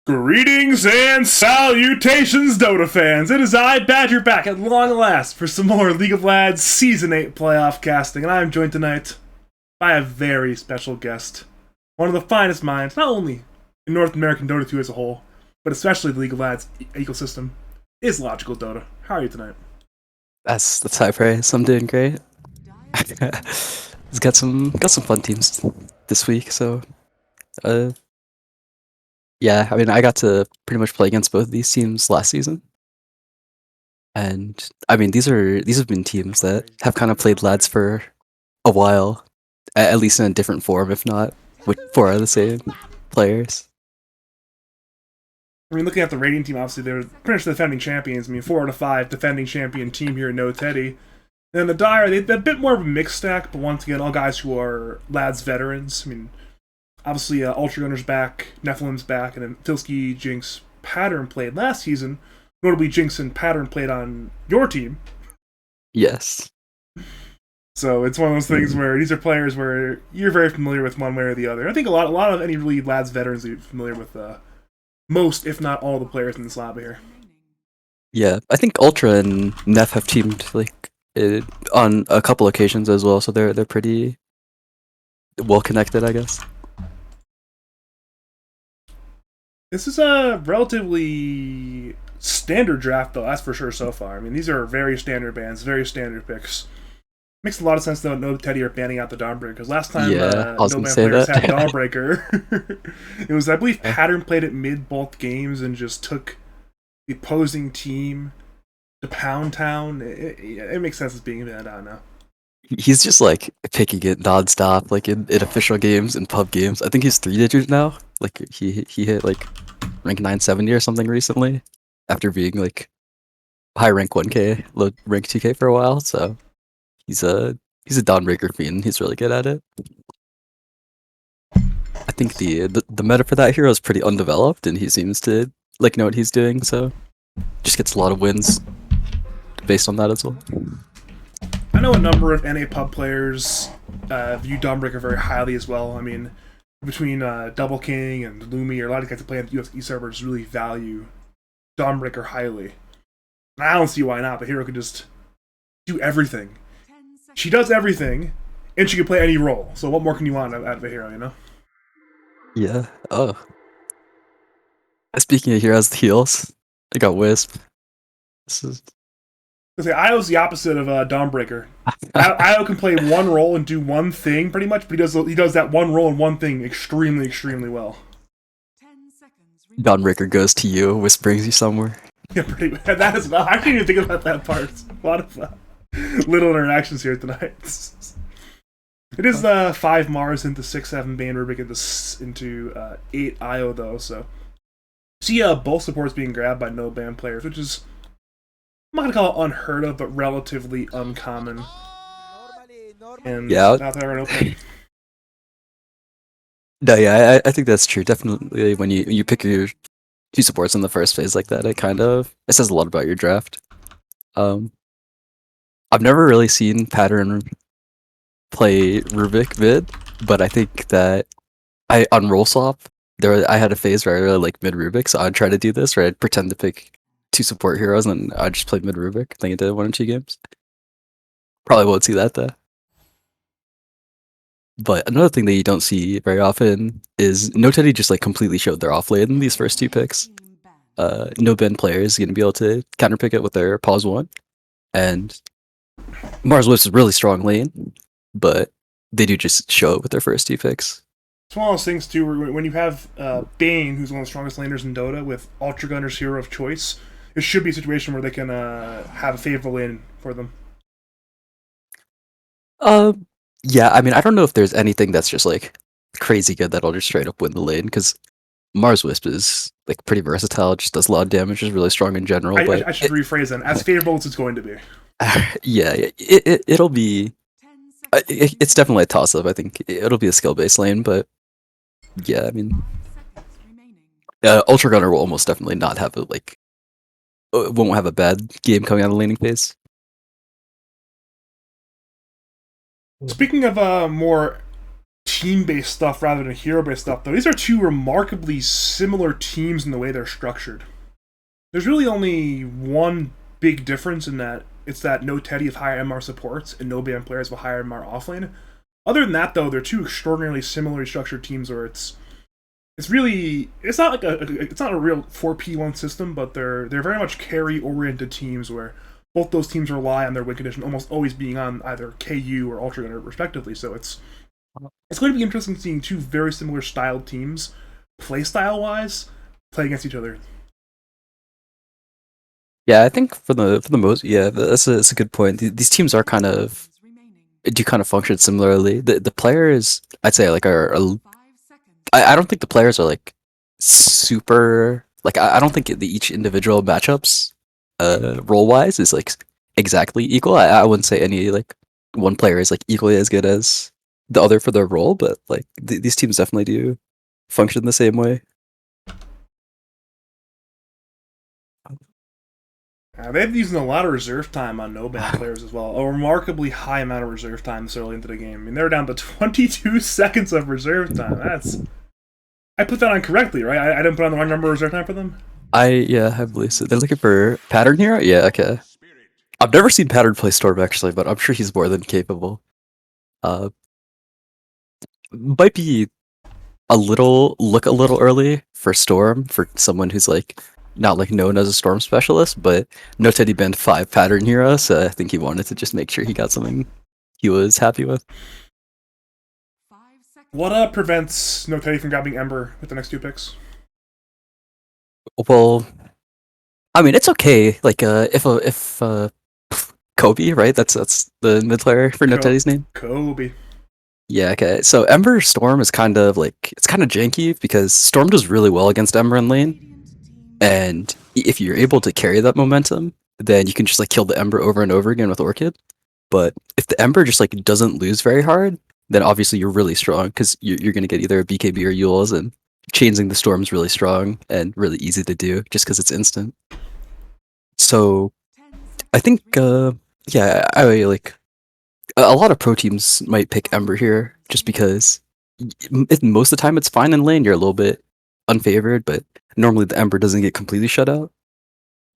Greetings and salutations, Dota fans! It is I, Badger, back at long last for some more League of Lads Season 8 playoff casting, and I am joined tonight by a very special guest. One of the finest minds, not only in North American Dota 2 as a whole, but especially the League of Lads ecosystem, is Logical Dota. How are you tonight? That's high praise. I'm doing great. It's got some fun teams this week, so uh yeah, I mean I got to pretty much play against both of these teams last season. And I mean these have been teams that have kind of played lads for a while, at least in a different form, if not with four of the same players. I mean, looking at the Radiant team, obviously they're pretty much the defending champions. I mean, 4 out of 5 defending champion team here in No Teddy. And the Dire, they've a bit more of a mixed stack, but once again, all guys who are Lads veterans. I mean, obviously, Ultra Gunner's back, Nephilim's back, and then Filsky, Jinx, Pattern played last season. Notably, Jinx and Pattern played on your team. Yes. So it's one of those things where these are players where you're very familiar with one way or the other. I think a lot of any really Lads veterans are familiar with most, if not all, the players in this lobby here. Yeah, I think Ultra and Neff have teamed on a couple occasions as well, so they're pretty well connected, I guess. This is a relatively standard draft, though, that's for sure so far. I mean, these are very standard bans, very standard picks. Makes a lot of sense, though, No Teddy are banning out the Dawnbreaker, because last time Yeah, I was No gonna Man say players that. had Dawnbreaker, it was, I believe, Pattern played it mid both games and just took the opposing team to Pound Town. It makes sense as being banned out now. He's just like picking it nonstop, like in official games and pub games. I think he's 3 digits now. Like he hit like rank 970 or something recently, after being like high rank 1K, low rank 2K for a while. So he's a Dawnbreaker fiend. He's really good at it. I think the meta for that hero is pretty undeveloped, and he seems to like know what he's doing. So just gets a lot of wins based on that as well. I know a number of NA pub players view Dawnbreaker very highly as well. I mean, between Double King and Lumi, or a lot of guys that play on UFC servers really value Dawnbreaker highly. And I don't see why not. The hero can just do everything. She does everything, and she can play any role. So what more can you want out of a hero, you know? Yeah. Oh. Speaking of heroes, the heals. I got Wisp. This is Io's the opposite of Dawnbreaker. Io can play one role and do one thing, pretty much, but he does that one role and one thing extremely, extremely well. Dawnbreaker goes to you, Wisp brings you somewhere. Yeah, pretty. That as well. I didn't even think about that part. A lot of little interactions here tonight. It is 5 Mars into 6-7 Bane Rubik into 8 Io though. So see both supports being grabbed by no ban players, which is, I'm not gonna call it unheard of, but relatively uncommon. And Yeah. not that open. No, yeah, I think that's true. Definitely, when you pick your 2 supports in the first phase like that, it says a lot about your draft. I've never really seen Pattern play Rubik mid, but I think that on roll swap I had a phase where I really like mid Rubik, so I'd try to do this where I'd pretend to pick 2 support heroes and I'd just play mid Rubik. I think I did 1 or 2 games. Probably won't see that though. But another thing that you don't see very often is No Teddy just like completely showed their offlane in these first 2 picks. No Ben player is going to be able to counterpick it with their pause 1, and Mars Wisp is really strong lane, but they do just show it with their first 2 picks. It's one of those things too, where when you have Bane, who's one of the strongest laners in Dota, with Ultra Gunner's hero of choice, it should be a situation where they can have a favorable lane for them. Yeah, I mean, I don't know if there's anything that's just like crazy good that'll just straight up win the lane, because Mars Wisp is like pretty versatile, just does a lot of damage, is really strong in general. I should rephrase that. As favorable as it's going to be. Yeah, it'll be. It's definitely a toss up. I think it'll be a skill based lane, but yeah, I mean, Ultra Gunner will almost definitely not have won't have a bad game coming out of the laning phase. Speaking of more team-based stuff rather than hero-based stuff, though. These are two remarkably similar teams in the way they're structured. There's really only one big difference in that it's that no Teddy of higher MR supports and no band players with higher MR offlane. Other than that, though, they're two extraordinarily similarly structured teams where it's really it's not a real 4P1 system, but they're very much carry oriented teams where both those teams rely on their win condition almost always being on either KU or Ultra Gunner respectively. So it's going to be interesting seeing two very similar styled teams, play style wise, play against each other. Yeah, I think for the most, yeah, that's a good point. These teams are do kind of function similarly. The players, I'd say, like I don't think the players are like super like I don't think each individual matchups role wise is like exactly equal. I wouldn't say any like one player is like equally as good as the other for their role, but like these teams definitely do function the same way. They've been using a lot of reserve time on no-ban players as well. A remarkably high amount of reserve time this early into the game. I mean, they're down to 22 seconds of reserve time. I put that on correctly, right? I didn't put on the wrong number of reserve time for them? Yeah, I believe so. They're looking for Pattern Hero? Yeah, okay. I've never seen Pattern play Storm actually, but I'm sure he's more than capable. Might be a little early for Storm for someone who's like not like known as a Storm specialist, but no Teddy banned 5 Pattern Hero, so I think he wanted to just make sure he got something he was happy with. What prevents no Teddy from grabbing Ember with the next 2 picks? Well, I mean it's okay. Like if Kobe, right? That's the mid player for no Teddy's name. Kobe. Yeah, okay. So Ember Storm is kind of like it's kind of janky because Storm does really well against Ember in lane. And if you're able to carry that momentum, then you can just like kill the Ember over and over again with Orchid. But if the Ember just like doesn't lose very hard, then obviously you're really strong because you're going to get either a BKB or Eul's, and chaining the Storm's really strong and really easy to do just because it's instant. So I think, yeah, I like a lot of pro teams might pick Ember here just because most of the time it's fine in lane. You're a little bit unfavored, but normally the Ember doesn't get completely shut out.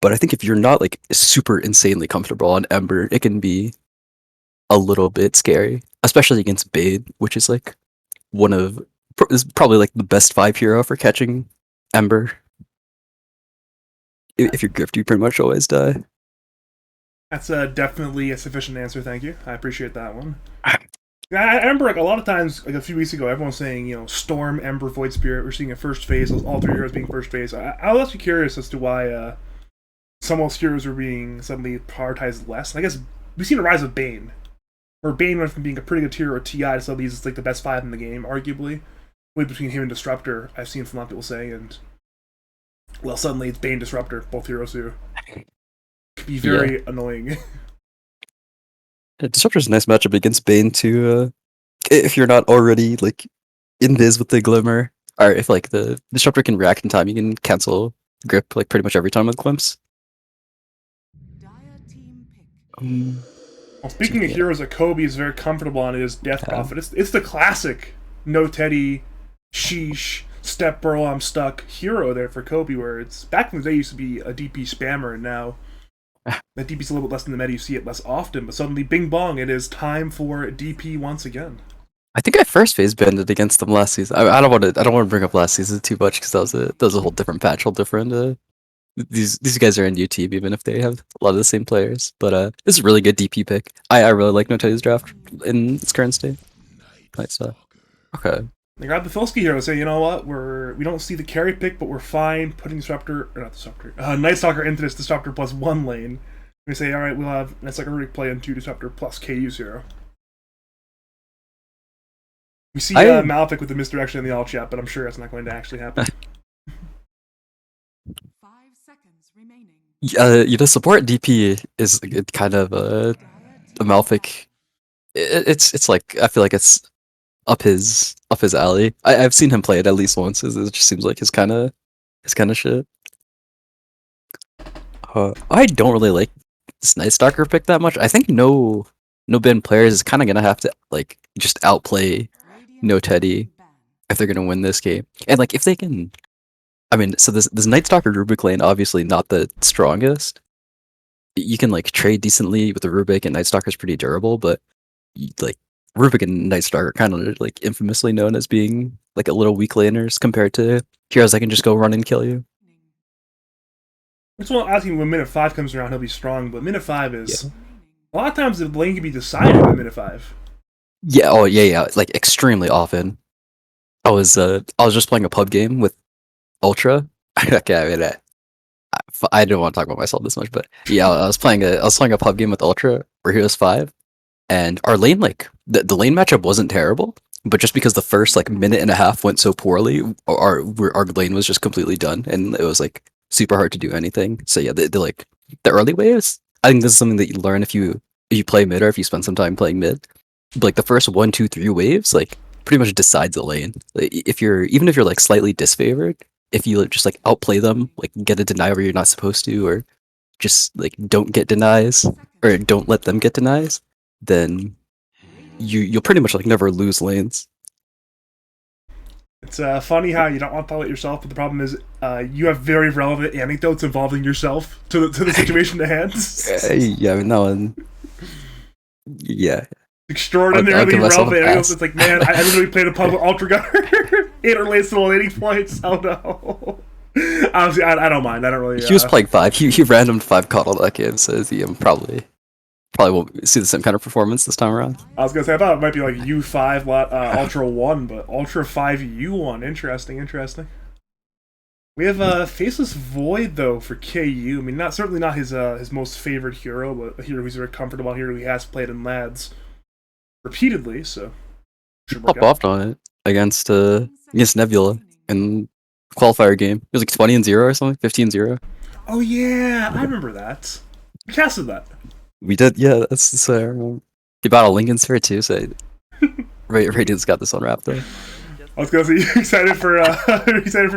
But I think if you're not like super insanely comfortable on Ember, it can be a little bit scary, especially against Bade, which is like is probably like the best 5 hero for catching Ember. If you're Grift, you pretty much always die. That's definitely a sufficient answer, thank you. I appreciate that one. I remember like a lot of times, like a few weeks ago, everyone was saying, you know, Storm, Ember, Void Spirit, we're seeing a first phase, all 3 heroes being first phase. I was actually curious as to why some of those heroes were being suddenly prioritized less. And I guess we've seen a rise of Bane, where Bane went from being a pretty good tier or TI to suddenly he's like the best 5 in the game, arguably. Between him and Disruptor, I've seen from a lot of people say, and well, suddenly it's Bane Disruptor, both heroes who can be very annoying. Disruptor's a nice matchup against Bane too. If you're not already like in biz with the Glimmer, or if like the Disruptor can react in time, you can cancel Grip like pretty much every time with Glimpse. Well, speaking of heroes that Kobe is very comfortable on is Death Prophet. It's the classic no Teddy, sheesh, step bro, I'm stuck hero there for Kobe, where it's back in the day used to be a DP spammer, and now that DP's a little bit less in the meta, you see it less often, but suddenly bing bong, it is time for DP once again. I think I first phase banned against them last season. I don't want to bring up last season too much because that was a whole different patch, whole different. These guys are in new team, even if they have a lot of the same players. But this is a really good DP pick. I really like No Teddy's draft in its current state. Nice. Okay. They grab the Filski hero and say, you know what, we don't see the carry pick, but we're fine putting Night Stalker into this Disruptor +1 lane. We say, alright, we'll have Night Stalker play into Disruptor plus KU's hero. We see Malefic with the misdirection in the all chat, but I'm sure that's not going to actually happen. 5 seconds remaining. Support DP is kind of a Malefic. It's like I feel like it's up his alley. I've seen him play it at least once. It just seems like his kind of shit. I don't really like this Night Stalker pick that much. I think no ban players is kind of gonna have to like just outplay no Teddy if they're gonna win this game. And like if they can, I mean, so this Night Stalker Rubik lane obviously not the strongest. You can like trade decently with the Rubik, and Night Stalker's pretty durable, but like Rubik and Night Stalker are kind of like infamously known as being like a little weak laners compared to heroes that can just go run and kill you. It's one I think when minute 5 comes around, he'll be strong, but minute 5 is a lot of times the lane can be decided by minute 5. Yeah, oh yeah, like extremely often. I was just playing a pub game with Ultra. Okay, I mean, I don't want to talk about myself this much, but yeah, I was playing a pub game with Ultra where he was 5, and our lane like the lane matchup wasn't terrible, but just because the first like minute and a half went so poorly, our lane was just completely done, and it was like super hard to do anything. So yeah, the like the early waves, I think this is something that you learn if you play mid or if you spend some time playing mid. But, like the first 1, 2, 3 waves, like pretty much decides the lane. Like, if you're like slightly disfavored, if you just like outplay them, like get a deny where you're not supposed to, or just like don't get denies or don't let them get denies, then you'll pretty much like never lose lanes. It's funny how you don't want to tell it yourself, but the problem is you have very relevant anecdotes involving yourself to the situation at hand. Yeah, I mean, no one. Yeah. Extraordinarily relevant anecdotes. It's like, man, I literally played a pub with Ultra Gunner. 8 or late to the laning points. Oh no. Honestly, I don't mind. I don't really. He was playing 5. He randomed 5 Coddle that game, so he probably won't see the same kind of performance this time around. I was gonna say I thought it might be like U5 Ultra 1, but Ultra 5 U1. Interesting. We have Faceless Void though for KU. I mean, certainly not his most favorite hero, but a hero he's very comfortable here. He has played in Lads repeatedly, so should work out. Off on it against Nebula in qualifier game. It was like 20-0 or something, 15-0. Oh yeah, I remember that. We casted that. We did, yeah. That's I remember. He bought a Lincoln Sphere too, so Radiant's got this on wrap though. I was gonna say, you excited for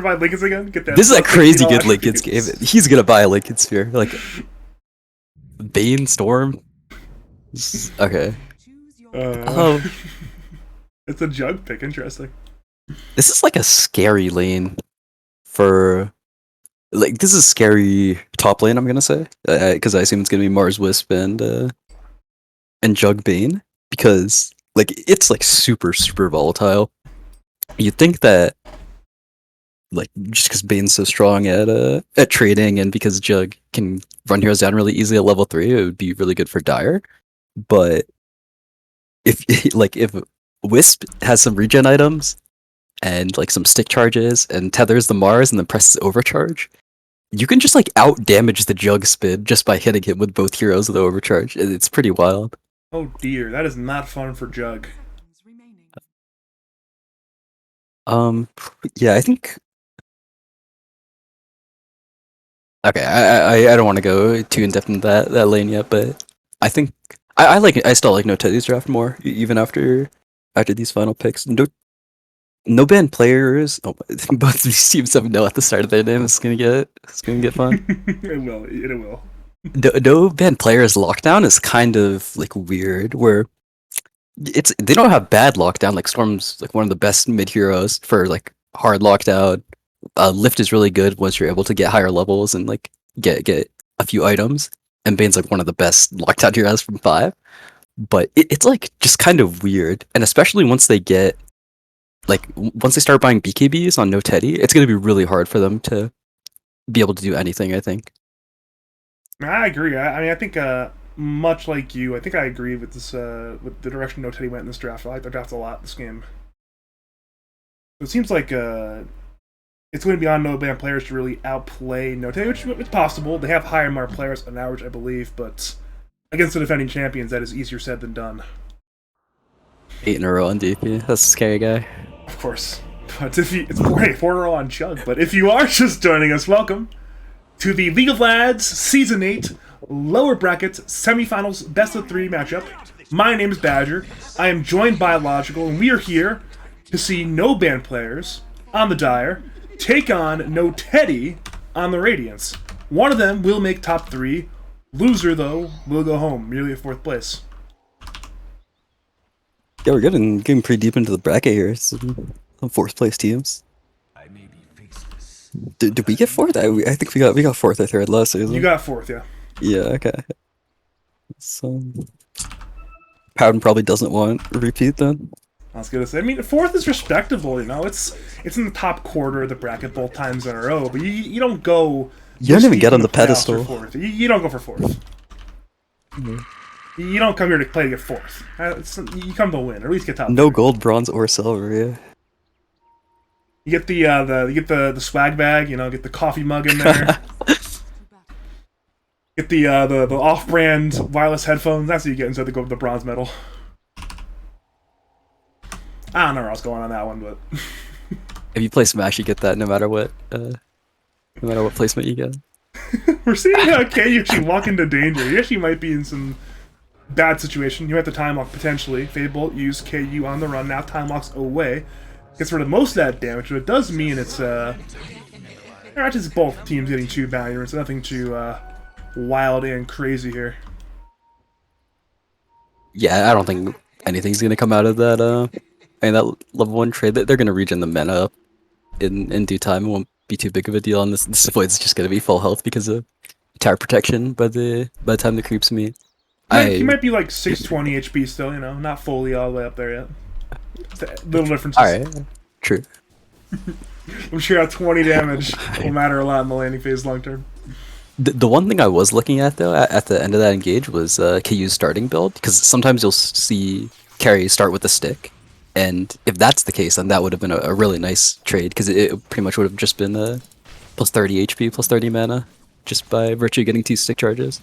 buying Lincolns again? Get that. This is a crazy good Lincoln's game. He's gonna buy a Lincoln Sphere, like Bane Storm. Okay. It's a jug pick. Interesting. This is like a scary lane for. Like, this is scary top lane, I'm gonna say, because I assume it's gonna be Mars Wisp and Jug Bane, because like it's like super volatile. You'd think that like just because Bane's so strong at trading and because Jug can run heroes down really easily at level 3, it would be really good for Dire. But if Wisp has some regen items and like some stick charges and tethers the Mars and then presses overcharge, you can just like out damage the Jug spin just by hitting him with both heroes with the overcharge. It's pretty wild. Oh dear, that is not fun for Jug. Yeah, I think. Okay, I don't want to go too in depth in that lane yet, but I think I still like No Teddy's draft more even after these final picks. No ban players. Oh, both these teams have no at the start of their name. It's gonna get fun. It will. No ban players lockdown is kind of like weird. Where they don't have bad lockdown. Like Storm's like one of the best mid heroes for like hard lockdown. Lift is really good once you're able to get higher levels and like get a few items. And Bane's like one of the best lockdown heroes from 5. But it's like just kind of weird, and especially once they start buying BKBs on No Teddy, it's gonna be really hard for them to be able to do anything, I think. I agree. I mean, I think much like you, I think I agree with this with the direction No Teddy went in this draft. I like their draft a lot this game. It seems like it's going to be on no ban players to really outplay No Teddy, which is possible. They have higher mark players on average, I believe, but against the defending champions, that is easier said than done. 8 in a row on DP. That's a scary guy. Of course. But it's 4 in a row on Chug. But if you are just joining us, welcome to the League of Lads Season 8 Lower Bracket Semifinals Best of 3 matchup. My name is Badger. I am joined by Logical, and we are here to see no ban players on the Dire take on No Teddy on the Radiance. One of them will make top 3. Loser, though, will go home, merely at 4th place. Yeah, we're getting pretty deep into the bracket here. Some fourth place teams. Did we get fourth? I think we got fourth or third last season. You got fourth, yeah. Yeah, okay. So Powden probably doesn't want a repeat then. I was gonna say. I mean, fourth is respectable. You know, it's in the top quarter of the bracket both times in a row. But you don't go. You don't this even deep get on in the playoffs for pedestal. fourth. You don't go for fourth. You don't come here to play to get fourth. You come to win, or at least get top. No three. gold, bronze, or silver. Yeah. You get the swag bag. You know, get the coffee mug in there. Get the off-brand wireless headphones. That's what you get instead of the bronze medal. I don't know where I was going on that one, but If you play Smash, you get that no matter what. No matter what placement you get. we're seeing KU actually walk into danger. He actually might be in some bad situation. You have to time lock potentially. Fable use KU on the run. Now time locks away. Gets rid of most of that damage, but it does mean it's actually both teams getting 2 bounty runes. Nothing too wild and crazy here. Yeah, I don't think anything's gonna come out of that. That level 1 trade. They're gonna regen the mana up in due time. It won't be too big of a deal. And this void's just gonna be full health because of tower protection by the time the creeps meet. He might be like 620 HP still. You know, not fully all the way up there yet. Little differences. Alright, true. I'm sure 20 damage will matter a lot in the landing phase long term. The one thing I was looking at though at the end of that engage was KU's starting build, because sometimes you'll see carry start with the stick, and if that's the case, then that would have been a really nice trade, because it pretty much would have just been plus 30 HP, plus 30 mana, just by virtue of getting 2 stick charges.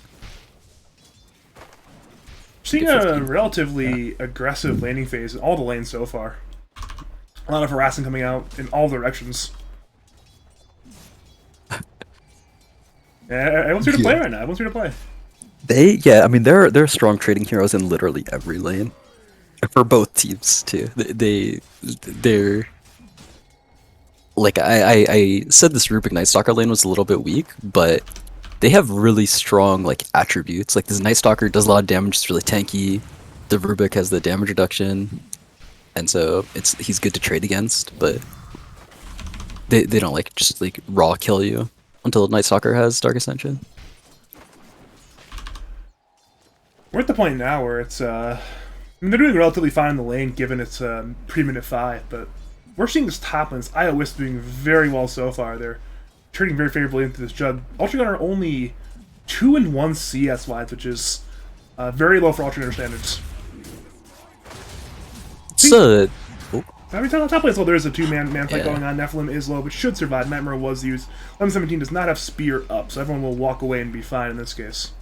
Seeing a relatively aggressive landing phase in all the lanes so far. A lot of harassing coming out in all directions. Yeah, everyone's here to play right now. Everyone's here to play. I mean, they're strong trading heroes in literally every lane, for both teams too. They're like I said this Rubik Night Stalker lane was a little bit weak, but they have really strong like attributes. Like this Night Stalker does a lot of damage, it's really tanky. The Rubik has the damage reduction, and so he's good to trade against. But they don't like just like raw kill you until Night Stalker has Dark Ascension. We're at the point now where it's I mean, they're doing relatively fine in the lane given it's pre-minute 5, but we're seeing this top lane, Iowa Wisp doing very well so far. They're trading very favorably into this jug. Ultra Gun are only 2-1 CS wise, which is very low for Ultra Gunner standards. So Every time on top lane as well, there is a 2-man fight going on. Nephilim is low, but should survive. Nightmare was used. 1117 does not have Spear up, so everyone will walk away and be fine in this case.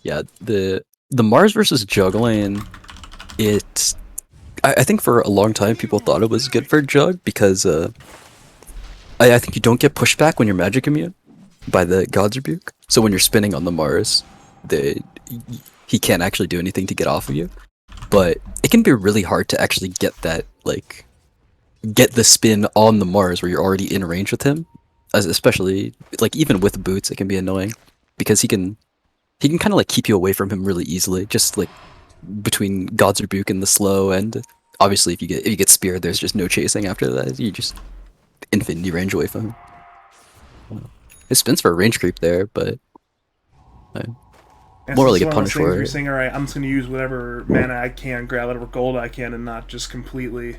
yeah, the Mars versus Jug lane, I think for a long time people thought it was good for Jug because I think you don't get pushback when you're magic immune by the God's Rebuke. So when you're spinning on the Mars, he can't actually do anything to get off of you. But it can be really hard to actually get that, like, get the spin on the Mars where you're already in range with him. Especially, like, even with boots, it can be annoying because he can kind of like keep you away from him really easily. Just like between God's Rebuke and the slow, and obviously if you get speared, there's just no chasing after that. You just infinity range away from him. It spins for a range creep there, but more like a punish for You're it. saying, all right, I'm just going to use whatever mana I can, grab whatever gold I can, and not just completely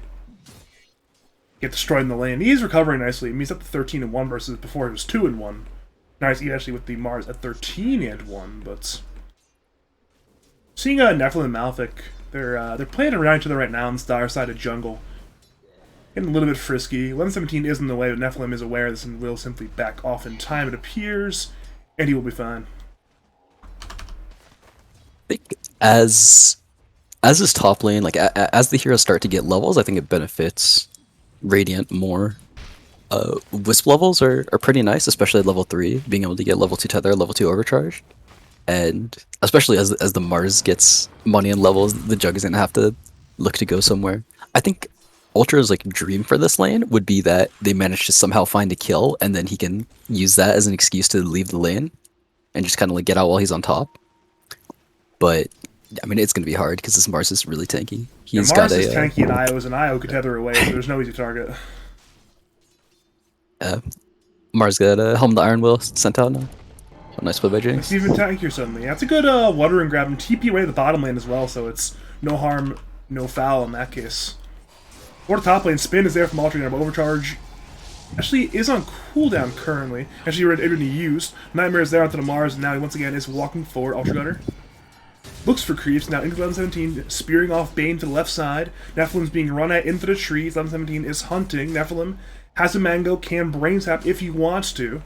get destroyed in the lane. He's recovering nicely. I mean, he's up to 13-1 versus before he was 2-1. Now he's actually with the Mars at 13-1, but seeing Nephilim and Malphik, they're playing around each other right now on the star side of jungle. Getting a little bit frisky. 1117 is in the way, but Nephilim is aware of this and will simply back off in time, it appears, and he will be fine. I think as his top lane, like as the heroes start to get levels, I think it benefits Radiant more. Wisp levels are pretty nice, especially at level 3, being able to get level 2 tether, level 2 overcharge. And especially as the Mars gets money and levels, the Jug is gonna have to look to go somewhere. I think Ultra's like dream for this lane would be that they manage to somehow find a kill, and then he can use that as an excuse to leave the lane and just kind of like get out while he's on top. But I mean, it's gonna be hard because this Mars is really tanky. Yeah, He's Mars got is a tanky and Io's, and Io could tether away, so there's no easy target. Mars got a Helm the Iron Will sent out now. So nice play by Jinx. It's even tankier suddenly. That's a good water and grab and TP away to the bottom lane as well, so it's no harm, no foul in that case. Or the top lane, Spin is there from Ultra Gunner, but Overcharge actually is on cooldown currently. Actually, already used. Nightmare is there onto the Mars, and now he once again is walking forward. Ultra Gunner looks for creeps. Now into 1117, spearing off Bane to the left side. Nephilim's being run at into the trees. 1117 is hunting. Nephilim has a Mango, can brain sap if he wants to.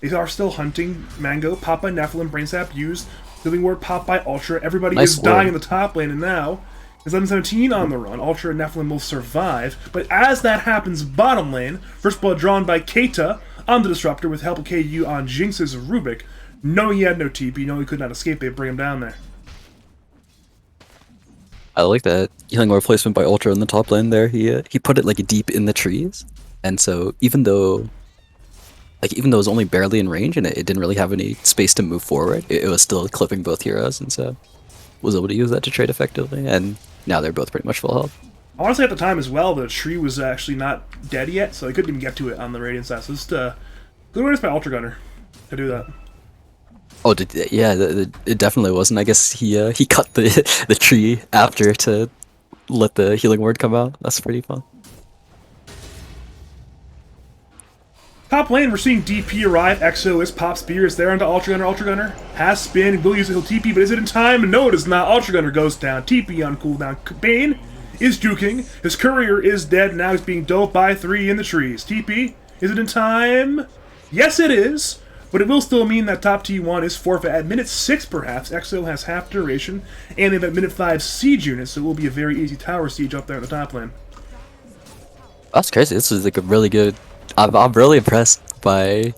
They are still hunting Mango. Pop by Nephilim, brain sap used. Healing ward pop by Ultra. Everybody Nice is dying in ward. the top lane, and now is 1117 on the run. Ultra and Nephilim will survive. But as that happens, bottom lane, first blood drawn by Keita on the Disruptor with help of KU on Jinx's Rubik. Knowing he had no TP, knowing he could not escape, they bring him down there. I like that healing ward placement by Ultra in the top lane there. He put it like deep in the trees, and so even though it was only barely in range and it didn't really have any space to move forward, it was still clipping both heroes, and so was able to use that to trade effectively. And now they're both pretty much full health. Honestly, at the time as well, the tree was actually not dead yet, so they couldn't even get to it on the Radiant side. So just good awareness by Ultra Gunner to do that. Oh, yeah, it definitely wasn't. I guess he cut the tree after to let the healing word come out. That's pretty fun. Top lane, we're seeing DP arrive. Exo is pop spear is there onto Ultra Gunner. Ultra Gunner has spin, will use it, he'll TP, but is it in time? No, it is not. Ultra Gunner goes down. TP on cooldown. Bane is juking. His courier is dead. Now he's being dove by 3 in the trees. TP, is it in time? Yes, it is. But it will still mean that top T1 is forfeit at minute 6, perhaps. Exo has half duration, and they have at minute 5 siege units, so it will be a very easy tower siege up there in the top lane. That's crazy. This is like a really good. I'm really impressed by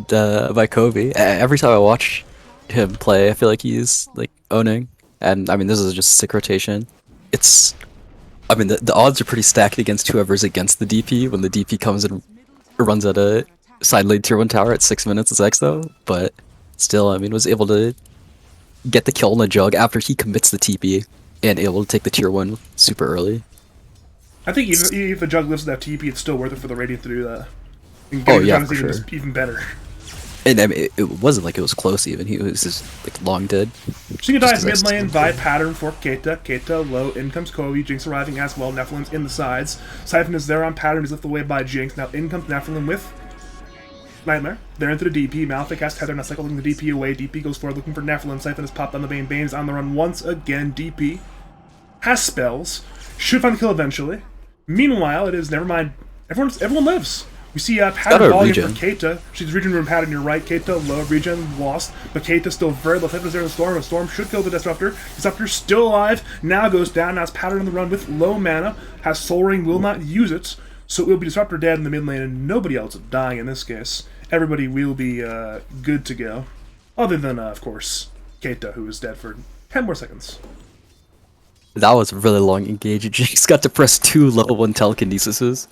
Kobe. Every time I watch him play, I feel like he's like owning. And I mean, this is just sick rotation. I mean, the odds are pretty stacked against whoever's against the DP when the DP comes and runs at a side lane tier 1 tower at 6 minutes as X though. But still, I mean, was able to get the kill on the Jug after he commits the TP and able to take the tier 1 super early. I think even if the Jug lives that TP, it's still worth it for the Radiant to do that. And Oh, getting yeah, the for even, sure. even better. And I mean, it wasn't like it was close even. He was just like long dead. Seeing a dive Just mid as lane by pattern for Keita. Keita low, in comes Kobe. Jinx arriving as well. Nephilim's in the sides. Siphon is there on pattern. He's lifted away by Jinx. Now in comes Nephilim with Nightmare. They're into the DP. Malefic has Tether. Now cycling the DP away. DP goes forward looking for Nephilim. Siphon has popped on the Bane. Bane is on the run once again. DP has spells. Should find the kill eventually. Meanwhile, it is never mind. Everyone lives. We see pattern got a volume regen. for Keita. She's regen room pattern. You're right. Keita low regen lost, but Keita still very low. Tether's there in the storm. A storm should kill the Disruptor. Disruptor still alive. Now goes down. Now it's pattern on the run with low mana. Has Soul Ring. Will not use it. So it will be Disruptor dead in the mid lane, and nobody else dying in this case. Everybody will be good to go, other than of course Keita, who is dead for 10 more seconds. That was a really long engage. Jinx got to press 2 level 1 telekinesises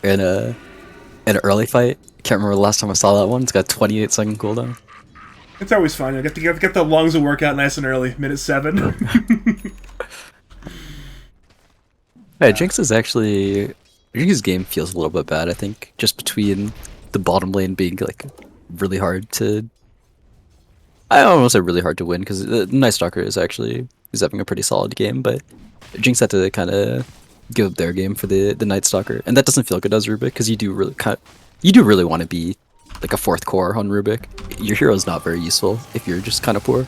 in an early fight. Can't remember the last time I saw that one. It's got 28-second cooldown. It's always fun. You get the lungs to work out nice and early. Minute 7. Hey, Jinx's game feels a little bit bad, I think, just between the bottom lane being like really hard to. I don't want to say really hard to win because Night Stalker is having a pretty solid game, but Jinx had to kind of give up their game for the Night Stalker, and that doesn't feel good as Rubik because you do really want to be like a 4th core on Rubik. Your hero is not very useful if you're just kind of poor.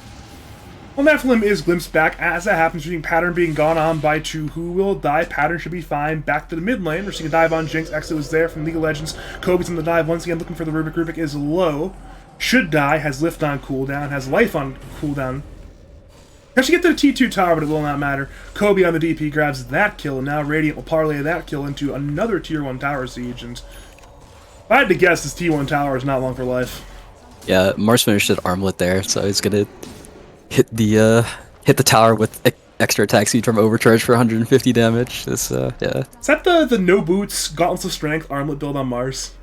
Well, Nephilim is glimpsed back as that happens, seeing Pattern being gone on by 2 who will die. Pattern should be fine. Back to the mid lane. We're seeing a dive on Jinx. Exo is there from League of Legends. Kobe's in the dive once again looking for the Rubik. Rubik is low. Should die. Has lift on cooldown. Has life on cooldown. Actually get to the T2 tower, but it will not matter. Kobe on the DP grabs that kill, and now Radiant will parlay that kill into another tier 1 tower siege. And if I had to guess, this T1 tower is not long for life. Yeah, Mars finished at armlet there, so he's gonna hit the tower with extra attack speed from overcharge for 150 damage. Yeah. Is that the no boots, gauntlets of strength armlet build on Mars?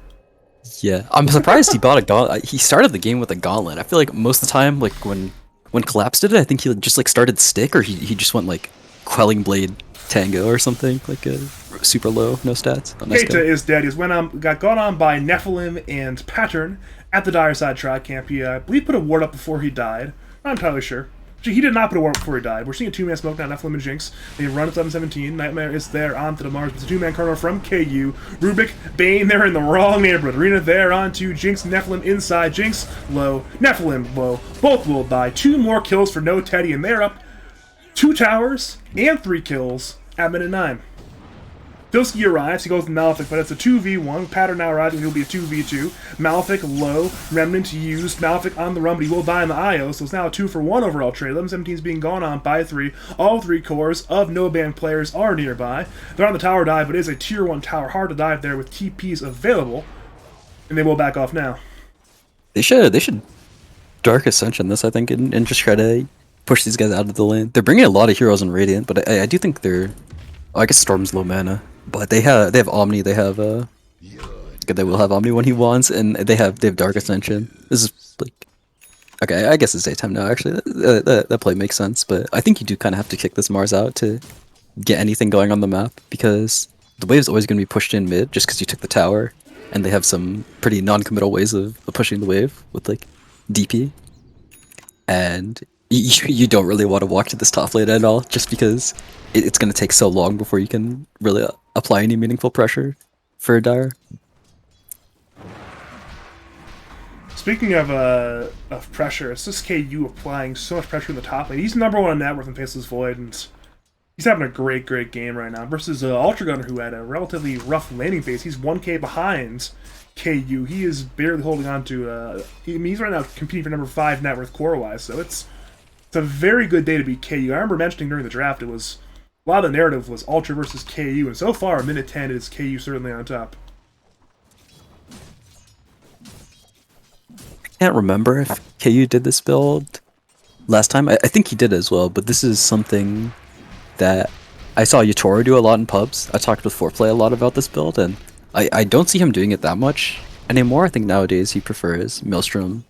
Yeah, I'm surprised he bought a gauntlet. He started the game with a gauntlet. I feel like most of the time, like when when Collapse did it, I think he just like started stick, or he just went like Quelling Blade Tango or something, like a super low, no stats. On Keita Esco. is dead. He's got gone on by Nephilim and Pattern at the Dire Side Tri Camp. He, I believe, put a ward up before he died. Not entirely sure. Actually, he did not put a ward up before he died. We're seeing a two-man smoke now, Nephilim and Jinx. They run at 7-17. Nightmare is there onto the Mars. It's a two-man corner from KU. Rubik, Bane, they're in the wrong neighborhood. Arena there onto Jinx, Nephilim inside. Jinx, low. Nephilim, low. Both will die. 2 more kills for No Teddy, and they're up 2 towers and 3 kills at minute 9. Filski arrives, he goes to Malefic, but it's a 2v1. Pattern now arrives, he'll be a 2v2. Malefic low, Remnant used. Malefic on the run, but he will die in the IO, so it's now a 2-for-1 overall trade. 11-17 is being gone on by 3. All 3 cores of no band players are nearby. They're on the tower dive, but it is a tier 1 tower. Hard to dive there with TPs available. And they will back off now. They should Dark Ascension this, I think, and just try to push these guys out of the lane. They're bringing a lot of heroes in Radiant, but I do think they're... Oh, I guess Storm's low mana, but they have Omni. They have they will have Omni when he wants, and they have Dark Ascension. This is like, okay, I guess it's daytime now. Actually, that play makes sense, but I think you do kind of have to kick this Mars out to get anything going on the map, because the wave's always going to be pushed in mid just because you took the tower, and they have some pretty non-committal ways of pushing the wave with like DP, and you don't really want to walk to this top lane at all, just because it's going to take so long before you can really apply any meaningful pressure for Dire. Speaking of pressure, it's just KU applying so much pressure in the top lane. He's number 1 on net worth in Faceless Void, and he's having a great game right now. Versus Ultra Gunner, who had a relatively rough landing phase. He's 1k behind KU. He is barely holding on to... he's right now competing for number 5 net worth core-wise, so it's a very good day to beat KU. I remember mentioning during the draft, a lot of the narrative was Ultra versus KU, and so far, minute 10 is KU certainly on top. I can't remember if KU did this build last time. I think he did as well, but this is something that I saw Yatoro do a lot in pubs. I talked with Foreplay a lot about this build, and I don't see him doing it that much anymore. I think nowadays he prefers Maelstrom.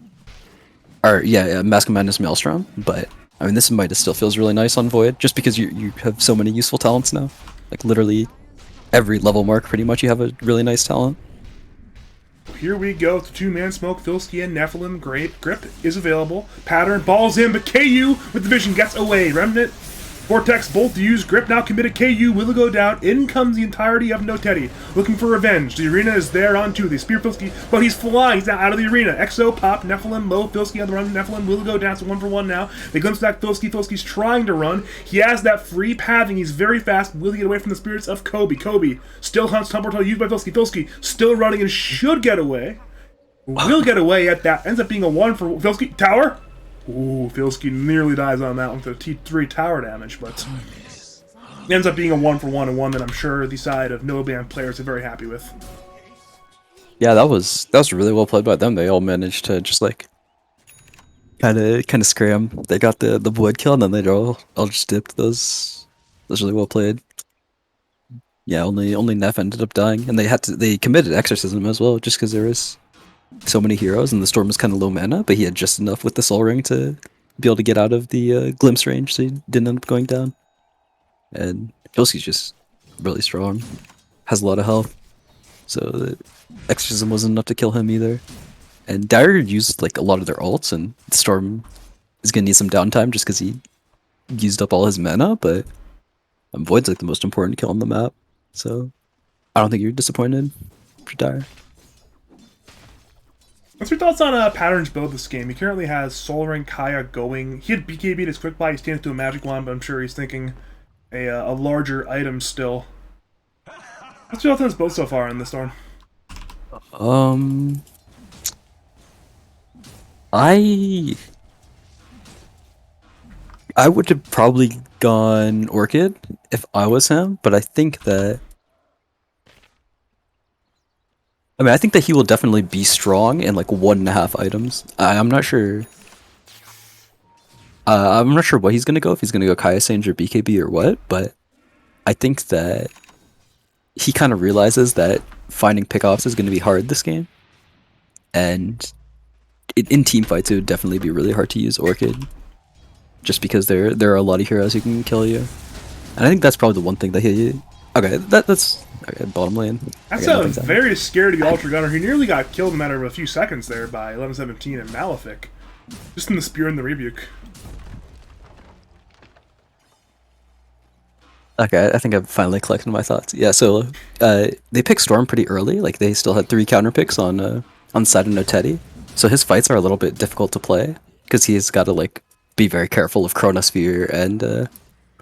Or, yeah, Mask of Madness Maelstrom, but I mean, this Midas still feels really nice on Void, just because you have so many useful talents now. Like, literally every level mark, pretty much, you have a really nice talent. Here we go. It's a 2-man smoke. Filski and Nephilim. Great. Grip is available. Pattern balls in, but KU with the vision gets away. Remnant, Vortex both used. Grip now committed. KU will go down. In comes the entirety of No Teddy, looking for revenge. The arena is there on 2. They spear Filski, but he's flying. He's now out of the arena. Exo pop. Nephilim low. Filski on the run. Nephilim will go down. So 1-for-1 now. They glimpse back Filski. Filski's trying to run. He has that free pathing. He's very fast. Will he get away from the spirits of Kobe? Kobe still hunts Tumblr used by Filski. Filski still running and should get away. Will get away at that. Ends up being a 1 for Filski. Tower. Ooh, Filski nearly dies on that one with the T3 tower damage, but it ends up being a 1-for-1 and one that I'm sure the side of no band players are very happy with. Yeah, that was really well played by them. They all managed to just like kind of scram. They got the Void kill, and then they all just dipped. Those really well played. Yeah, only Neff ended up dying, and they committed Exorcism as well, just because there was so many heroes, and the Storm was kind of low mana, but he had just enough with the Soul Ring to be able to get out of the Glimpse range, so he didn't end up going down. And Filski's just really strong, has a lot of health, so the Exorcism wasn't enough to kill him either. And Dire used like a lot of their ults, and the Storm is gonna need some downtime just because he used up all his mana, but Void's like the most important kill on the map, so I don't think you're disappointed for Dire. What's your thoughts on Pattern's build this game? He currently has Soul Ring, Kaya going. He had BKB at his quick buy. He stands to a magic wand, but I'm sure he's thinking a larger item still. What's your thoughts on his build so far in the Storm? I would have probably gone Orchid if I was him, but I think that I think that he will definitely be strong in like 1.5 items. I'm not sure. I'm not sure what he's gonna go, if he's gonna go Kaya Sage or BKB or what, but I think that he kind of realizes that finding pickoffs is gonna be hard this game, and in team fights it would definitely be really hard to use Orchid. just because there are a lot of heroes who can kill you. And I think that's probably the one thing that he. Okay, that's okay. Bottom lane. That's Okay, a nothing's happening. very scaredy Ultra Gunner who nearly got killed in a matter of a few seconds there by 1117 and Malefic. Just in the Spear and the Rebuke. Okay, I think I've finally collected my thoughts. Yeah, so they picked Storm pretty early. Like they still had 3 counter picks on side of No Teddy. So his fights are a little bit difficult to play because he's got to like be very careful of Chronosphere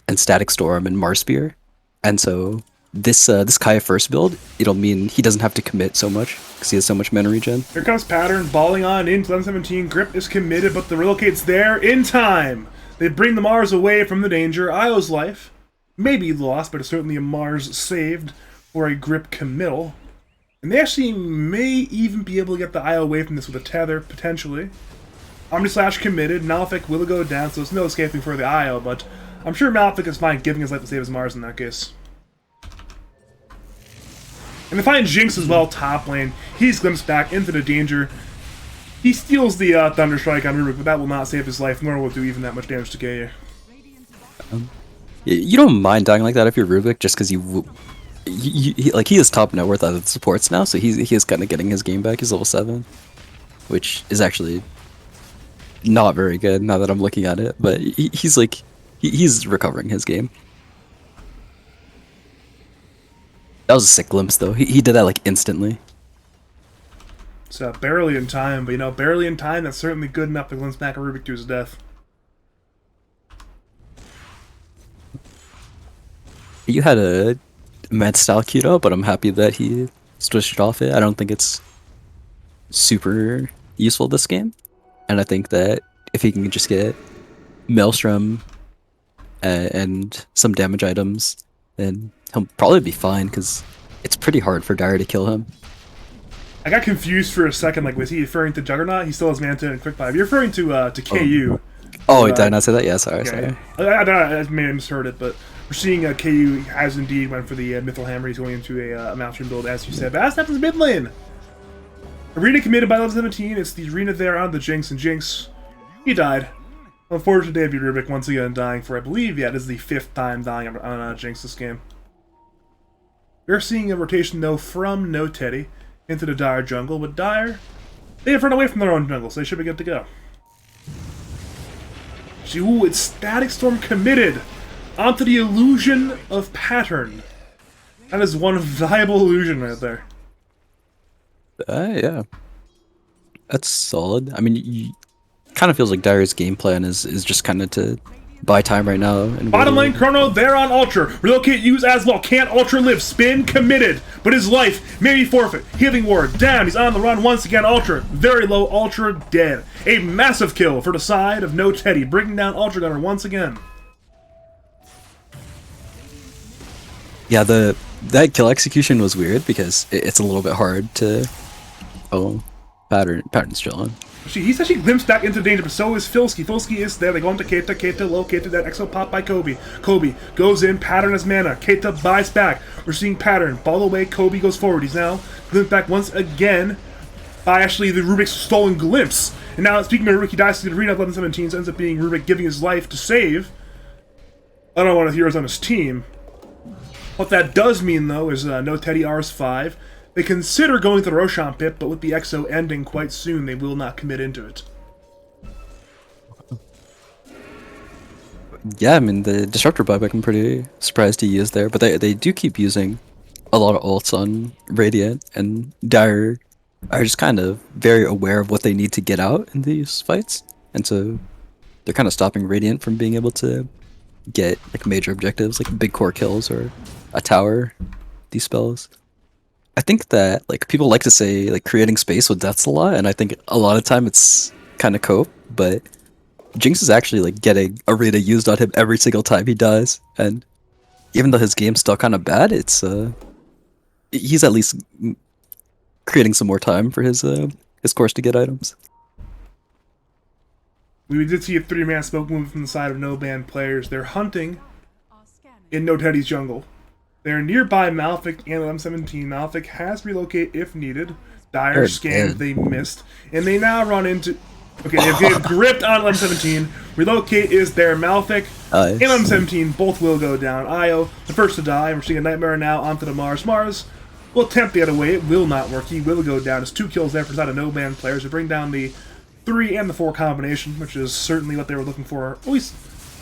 and Static Storm and Mars Spear. And so this Kaya first build, it'll mean he doesn't have to commit so much because he has so much mana regen. Here comes Pattern, balling on into 1117. Grip is committed, but the relocate's there in time. They bring the Mars away from the danger. Io's life may be lost, but it's certainly a Mars saved for a Grip committal. And they actually may even be able to get the Io away from this with a tether, potentially. Omnislash committed. Malefic will go down, so there's no escaping for the Io, but I'm sure Malefic is fine giving his life to save his Mars in that case. And they find Jinx as well, top lane. He's glimpsed back into the danger. He steals the Thunderstrike on Rubik, but that will not save his life, nor will it do even that much damage to Gaia. You don't mind dying like that if you're Rubik, just because he is top net worth out of the supports now, so he is kind of getting his game back. He's level 7, which is actually not very good now that I'm looking at it. But he's recovering his game. That was a sick glimpse though. He did that like instantly. It's barely in time, but barely in time, that's certainly good enough to glimpse back a Rubik to his death. You had a mad style Q, but I'm happy that he switched off it. I don't think it's super useful this game. And I think that if he can just get Maelstrom and some damage items, then he'll probably be fine, because it's pretty hard for Dire to kill him. I got confused for a second, like, was he referring to Juggernaut? He still has Manta and Quick 5. You're referring to KU. Oh, did I not say that? Yeah, sorry. I may have misheard it, but we're seeing KU has indeed went for the Mythal Hammer. He's going into a Malstream build, as you said. But as happens mid lane. Arena committed by level 17. It's the Arena there on the Jinx, and Jinx, he died. Unfortunate day of Rubik once again dying for, I believe, yeah, this is the 5th time dying on Jinx this game. We're seeing a rotation, though, from No Teddy into the Dire jungle, but Dire, they have run away from their own jungle, so they should be good to go. Ooh, it's Static Storm committed onto the illusion of Pattern. That is one valuable illusion right there. Yeah. That's solid. I mean, kind of feels like Dire's game plan is just kind of to buy time right now. And bottom lane Chrono, there on Ultra. Relocate, use as well. Can't Ultra live. Spin, committed. But his life may be forfeit. Healing Ward, down. He's on the run once again. Ultra, very low. Ultra, dead. A massive kill for the side of No Teddy, bringing down Ultra Gunner once again. Yeah, that kill execution was weird because it's a little bit hard to... Oh, Pattern's chilling. He's actually glimpsed back into danger, but so is Filski. Filski is there. They go into Keita. Keita located that exo pop by Kobe. Kobe goes in. Pattern has mana. Keita buys back. We're seeing Pattern. Ball away. Kobe goes forward. He's now glimpsed back once again by actually the Rubik's stolen glimpse. And now, speaking of Rubik, he dies to the arena of 1117, so ends up being Rubik giving his life to save another one of the heroes on his team. What that does mean, though, is No Teddy Rs5. They consider going to the Roshan pit, but with the EXO ending quite soon, they will not commit into it. Yeah, I mean, the Disruptor buyback I'm pretty surprised he used there, but they do keep using a lot of ults on Radiant, and Dire are just kind of very aware of what they need to get out in these fights, and so they're kind of stopping Radiant from being able to get like major objectives, like big core kills or a tower, these spells. I think that like people like to say like creating space with deaths a lot, and I think a lot of time it's kind of cope, but Jinx is actually like getting Arena used on him every single time he dies, and even though his game's still kind of bad, it's he's at least creating some more time for his course to get items. We did see a 3-man smoke move from the side of no-ban players. They're hunting in No Teddy's jungle. They're nearby Malefic and 1117. Malefic has relocate if needed. Dire scanned, they missed. And they now run into... Okay, they've gripped on 11-17. Relocate is there. Malefic and 11-17 both will go down. Io, the first to die. We're seeing a Nightmare now onto the Mars. Mars will attempt the other way. It will not work. He will go down. It's 2 kills there for side of no-man players to bring down the 3 and the 4 combination, which is certainly what they were looking for. At least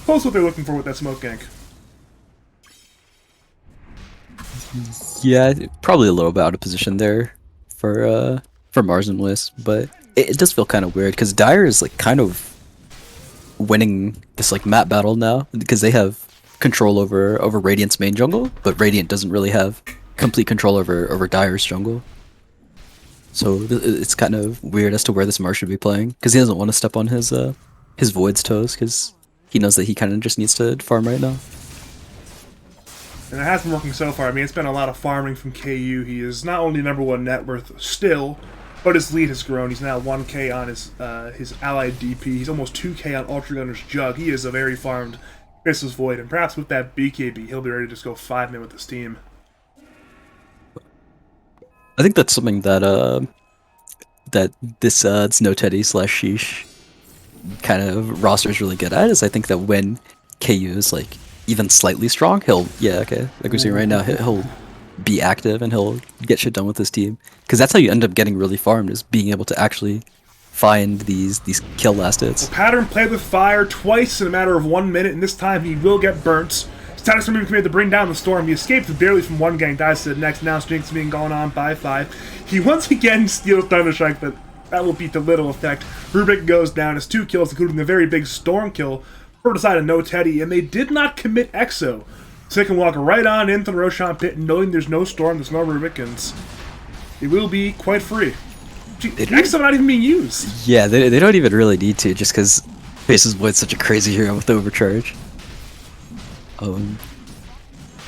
close to what they're looking for with that smoke gank. Yeah, probably a little bit out of position there for Mars and Bliss, but it does feel kind of weird because Dire is like kind of winning this like map battle now because they have control over Radiant's main jungle, but Radiant doesn't really have complete control over Dire's jungle. So it's kind of weird as to where this Mars should be playing because he doesn't want to step on his Void's toes because he knows that he kind of just needs to farm right now. And it has been working so far. I mean, it's been a lot of farming from KU. He is not only #1 net worth still, but his lead has grown. He's now 1k on his allied DP. He's almost 2k on Ultra Gunner's Jug. He is a very farmed Faceless Void, and perhaps with that BKB, he'll be ready to just go 5-man with his team. I think that's something that that this No Teddy / Sheesh kind of roster is really good at. Is I think that when KU is like even slightly strong, he'll like we're seeing right now, he'll be active and he'll get shit done with his team. Because that's how you end up getting really farmed, is being able to actually find these kill last hits. Pattern played with fire twice in a matter of 1 minute, and this time he will get burnt. Status remaining committed to bring down the storm. He escaped barely from one gang, dies to the next. Now Streaks being gone on by 5. He once again steals Thunderstrike, but that will be to little effect. Rubik goes down, has 2 kills, including the very big storm kill for the side of No Teddy, and they did not commit Exo. So they can walk right on into the Roshan pit, knowing there's no storm, there's no Rubik, and it will be quite free. Exo not even being used. Yeah, they don't even really need to, just because Faceless Void's such a crazy hero with the overcharge.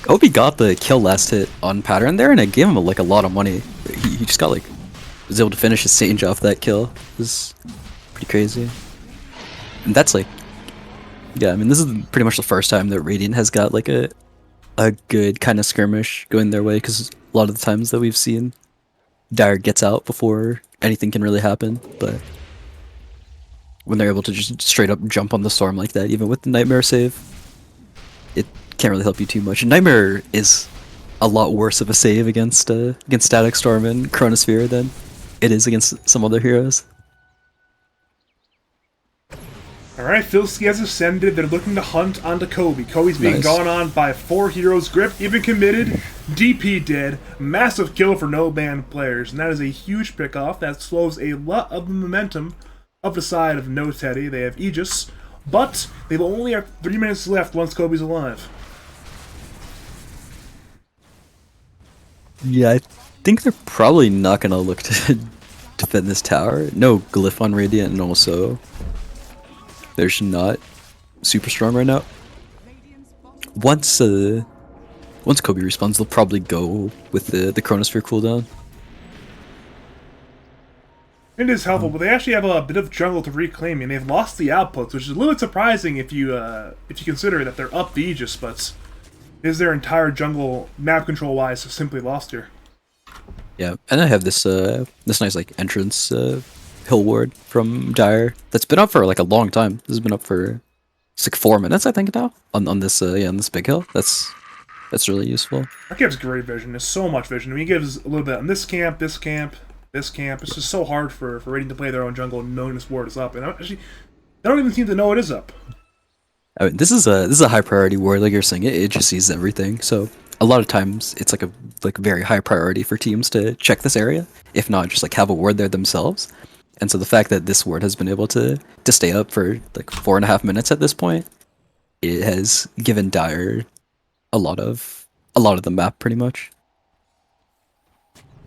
Obi got the kill last hit on Pattern there, and it gave him like a lot of money. He just got was able to finish his Sage off that kill. It was pretty crazy. And that's like, yeah, I mean, this is pretty much the first time that Radiant has got like a good kind of skirmish going their way, because a lot of the times that we've seen, Dire gets out before anything can really happen, but when they're able to just straight up jump on the storm like that, even with the Nightmare save, it can't really help you too much. And Nightmare is a lot worse of a save against Static Storm and Chronosphere than it is against some other heroes. Alright, Filsky has ascended. They're looking to hunt onto Kobe. Kobe's being gone on by 4 heroes. Grip even committed. DP dead. Massive kill for no-ban players. And that is a huge pickoff. That slows a lot of the momentum of the side of No Teddy. They have Aegis, but they will only have 3 minutes left once Kobe's alive. Yeah, I think they're probably not going to look to defend this tower. No Glyph on Radiant, and also there's not super strong right now. Once Kobe respawns, they'll probably go with the Chronosphere cooldown. It is helpful, but they actually have a bit of jungle to reclaim, and they've lost the outputs, which is a little bit surprising if you consider that they're up the Aegis, but is their entire jungle map control wise simply lost here. Yeah, and I have this this nice like entrance hill ward from Dire that's been up for like a long time. This has been up for it's like 4 minutes, I think, now on this on this big hill. That's really useful. That gives great vision. There's so much vision. I mean, he gives a little bit on this camp, this camp, this camp. It's just so hard for Radiant to play their own jungle knowing this ward is up. And actually, they don't even seem to know it is up. I mean, this is a high priority ward, like you're saying. It just sees everything. So a lot of times it's like a very high priority for teams to check this area, if not just like have a ward there themselves. And so the fact that this ward has been able to stay up for like 4.5 minutes at this point, it has given Dire a lot of the map pretty much.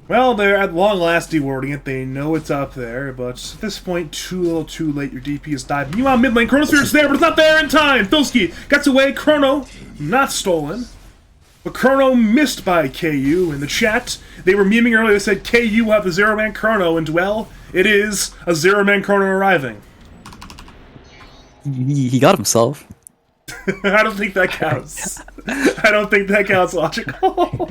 Well, they're at long last dewarding it. They know it's up there, but at this point, too little, too late. Your DP has died. Meanwhile, mid lane, Chronosphere's there, but it's not there in time. Filsky gets away. Chrono not stolen, but Chrono missed by KU. In the chat, they were memeing earlier. They said KU will have the 0-man Chrono, and well, it is a 0-man Chrono arriving. He got himself. I don't think that counts. I don't think that counts logical.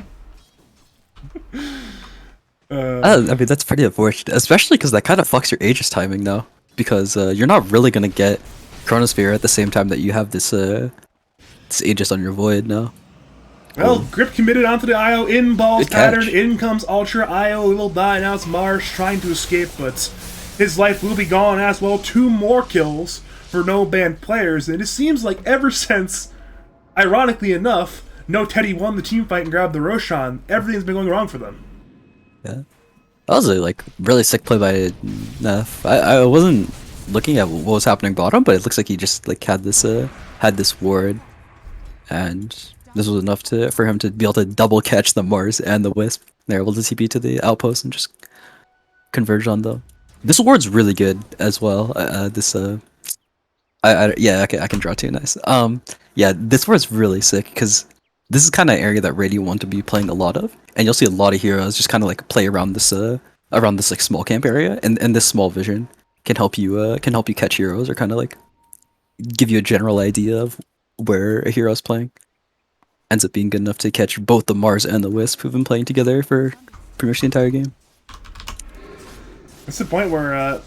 I mean, that's pretty unfortunate, especially because that kind of fucks your Aegis timing now. because you're not really gonna get Chronosphere at the same time that you have this this Aegis on your Void now. Well, Grip committed onto the IO in Ball's Good catch. pattern. In comes Ultra. IO will die. Now it's Mars trying to escape, but his life will be gone as well. 2 more kills for no banned players, and it seems like ever since, ironically enough, No Teddy won the team fight and grabbed the Roshan, everything's been going wrong for them. Yeah, that was a really sick play by Neff. I wasn't looking at what was happening bottom, but it looks like he just had this ward, and this was enough for him to be able to double catch the Mars and the Wisp. They're able to TP to the outpost and just converge on them. This ward's really good as well. Yeah, I can draw too. Nice. Yeah, this ward's really sick because this is kind of area that Radiant want to be playing a lot of, and you'll see a lot of heroes just kind of play around this small camp area, and this small vision can help you catch heroes or kind of give you a general idea of where a hero's playing. Ends up being good enough to catch both the Mars and the Wisp who've been playing together for pretty much the entire game. It's the point where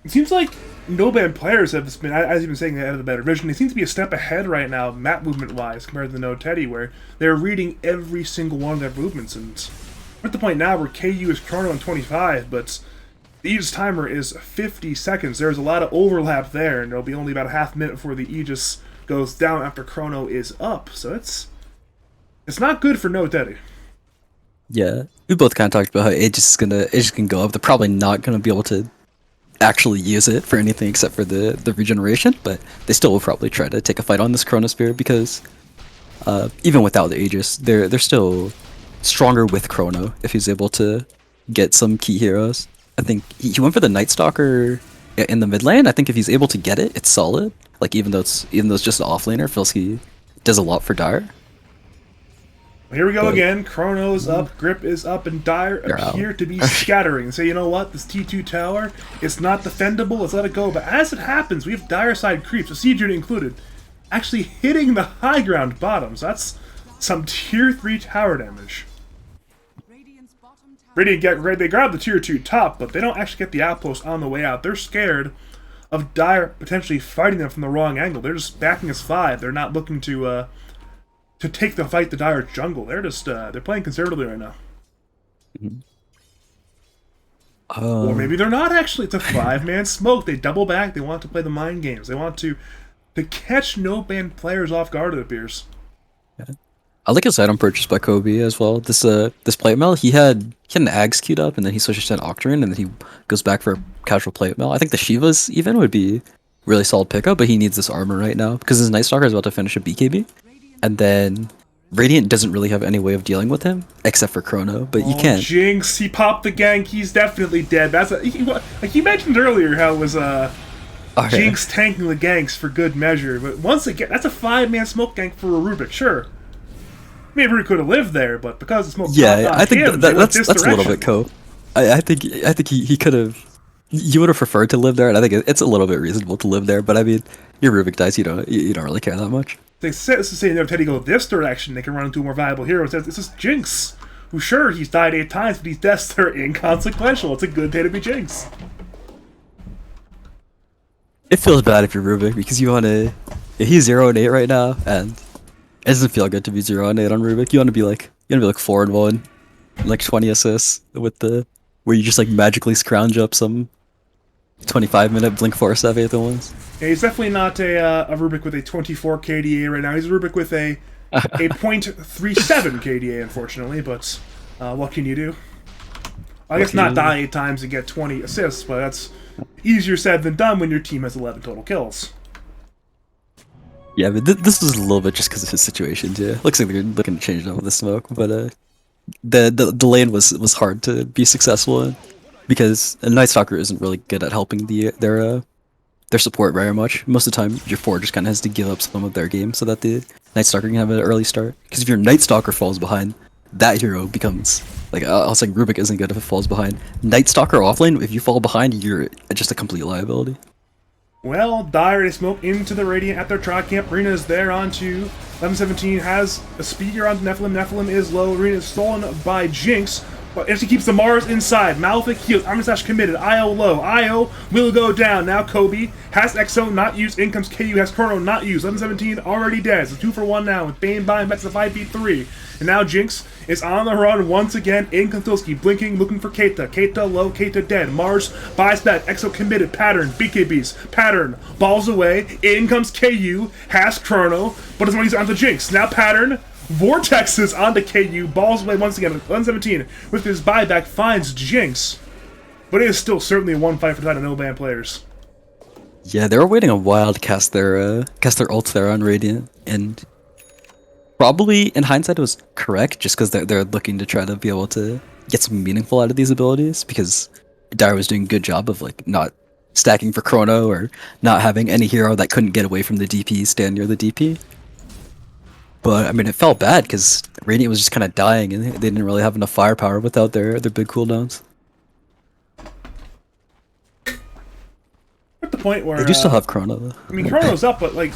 it seems like no banned players have been, as you've been saying, they have the better vision. They seem to be a step ahead right now, map movement-wise, compared to the No Teddy, where they're reading every single one of their movements. And we're at the point now where KU is Chrono in 25, but the Aegis timer is 50 seconds. There's a lot of overlap there, and there'll be only about a half minute before the Aegis goes down after Chrono is up. So it's not good for No Teddy. Yeah, we both kind of talked about how Aegis can go up. They're probably not gonna be able to actually use it for anything except for the regeneration, but they still will probably try to take a fight on this Chronosphere because even without the Aegis, they're still stronger with Chrono if he's able to get some key heroes. I think he went for the Night Stalker in the mid lane. I think if he's able to get it, it's solid. Even though it's just an offlaner, feels he does a lot for Dire. Here we go again. Chrono's up, Grip is up, and Dire appear to be scattering. So you know what? This T2 tower, it's not defendable. Let's let it go. But as it happens, we have Dire side creeps, a Siege unit included, actually hitting the high ground bottom. So that's some tier 3 tower damage. Radiant's bottom tower Radiant they grab the tier 2 top, but they don't actually get the outpost on the way out. They're scared of Dire potentially fighting them from the wrong angle. They're just backing as 5. They're not looking to take the fight to Dire jungle. They're just they're playing conservatively right now. Or maybe they're not actually. It's a 5-man smoke. They double back. They want to play the mind games. They want to catch no banned players off guard, it appears. Yeah. I like his item purchase by Kobe as well. This plate mail, he had an Ags queued up, and then he switches to an Octarine, and then he goes back for a casual plate mail. I think the Shivas even would be really solid pickup, but he needs this armor right now because his Night Stalker is about to finish a BKB, and then Radiant doesn't really have any way of dealing with him except for Chrono. But you can't. Jinx, he popped the gank. He's definitely dead. That's like you mentioned earlier how it was Jinx tanking the ganks for good measure. But once again, that's a 5-man smoke gank for a Rubik. Sure. Maybe he could have lived there, but because the smoke I think him, that's a little bit cope. I think he could have. You would have preferred to live there, and I think it's a little bit reasonable to live there. But I mean, your Rubik dice, you don't really care that much. They say if Teddy go this direction, they can run into a more valuable hero. This is Jinx, who sure he's died 8 times, but these deaths are inconsequential. It's a good day to be Jinx. It feels bad if you're Rubik because you want to. He's 0 and 8 right now, and it doesn't feel good to be 0 and 8 on Rubik. You want to be like 4 and 1, like 20 assists with where you just magically scrounge up some 25-minute Blink Force F 8th ones. Yeah, he's definitely not a Rubik with a 24 KDA right now. He's a Rubik with a 0.37 KDA, unfortunately, but what can you do? I guess not die 8 times and get 20 assists, but that's easier said than done when your team has 11 total kills. Yeah, but this is a little bit just because of his situation, too. Looks like they're looking to change it up with the smoke, but the lane was hard to be successful in because a Night Stalker isn't really good at helping their support very much. Most of the time, your 4 just kind of has to give up some of their game so that the Night Stalker can have an early start. Because if your Night Stalker falls behind, that hero becomes I was saying Rubik isn't good if it falls behind. Night Stalker offlane, if you fall behind, you're just a complete liability. Well, Dire smoke into the Radiant at their Trot Camp. Rina is there onto 1117, has a speeder onto Nephilim. Nephilim is low. Rina is stolen by Jinx. But if she keeps the Mars inside, Malefic heals, Armor Slash committed, IO low, IO will go down. Now Kobe has Exo not used, in comes KU, has Chrono not used, 11-17 already dead. So 2 for 1 now with Bane buying back to the 5v3. And now Jinx is on the run once again. In Kontilski, blinking, looking for Keita. Keita low, Keita dead. Mars buys back, Exo committed, pattern, BKBs, pattern, balls away. In comes KU, has Chrono, but doesn't want to use it onto Jinx. Now pattern, vortexes onto KU, balls away once again. 11-17 with his buyback finds Jinx, but it is still certainly a one fight for the side of no-ban players. Yeah, they were waiting a while to cast their ults there on Radiant, and probably in hindsight it was correct, just because they're looking to try to be able to get some meaningful out of these abilities, because Dire was doing a good job of like not stacking for Chrono or not having any hero that couldn't get away from the DP stand near the DP. But I mean, it felt bad because Radiant was just kind of dying, and they didn't really have enough firepower without their big cooldowns. At the point where They do still have Chrono, though. I mean, Chrono's up, but like,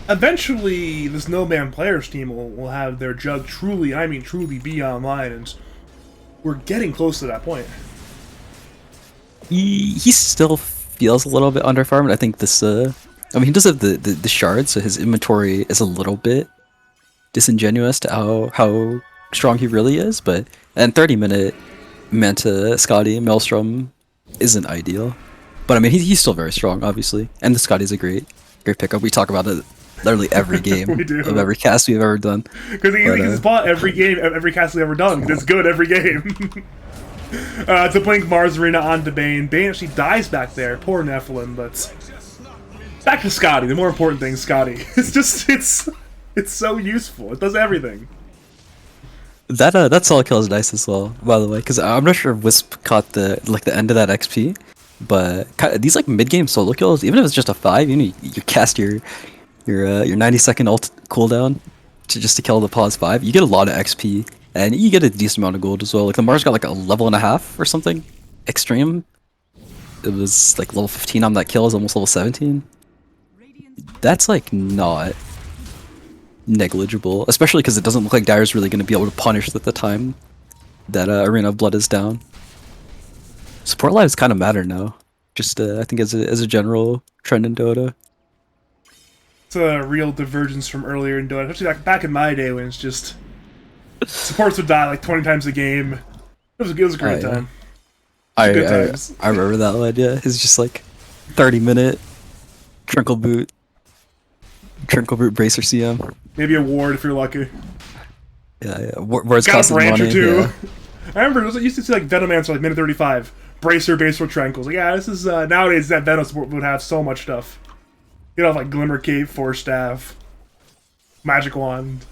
eventually this no-ban players team will have their Jug truly, I mean truly, be online, and we're getting close to that point. He still feels a little bit underfarmed. I think this. I mean, he does have the shard, so his inventory is a little bit disingenuous to how strong he really is. But and 30-minute Manta, Scotty, Maelstrom isn't ideal. But I mean, he's still very strong, obviously. And the Scotty's a great pickup. We talk about it literally every game We do. of every cast we've ever done. Because he's bought every game, every cast we've ever done. It's good every game. To blink Mars Arena onto Bane. Bane actually dies back there. Poor Nephilim, but back to Scotty. The more important thing, Scotty. It's so useful. It does everything. That solo kill is nice as well, by the way, because I'm not sure if Wisp caught the end of that XP, but these like mid game solo kills, even if it's just a 5, you cast your 90-second ult cooldown to kill the pause 5, you get a lot of XP and you get a decent amount of gold as well. Like the Mars got like a level and a half or something extreme. It was like level 15 on that kill, it was almost level 17. That's like not negligible, especially because it doesn't look like Dire's really going to be able to punish at the time that Arena of Blood is down. Support lives kind of matter now, just I think as a general trend in Dota. It's a real divergence from earlier in Dota, especially back in my day when it's just supports would die like 20 times a game. It was a great time. Good times. I remember that one, yeah. It's just like 30-minute Trinkle Boot Bracer CM. Maybe a ward if you're lucky. Yeah. Where's Got a costing branch money? or two. Yeah. I remember I used to see like Venomancer like minute 35. Bracer base for Tranquils. Like, yeah, this is nowadays that Venom support would have so much stuff. You know, like Glimmer Cape, Force Staff, Magic Wand.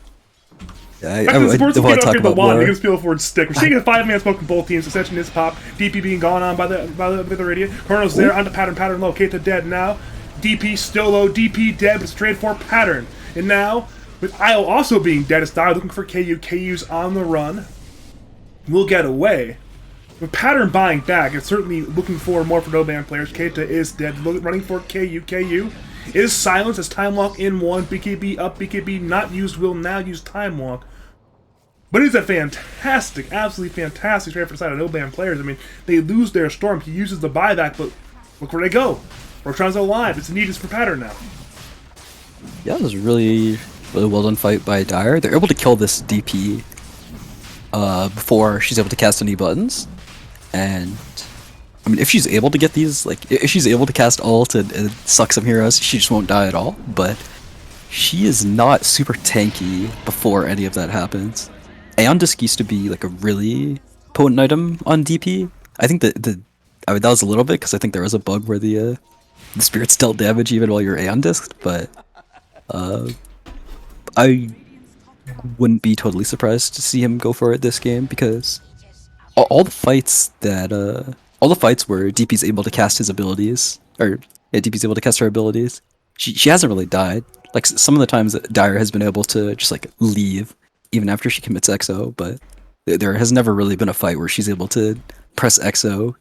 Yeah, I I sports do can want to talk upgrade the about wand, more. they can spill forward stick. We're seeing a 5-man smoke from both teams. Ascension is pop. DP being gone on by the Radiant. Chrono's there onto pattern low. Keita dead now. DP still low. DP dead, but straight for pattern. And now, with IO also being dead, it's Dire looking for KU. KU's on the run. Will get away. With pattern buying back, it's certainly looking for more for no-ban players. Keita is dead. Running for KU. KU is silenced as Time Walk in one. BKB up. BKB not used. Will now use Time Walk. But it's a fantastic, absolutely fantastic trade for the side of no-ban players. I mean, they lose their Storm. He uses the buyback, but look where they go. Rotron's alive. It's needed for pattern now. Yeah, it was a really well done fight by Dire. They're able to kill this DP before she's able to cast any buttons. And I mean, if she's able to get these, like, if she's able to cast ult and suck some heroes, she just won't die at all. But she is not super tanky before any of that happens. Aeon Disc used to be like a really potent item on DP. I think that that was a little bit because I think there was a bug where the spirits dealt damage even while you're Aeon Disced, but I wouldn't be totally surprised to see him go for it this game because all the fights where DP's able to cast his abilities, or yeah, DP's able to cast her abilities, she hasn't really died. Like some of the times that Dire has been able to just like leave even after she commits Exo, but there has never really been a fight where she's able to press Exo,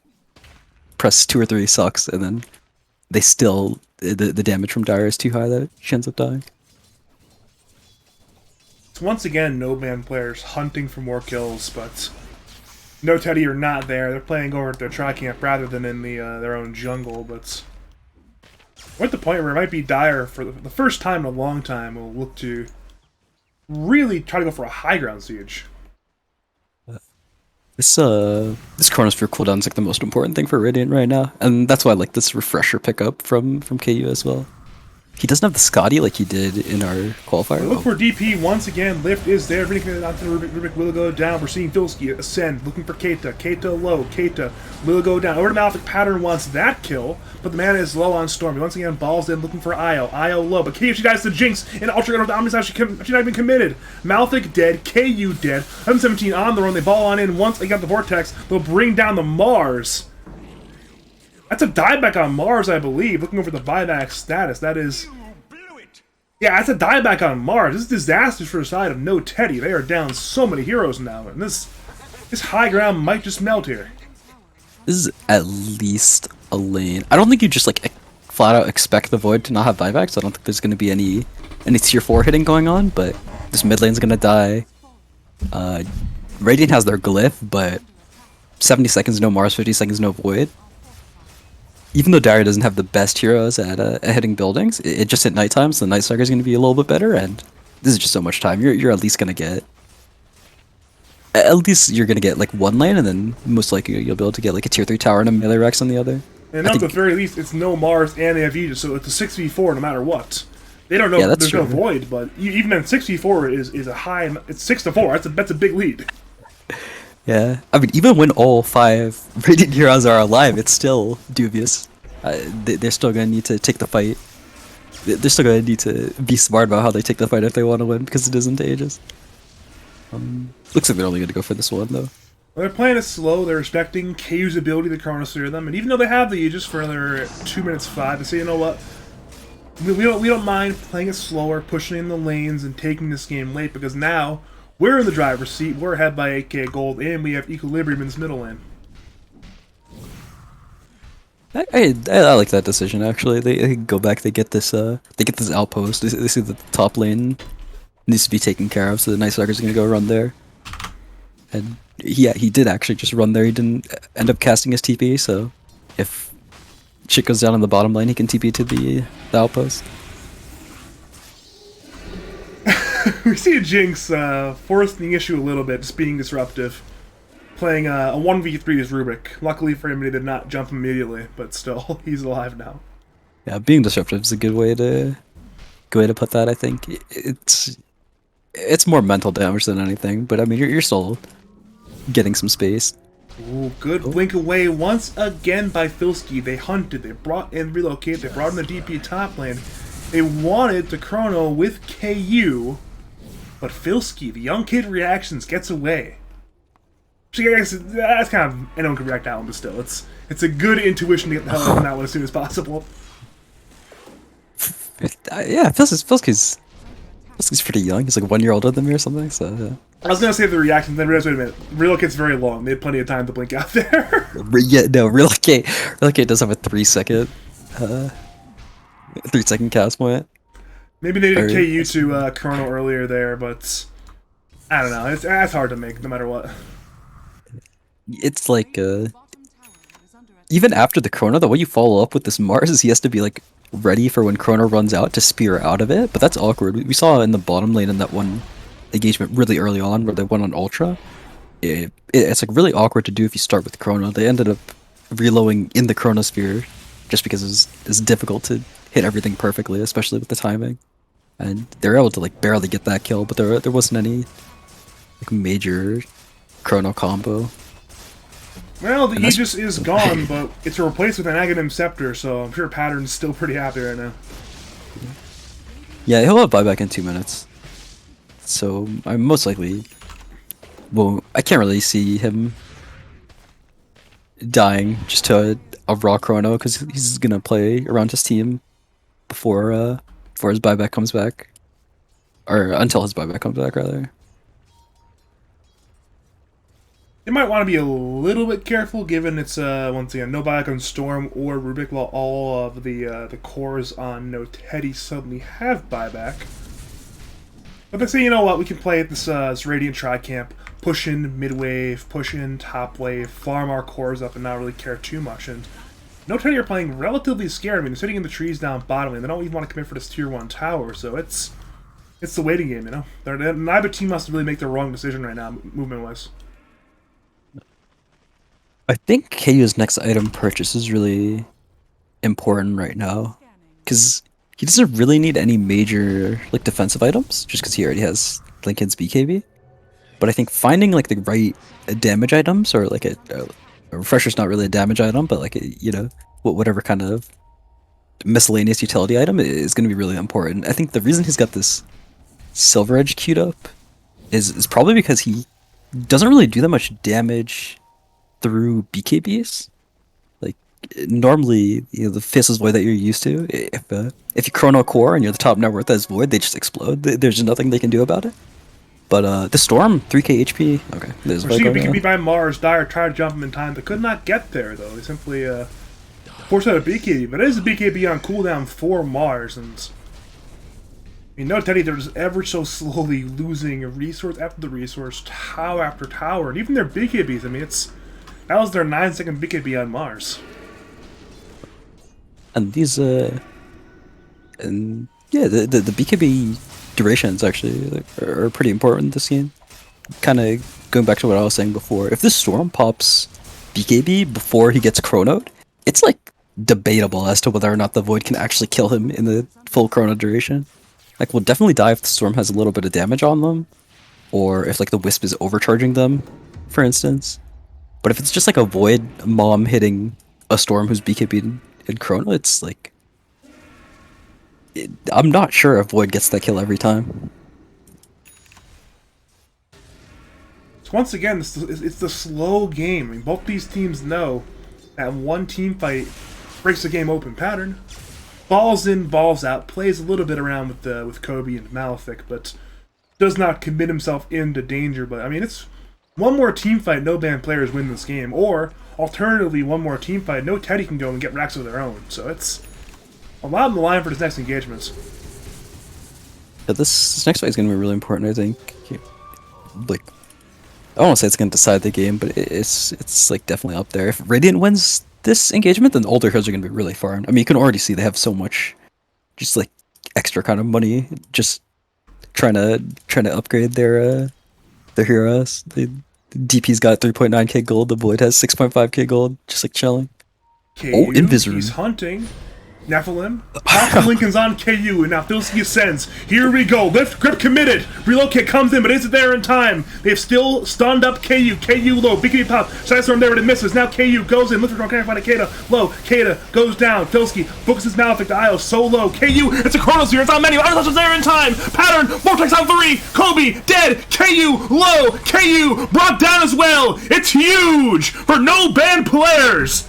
press 2 or 3 sucks, and then they still the damage from Dire is too high that she ends up dying. It's once again no-ban players hunting for more kills, but No Teddy are not there. They're playing over at their tri-camp rather than in their own jungle, but we're at the point where it might be Dire, for the first time in a long time, will look to really try to go for a high ground siege. This Chronosphere cooldown is like the most important thing for Radiant right now, and that's why I like this refresher pickup from KU as well. He doesn't have the Scotty like he did in our qualifier. Look for DP once again. Lift is there. Everything onto the Rubik will go down. We're seeing Filsky ascend, looking for Keita. Keita low. Keita will go down. Over to Malefic. Pattern wants that kill, but the mana is low on Storm. Once again, balls in, looking for Io. Io low, but KU, she dies to Jinx, and Ultra Gun with Omnis actually not even committed. Malefic dead. KU dead. 117 on the run. They ball on in. Once they got the Vortex, they'll bring down the Mars. That's a dieback on Mars, I believe. Looking over the buyback status, that is... Yeah, that's a dieback on Mars. This is disastrous for the side of No Teddy. They are down so many heroes now, and this high ground might just melt here. This is at least a lane. I don't think you just like flat out expect the Void to not have buybacks. I don't think there's going to be any tier 4 hitting going on, but this mid lane's going to die. Radiant has their glyph, but 70 seconds no Mars, 50 seconds no Void. Even though Dire doesn't have the best heroes at hitting buildings, it just hit nighttime, so the Night Stalker is going to be a little bit better, and this is just so much time. You're at least going to get... At least you're going to get like one lane, and then most likely you'll be able to get like a tier 3 tower and a melee Rex on the other. And at the very least, it's no Mars and they have Aegis, so it's a 6v4 no matter what. They don't know if there's no Void, but even then 6v4 is a high... It's 6-4, that's a big lead. Yeah, I mean, even when all 5 Radiant heroes are alive, it's still dubious. They're still gonna need to take the fight. They're still gonna need to be smart about how they take the fight if they want to win, because it isn't Aegis. Looks like they're only gonna go for this one, though. Well, they're playing it slow, they're respecting KU's ability to Chronosphere them, and even though they have the Aegis for another 2 minutes 5, they say, you know what? We don't mind playing it slower, pushing in the lanes, and taking this game late, because now we're in the driver's seat, we're ahead by 8k gold, and we have Equilibrium in this middle lane. I like that decision, actually. They go back, they get this outpost, they see the top lane needs to be taken care of, so the Night Stalker's gonna go run there. And yeah, he did actually just run there, he didn't end up casting his TP, so if shit goes down in the bottom lane, he can TP to the outpost. We see Jinx forcing the issue a little bit, just being disruptive. Playing a 1v3 as Rubik. Luckily for him, he did not jump immediately, but still, he's alive now. Yeah, being disruptive is a good way to put that, I think. It's more mental damage than anything, but I mean, you're still getting some space. Ooh, good blink away once again by Filsky. They hunted, they brought in Relocate, they brought in the DP top lane. They wanted to chrono with KU, but Filsky, the young kid reactions, gets away. That's kind of, anyone can react that one, but still, it's a good intuition to get the hell out of that one as soon as possible. Yeah, Filsky's pretty young. He's like 1 year older than me or something, so yeah. I was gonna say the reaction, then realized, wait a minute, Relocate's very long. They had plenty of time to blink out there. Yeah, no, Relocate does have a 3-second cast point. Maybe they did KU to Chrono earlier there, but I don't know. That's hard to make, no matter what. It's like, even after the Chrono, the way you follow up with this Mars is he has to be like ready for when Chrono runs out to spear out of it, but that's awkward. We saw in the bottom lane in that one engagement really early on where they went on Ultra. It's like really awkward to do if you start with Chrono. They ended up reloading in the Chronosphere just because it's difficult to hit everything perfectly, especially with the timing. And they were able to like barely get that kill, but there wasn't any like major Chrono combo. Well, the Aegis is gone, but it's replaced with an Aghanim Scepter, so I'm sure Pattern's still pretty happy right now. Yeah, he'll have buyback in 2 minutes. So, I'm most likely... Well, I can't really see him dying just to a raw Chrono, because he's gonna play around his team before his buyback comes back. Or until his buyback comes back, rather. They might want to be a little bit careful, given it's, once again, no buyback on Storm or Rubik, while all of the cores on No Teddy suddenly have buyback. But they say, you know what, we can play at this Radiant Tri-Camp, push in mid-wave, push in top wave, farm our cores up and not really care too much. And No Teddy are playing relatively scared. I mean, they're sitting in the trees down bottom lane. They don't even want to commit for this tier 1 tower, so it's the waiting game, you know? Neither team has to really make the wrong decision right now, movement-wise. I think KU's next item purchase is really important right now, because he doesn't really need any major like defensive items, just because he already has Linken's BKB. But I think finding like the right damage items, or like a refresher's not really a damage item, but like whatever kind of miscellaneous utility item is going to be really important. I think the reason he's got this Silver Edge queued up is probably because he doesn't really do that much damage through BKBs. Like normally, the Faceless Void that you're used to, if you Chrono Core and you're the top net worth as Void, they just explode. There's nothing they can do about it. But the Storm, 3k HP. Okay, there's We're seeing BKB by Mars. Dire tried to jump him in time. They could not get there though. They simply forced out a BKB. But it is a BKB on cooldown for Mars, and No Teddy, they're just ever so slowly losing resource after the resource, tower after tower, and even their BKBs. I mean, that was their 9-second BKB on Mars. And these the BKB durations actually are pretty important in this game. Kind of going back to what I was saying before, if this Storm pops BKB before he gets chronoed, it's like debatable as to whether or not the Void can actually kill him in the full chrono duration. Like, we'll definitely die if the Storm has a little bit of damage on them, or if like the Wisp is overcharging them, for instance. But if it's just like a Void mom hitting a Storm who's BKB in chrono, it's like I'm not sure if Void gets that kill every time. So once again, it's the slow game. I mean, both these teams know that one team fight breaks the game open pattern. Balls in, balls out, plays a little bit around with Kobe and Malefic, but does not commit himself into danger. But I mean, it's one more team fight, no ban players win this game, or alternatively, one more team fight, no Teddy can go and get racks of their own. So it's a lot on the line for this next engagement. Yeah, this next fight is going to be really important, I think. Like, I don't want to say it's going to decide the game, but it's like definitely up there. If Radiant wins this engagement, then Older Heroes are going to be really farmed. I mean, you can already see they have so much, just like extra kind of money, just trying to upgrade their heroes. The DP's got 3.9k gold. The Void has 6.5k gold, just like chilling. KU, Invisroom. He's hunting. Nephilim. Pop Lincoln's on KU, and now Filsky ascends. Here we go. Lift, grip committed. Relocate comes in, but is it there in time? They've still stunned up KU. KU low. BKB pop. Sidestorm there, but it misses. Now KU goes in. Lift, can't find a Kata. Low. Kata goes down. Filsky focuses Malefic to Isle. So low. KU. It's a Chronosphere. It's on menu. Iron was there in time. Pattern. Vortex on 3. Kobe. Dead. KU. Low. KU. Brought down as well. It's huge for no ban players.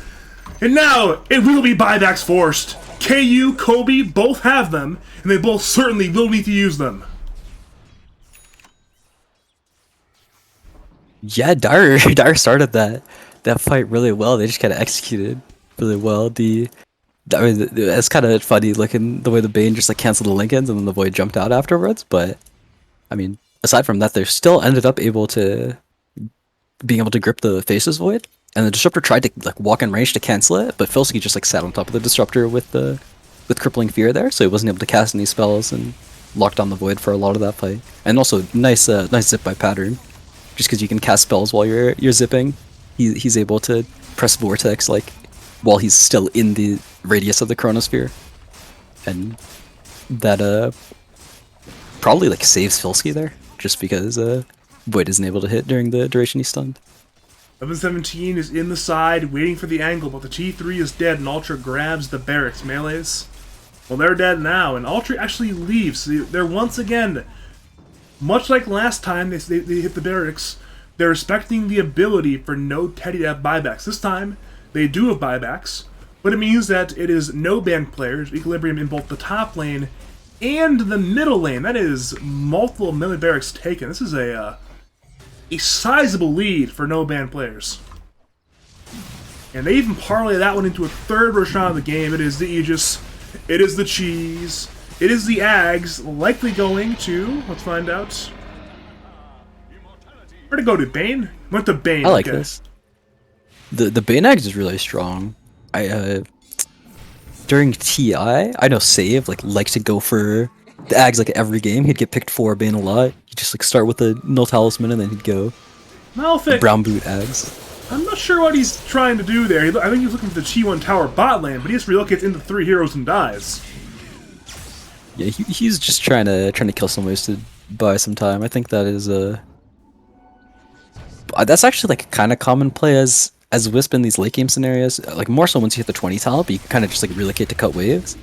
And now it will be buybacks forced. KU, Kobe, both have them, and they both certainly will need to use them. Yeah, Dire started that fight really well. They just kind of executed really well. It's kind of funny looking the way the Bane just like canceled the Linken's and then the Void jumped out afterwards. But I mean, aside from that, they still ended up being able to grip the Faceless Void. And the Disruptor tried to like walk in range to cancel it, but Filsky just like sat on top of the Disruptor with Crippling Fear there, so he wasn't able to cast any spells and locked on the Void for a lot of that fight. And also nice zip by Pattern, just because you can cast spells while you're zipping. He's able to press Vortex like while he's still in the radius of the Chronosphere, and that probably like saves Filsky there, just because Void isn't able to hit during the duration he's stunned. 1117 is in the side, waiting for the angle, but the T3 is dead, and Ultra grabs the barracks. Melees, well, they're dead now, and Ultra actually leaves. They're once again, much like last time they hit the barracks, they're respecting the ability for no Teddy to have buybacks. This time, they do have buybacks, but it means that it is no ban players, Equilibrium in both the top lane and the middle lane. That is multiple melee barracks taken. This is a sizable lead for no ban players. And they even parlay that one into a third Roshan of the game. It is the Aegis, it is the cheese, It is the Ags, likely going to, let's find out. Where'd it go to? Bane? Went to Bane. I like okay. this. The Bane Ags is really strong. During TI, I know Save likes to go for the Ags every game. He'd get picked for Bane a lot. He'd just start with the No Talisman and then he'd go Malphite, Brown Boot Ags. I'm not sure what he's trying to do there. I think he's looking for the Chi-1 tower bot lane, but he just relocates into 3 heroes and dies. Yeah, he's just trying to kill some ways to buy some time. I think that is that's actually a kind of common play as Wisp in these late game scenarios. More so once you hit the 20 tile, but you can kind of just relocate to cut waves.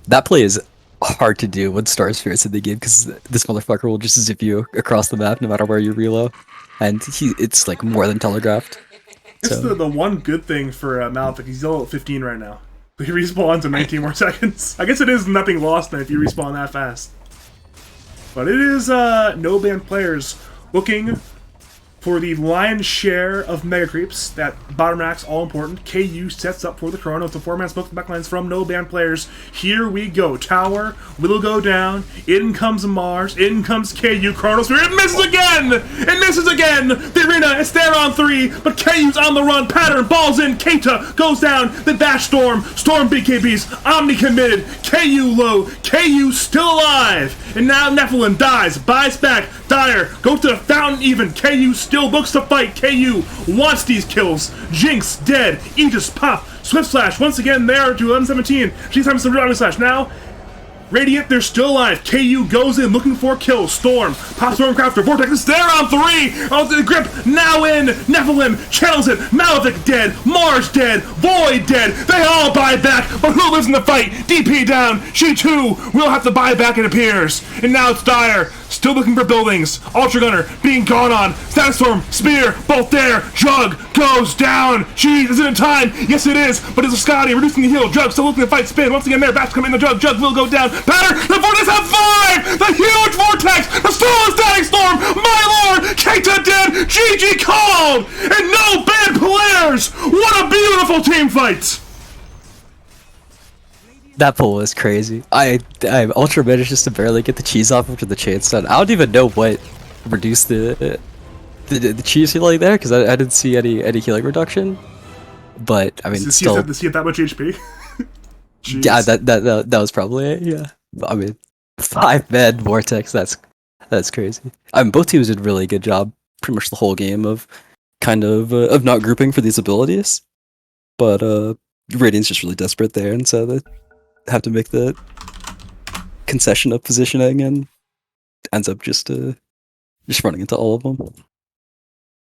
That play is hard to do when Star Spirit's in the game because this motherfucker will just zip you across the map no matter where you reload, and it's more than telegraphed. It's the one good thing for Malphite. He's still at 15 right now. But he respawns in 19 more seconds. I guess it is nothing lost then if you respawn that fast. But it is no band players looking for the lion's share of Mega Creeps. That bottom rack's all important. KU sets up for the Chrono. It's a 4-man split backlines from no band players. Here we go. Tower will go down. In comes Mars. In comes KU. Chrono Spirit misses again! It misses again! The arena is there on 3, but KU's on the run. Pattern, balls in. Keita goes down. The Dash Storm. Storm BKBs. Omni committed. KU low. KU still alive. And now Nephilim dies. Buys back. Dire. Go to the fountain even. KU still looks to fight. KU wants these kills. Jinx dead. Aegis pop. Swift Slash once again there to 1117. She's having some Dragon Slash now. Radiant, they're still alive. KU goes in looking for kills. Storm, Pop Stormcrafter, Vortex is there on 3. Oh, the grip now in. Nephilim channels it. Malvik dead. Mars dead. Void dead. They all buy back, but who lives in the fight? DP down. She too will have to buy back, it appears. And now it's Dire. Still looking for buildings. Ultra Gunner being gone on. Static Storm, Spear, both there. Jug goes down. She is it in time? Yes, it is. But it's a Scotty reducing the heal. Jug still looking to fight. Spin once again there. Bats coming in the Jug. Jug will go down. Pattern. The Vortex have 5. The huge Vortex. The stolen Static Storm. My lord. Keita dead. GG called. And no bad players. What a beautiful team fight. That pull was crazy. I Ultra managed just to barely get the cheese off after the chain stun. I don't even know what reduced the cheese healing there because I didn't see any healing reduction. But I mean, still, to see it that much HP. yeah, that was probably it. Yeah, but, I mean, 5-man Vortex. That's crazy. I mean, both teams did a really good job pretty much the whole game of kind of not grouping for these abilities, but Radiant's just really desperate there, and so they have to make the concession of positioning and ends up just running into all of them.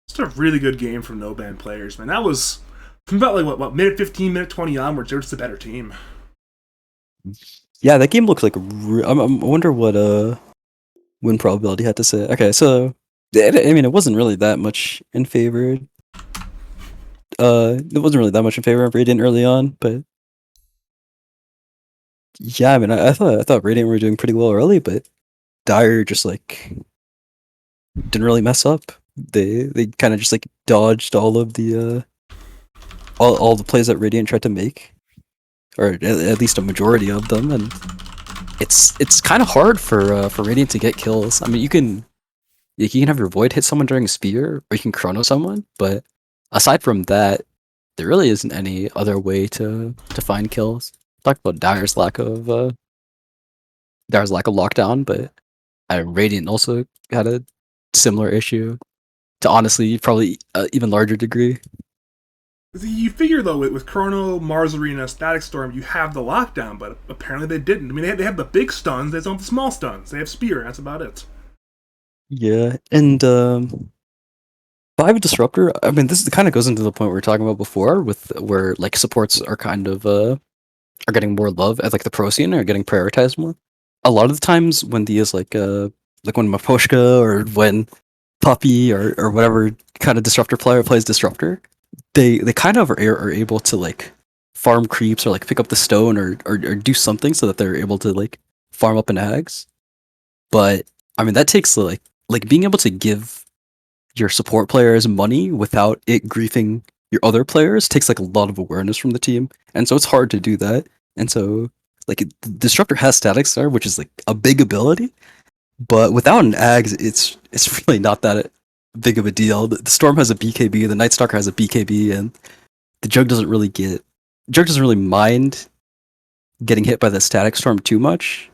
It's a really good game from no band players, man. That was from about what minute 15, minute 20 onwards. They're just a better team. Yeah, that game looks like. I wonder what win probability had to say. Okay, so I mean, it wasn't really that much in favor. It wasn't really that much in favor of Radiant early on, but yeah, I mean, I thought Radiant were doing pretty well early, but Dire just didn't really mess up. They kind of just dodged all of the all the plays that Radiant tried to make, or at least a majority of them, and it's kind of hard for Radiant to get kills. I mean, you can have your Void hit someone during a spear, or you can chrono someone, but aside from that, there really isn't any other way to find kills. Talked about Dire's lack of lockdown, but Radiant also had a similar issue to honestly probably even larger degree. You figure though with Chrono, Mars Arena, Static Storm, you have the lockdown, but apparently they didn't. I mean, they have the big stuns, they don't have the small stuns. They have Spear, that's about it. Yeah, and 5 Disruptor, I mean, this kind of goes into the point we were talking about before, with where supports are kind of are getting more love at the pro scene, are getting prioritized more. A lot of the times when these when Maposhka or when Puppy or whatever kind of Disruptor player plays Disruptor, they kind of are able to farm creeps or pick up the stone or do something so that they're able to farm up an Ags. But I mean, that takes being able to give your support players money without it griefing your other players takes a lot of awareness from the team, and so it's hard to do that. And so like Disruptor has Static Star, which is like a big ability, but without an Ags, it's really not that big of a deal. The Storm has a BKB, the Night Stalker has a BKB, and the Jug doesn't really mind getting hit by the Static Storm too much.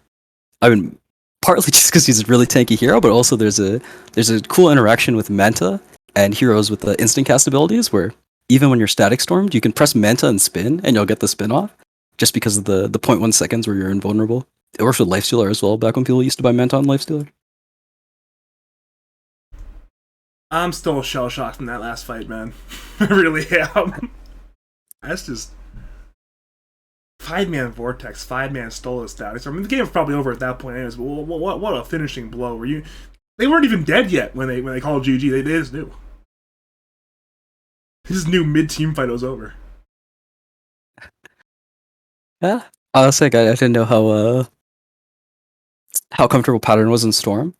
I mean, partly just because he's a really tanky hero, but also there's a cool interaction with Manta and heroes with the instant cast abilities where even when you're Static Stormed, you can press Manta and spin, and you'll get the spin off just because of the 0.1 seconds where you're invulnerable. It works with Lifestealer as well, back when people used to buy Manta on Lifestealer. I'm still shell shocked from that last fight, man. I really am. That's just 5-man Vortex, 5-man Stola Static. I mean, the game was probably over at that point, anyways. But what a finishing blow! They weren't even dead yet when they called GG. They just knew. They just knew mid-team fight was over. Yeah, I was like, I didn't know how comfortable Pattern was in Storm,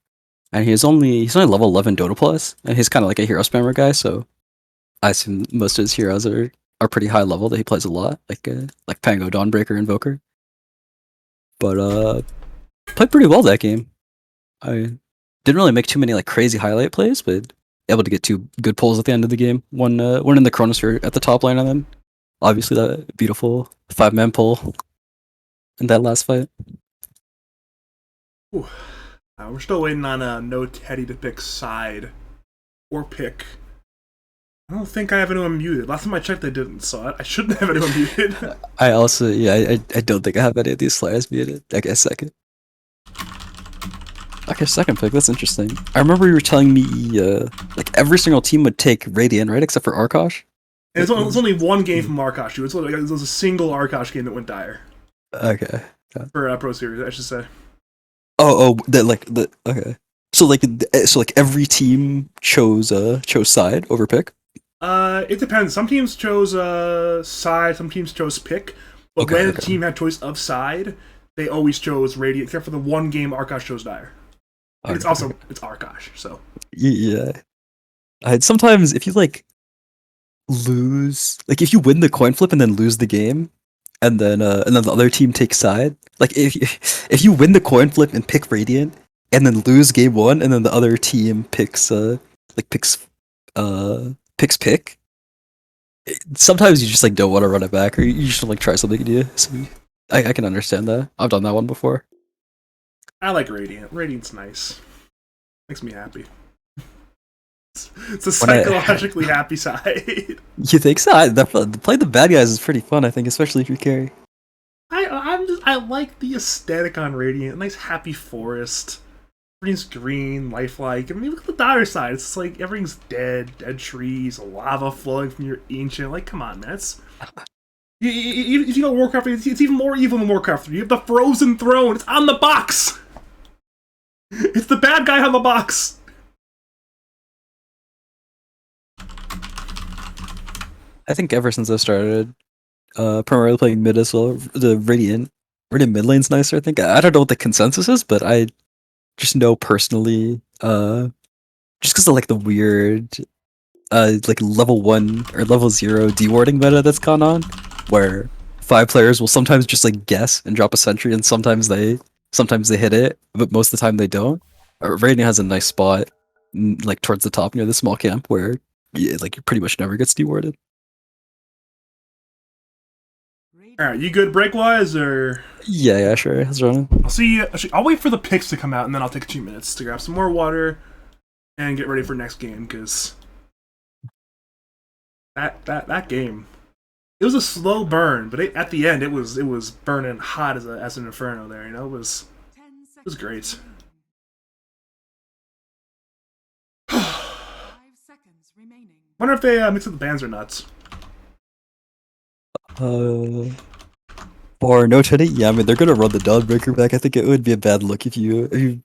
and he's only level 11 Dota plus, and he's kind of like a hero spammer guy, so I assume most of his heroes are pretty high level that he plays a lot, like Pango, Dawnbreaker, Invoker. But played pretty well that game. I didn't really make too many like crazy highlight plays, but able to get 2 good pulls at the end of the game. One in the Chronosphere at the top lane, and then obviously that beautiful 5-man pull in that last fight. We're still waiting on No Teddy to pick side or pick. I don't think I have anyone muted. Last time I checked, I didn't, so I shouldn't have anyone muted. I also, I don't think I have any of these flyers muted. I guess second. Okay, second pick. That's interesting. I remember you were telling me like every single team would take Radiant, right? Except for Arkosh. And it's only one game from Arkosh. It was a single Arkosh game that went dire. Okay. For Pro Series, I should say. Okay. So like every team chose side over pick. It depends. Some teams chose side, some teams chose pick. But when the team had choice of side, they always chose Radiant, except for the one game Arkosh chose dire. Okay. It's Arkosh, so. Yeah. Sometimes if you like lose, like if you win the coin flip and then lose the game, and then the other team takes side, like if you win the coin flip and pick Radiant and then lose game 1 and then the other team picks pick, sometimes you just like don't want to run it back, or you just like try something new. So I can understand that. I've done that one before. I like Radiant. Radiant's nice. Makes me happy. It's a psychologically happy side. You think so? Playing the bad guys is pretty fun, I think, especially if you carry. I like the aesthetic on Radiant. Nice happy forest. Everything's green, lifelike. I mean, look at the dire side. It's like everything's dead trees, lava flowing from your ancient. Like, come on, man. If you know Warcraft, it's even more evil than Warcraft 3. You have the Frozen Throne. It's on the box. It's the bad guy on the box. I think ever since I started primarily playing mid as well, the Radiant mid lane's nicer, I think. I don't know what the consensus is, but I just know personally, just because of like the weird like level 1 or level 0 dewarding meta that's gone on, where 5 players will sometimes just like guess and drop a sentry, and sometimes they hit it, but most of the time they don't. Radiant has a nice spot like towards the top near the small camp where like it pretty much never gets dewarded. Alright, you good break-wise, or...? Yeah, sure. How's it running? I'll wait for the picks to come out, and then I'll take 2 minutes to grab some more water and get ready for next game, because that game, it was a slow burn, but at the end, it was burning hot as an inferno there, you know? It was great. 5 seconds remaining. Wonder if they mix up the bands or nuts. Or No Teddy? Yeah, I mean, they're gonna run the Dawnbreaker back. I think it would be a bad look if you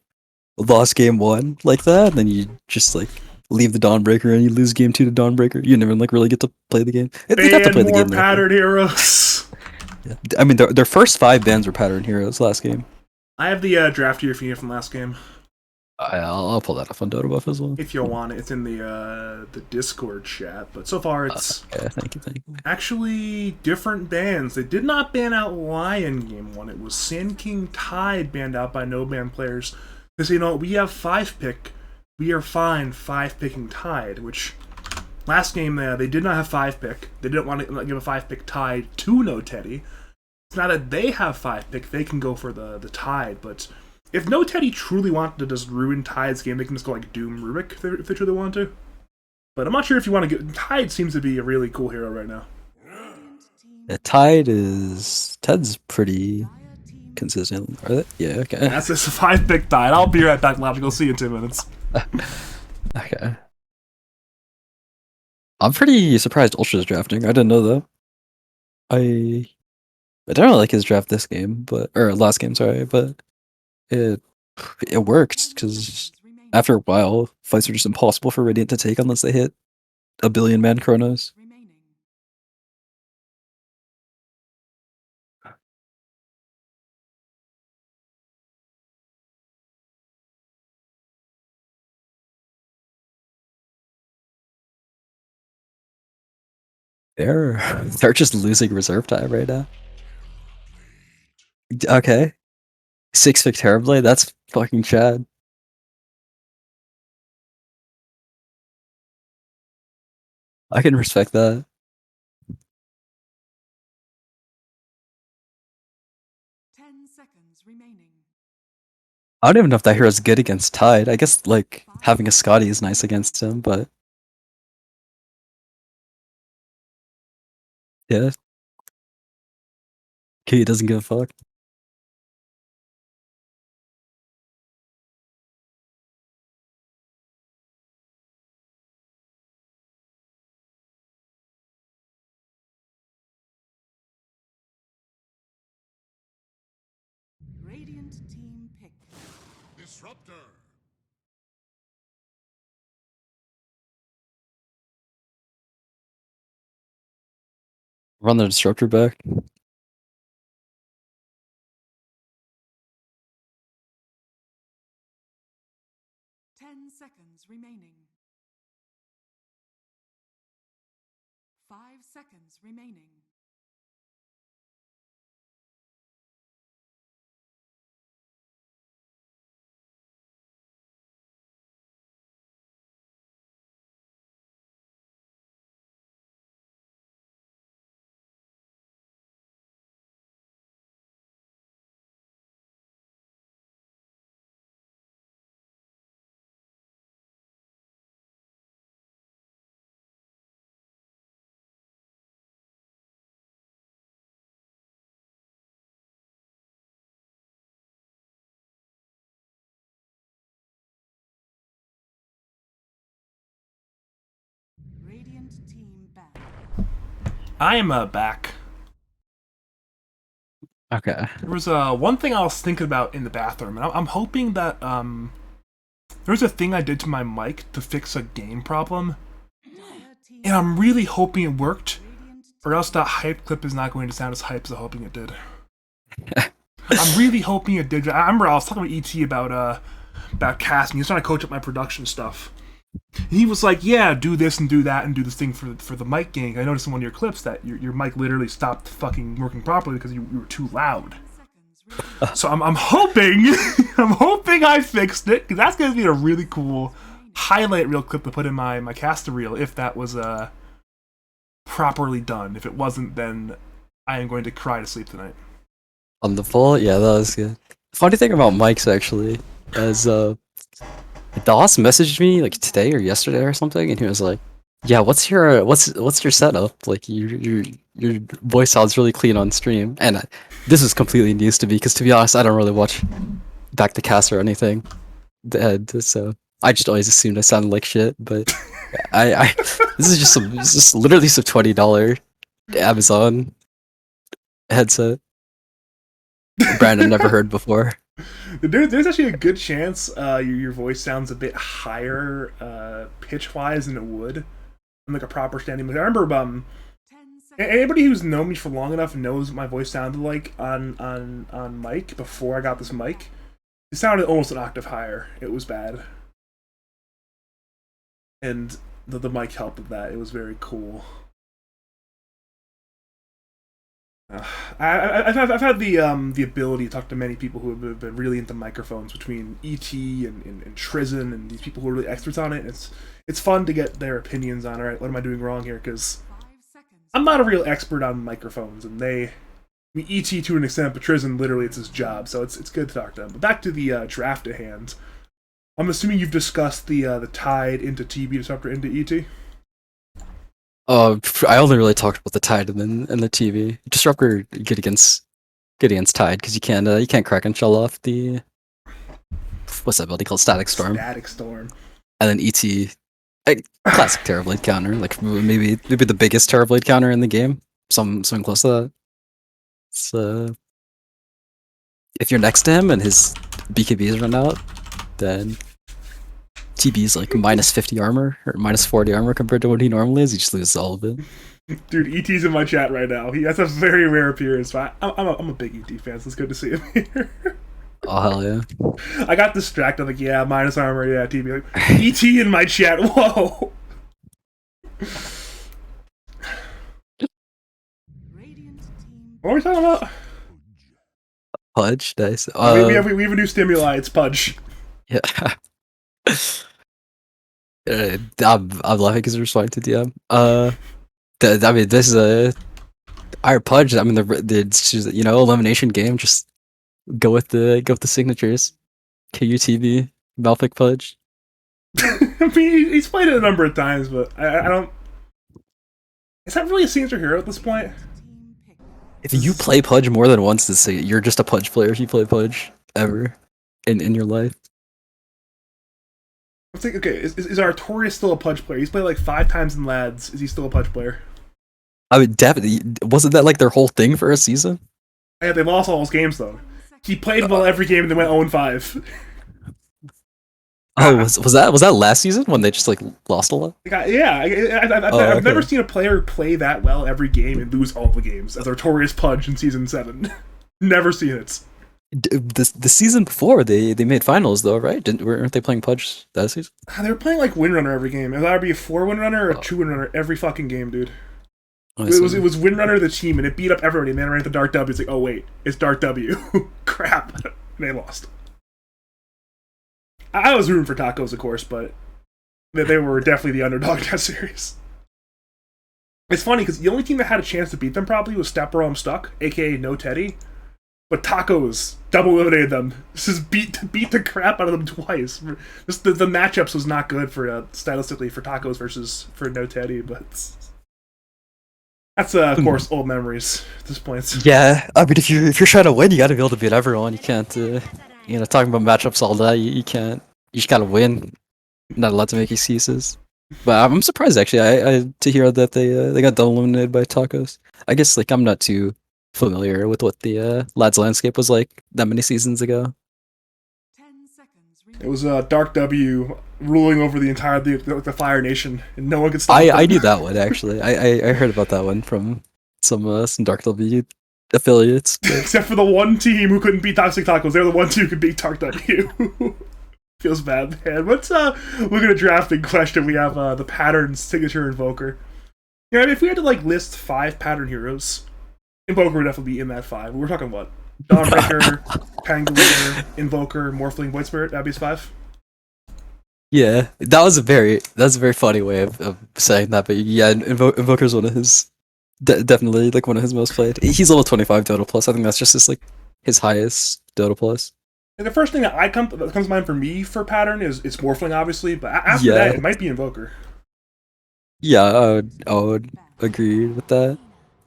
lost game 1 like that, and then you just like leave the Dawnbreaker and you lose game 2 to Dawnbreaker. You never like really get to play the game. They got to play the game. Pattern heroes. Yeah. I mean, their first 5 bans were pattern heroes last game. I have the draft here for you from last game. I'll pull that up on Dotabuff as well. If you'll want it. It's in the Discord chat. But so far, it's Okay, thank you. actually different bans. They did not ban out Lion game one. It was Sand King Tide banned out by no ban players. Because, you know, we have 5-pick. We are fine 5-picking Tide, which last game they did not have 5-pick. They didn't want to give a 5-pick Tide to No Teddy. It's not that they have 5-pick, they can go for the Tide, but if No Teddy truly wanted to just ruin Tide's game, they can just go like Doom Rubik if they truly want to. But I'm not sure if you want to get... Tide seems to be a really cool hero right now. Yeah, Ted's pretty consistent. Are they? Yeah, okay. That's just a 5-pick Tide. I'll be right back, Logical. See you in 2 minutes. Okay. I'm pretty surprised Ultra's drafting. I didn't know that. I don't really like his draft this game, or last game, sorry, but it worked because after a while, fights are just impossible for Radiant to take unless they hit a billion man chronos. They're just losing reserve time right now. Okay. 6-pick Terrorblade, that's fucking Chad. I can respect that. 10 seconds remaining. I don't even know if that hero's good against Tide. I guess, like, having a Scotty is nice against him, but... yeah. He doesn't give a fuck. Radiant team pick. Disruptor. Run the Disruptor back. 10 seconds remaining. 5 seconds remaining. Radiant team back. I am back. Okay. There was one thing I was thinking about in the bathroom, and I'm hoping that there's a thing I did to my mic to fix a game problem, and I'm really hoping it worked, or else that hype clip is not going to sound as hype as I'm hoping it did. I'm really hoping it did. I remember I was talking with ET about casting. He was trying to coach up my production stuff. He was like, "Yeah, do this and do that and do this thing for the mic gang." I noticed in one of your clips that your mic literally stopped fucking working properly because you were too loud. So I'm hoping I'm hoping I fixed it, because that's gonna be a really cool highlight reel clip to put in my caster reel if that was properly done. If it wasn't, then I am going to cry to sleep tonight. On the full, yeah, that was good. Funny thing about mics actually, as Doss messaged me like today or yesterday or something, and he was like, "Yeah, what's your setup? Like your voice sounds really clean on stream." And this is completely news to me because, to be honest, I don't really watch back the cast or anything, so I just always assumed I sounded like shit. But I this is just literally some $20 Amazon headset brand I've never heard before. There's actually a good chance your voice sounds a bit higher pitch-wise than it would in like a proper standing mic. I remember 10 seconds. anybody who's known me for long enough knows what my voice sounded like on mic before I got this mic. It sounded almost an octave higher. It was bad. And the mic helped with that. It was very cool. I've had the ability to talk to many people who have been really into microphones, between ET and Trizin and these people who are really experts on it. It's fun to get their opinions on, all right, what am I doing wrong here? Because 5 seconds. I'm not a real expert on microphones, and ET to an extent, but Trizin, literally, it's his job, so it's good to talk to him. But back to the draft at hand. I'm assuming you've discussed the Tide into TB Disruptor into ET? I only really talked about the Tide and the TV. Disruptor good against Tide because you can't crack and shell off the what's that ability called, Static Storm. Static Storm. And then ET, a classic Terrorblade counter, like maybe the biggest Terrorblade counter in the game. Something close to that. It's if you're next to him and his BKBs run out, then TB's like minus 50 armor or minus 40 armor compared to what he normally is. He just loses all of it. Dude, ET's in my chat right now. He has a very rare appearance. But I'm a big ET fan, so it's good to see him here. Oh hell yeah! I got distracted. I'm like, yeah, minus armor, yeah, TB. Like, ET in my chat. Whoa. Radiant team. What are we talking about? Pudge, nice. We have a new stimuli. It's Pudge. Yeah. I'm laughing because we're responding to DM. I mean, this is our Pudge. I mean, it's just, elimination game. Just go with the signatures. KUTV, Malphite Pudge. I mean, he's played it a number of times, but I don't. Is that really a signature hero at this point? Team pick. If you play Pudge more than once, you're just a Pudge player. If you play Pudge ever in your life. I'm thinking, okay, is Artorias still a Pudge player? He's played like 5 times in Lads. Is he still a Pudge player? I mean, definitely. Wasn't that like their whole thing for a season? Yeah, they lost all his games though. He played well every game and they went 0-5. Oh, was that last season when they just like lost a lot? Yeah, I've never seen a player play that well every game and lose all the games as Artorias Pudge in season 7. Never seen it. The season before they made finals though, right? Weren't they playing Pudge that season? They were playing like Windrunner every game. It would either be a 4 Windrunner or a 2 Windrunner every fucking game, dude. It was Windrunner the team, and it beat up everybody. And then ran into Dark W. It's like, oh wait, it's Dark W. Crap, and they lost. I was rooting for Tacos, of course, but they were definitely the underdog in that series. It's funny because the only team that had a chance to beat them probably was Stepbro I'm Stuck, aka No Teddy. But Tacos double eliminated them. This is beat the crap out of them twice. Just the matchups was not good for stylistically for Tacos versus for No Teddy, but that's of course old memories at this point. Yeah, I mean if you're trying to win, you got to be able to beat everyone. You can't, talking about matchups all day. You can't. You just gotta win. Not allowed to make excuses. But I'm surprised actually. I to hear that they got double eliminated by Tacos. I guess like I'm not too familiar with what the Lads landscape was like that many seasons ago. 10 seconds It was Dark W ruling over the entire the Fire Nation, and no one could stop I them. knew that one actually. I heard about that one from some Dark W affiliates. Except for the one team who couldn't beat Toxic Tacos. They're the one team who could beat Dark W. Feels bad, man. Let's look at a drafting question. We have the Pattern Signature Invoker. Yeah, I mean, if we had to like list 5 Pattern heroes, Invoker would definitely be in that 5. We're talking what? Dawnbreaker, Pangolier, Invoker, Morphling, Void Spirit. That'd be his 5. Yeah, that was a very funny way of saying that. But yeah, Invoker's one of his definitely like one of his most played. He's level 25 Dota plus. I think that's just his highest Dota plus. And the first thing that comes to mind for me for Pattern is it's Morphling, obviously, but after that, it might be Invoker. Yeah, I would agree with that.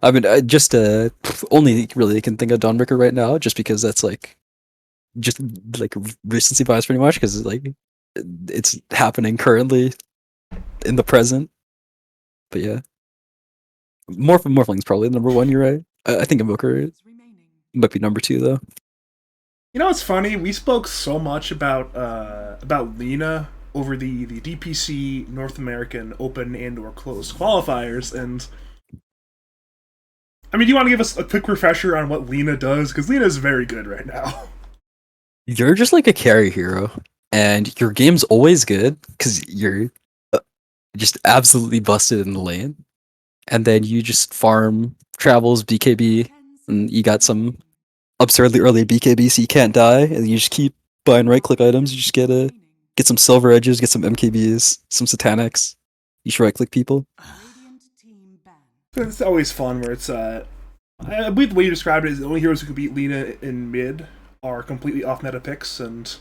I mean, I just only really can think of Dawnbreaker right now, just because that's like, just like recency bias pretty much, because like it's happening currently in the present. But yeah, Morphling's probably number 1. You're right. I think Invoker remaining. might be number 2 though. You know what's funny? We spoke so much about Lina over the DPC North American Open and/or closed qualifiers, and I mean, do you want to give us a quick refresher on what Lina does? Because Lina is very good right now. You're just like a carry hero, and your game's always good because you're uh, just absolutely busted in the lane, and then you just farm travels BKB, 10 and you seconds got some remaining. absurdly early BKB, so you can't die, and you just keep buying right click items. You just get some silver edges, get some MKBs, some satanics. You should right click people. Radiant team ban. It's always fun where it's I believe the way you described it is the only heroes who can beat Lina in mid are completely off meta picks, and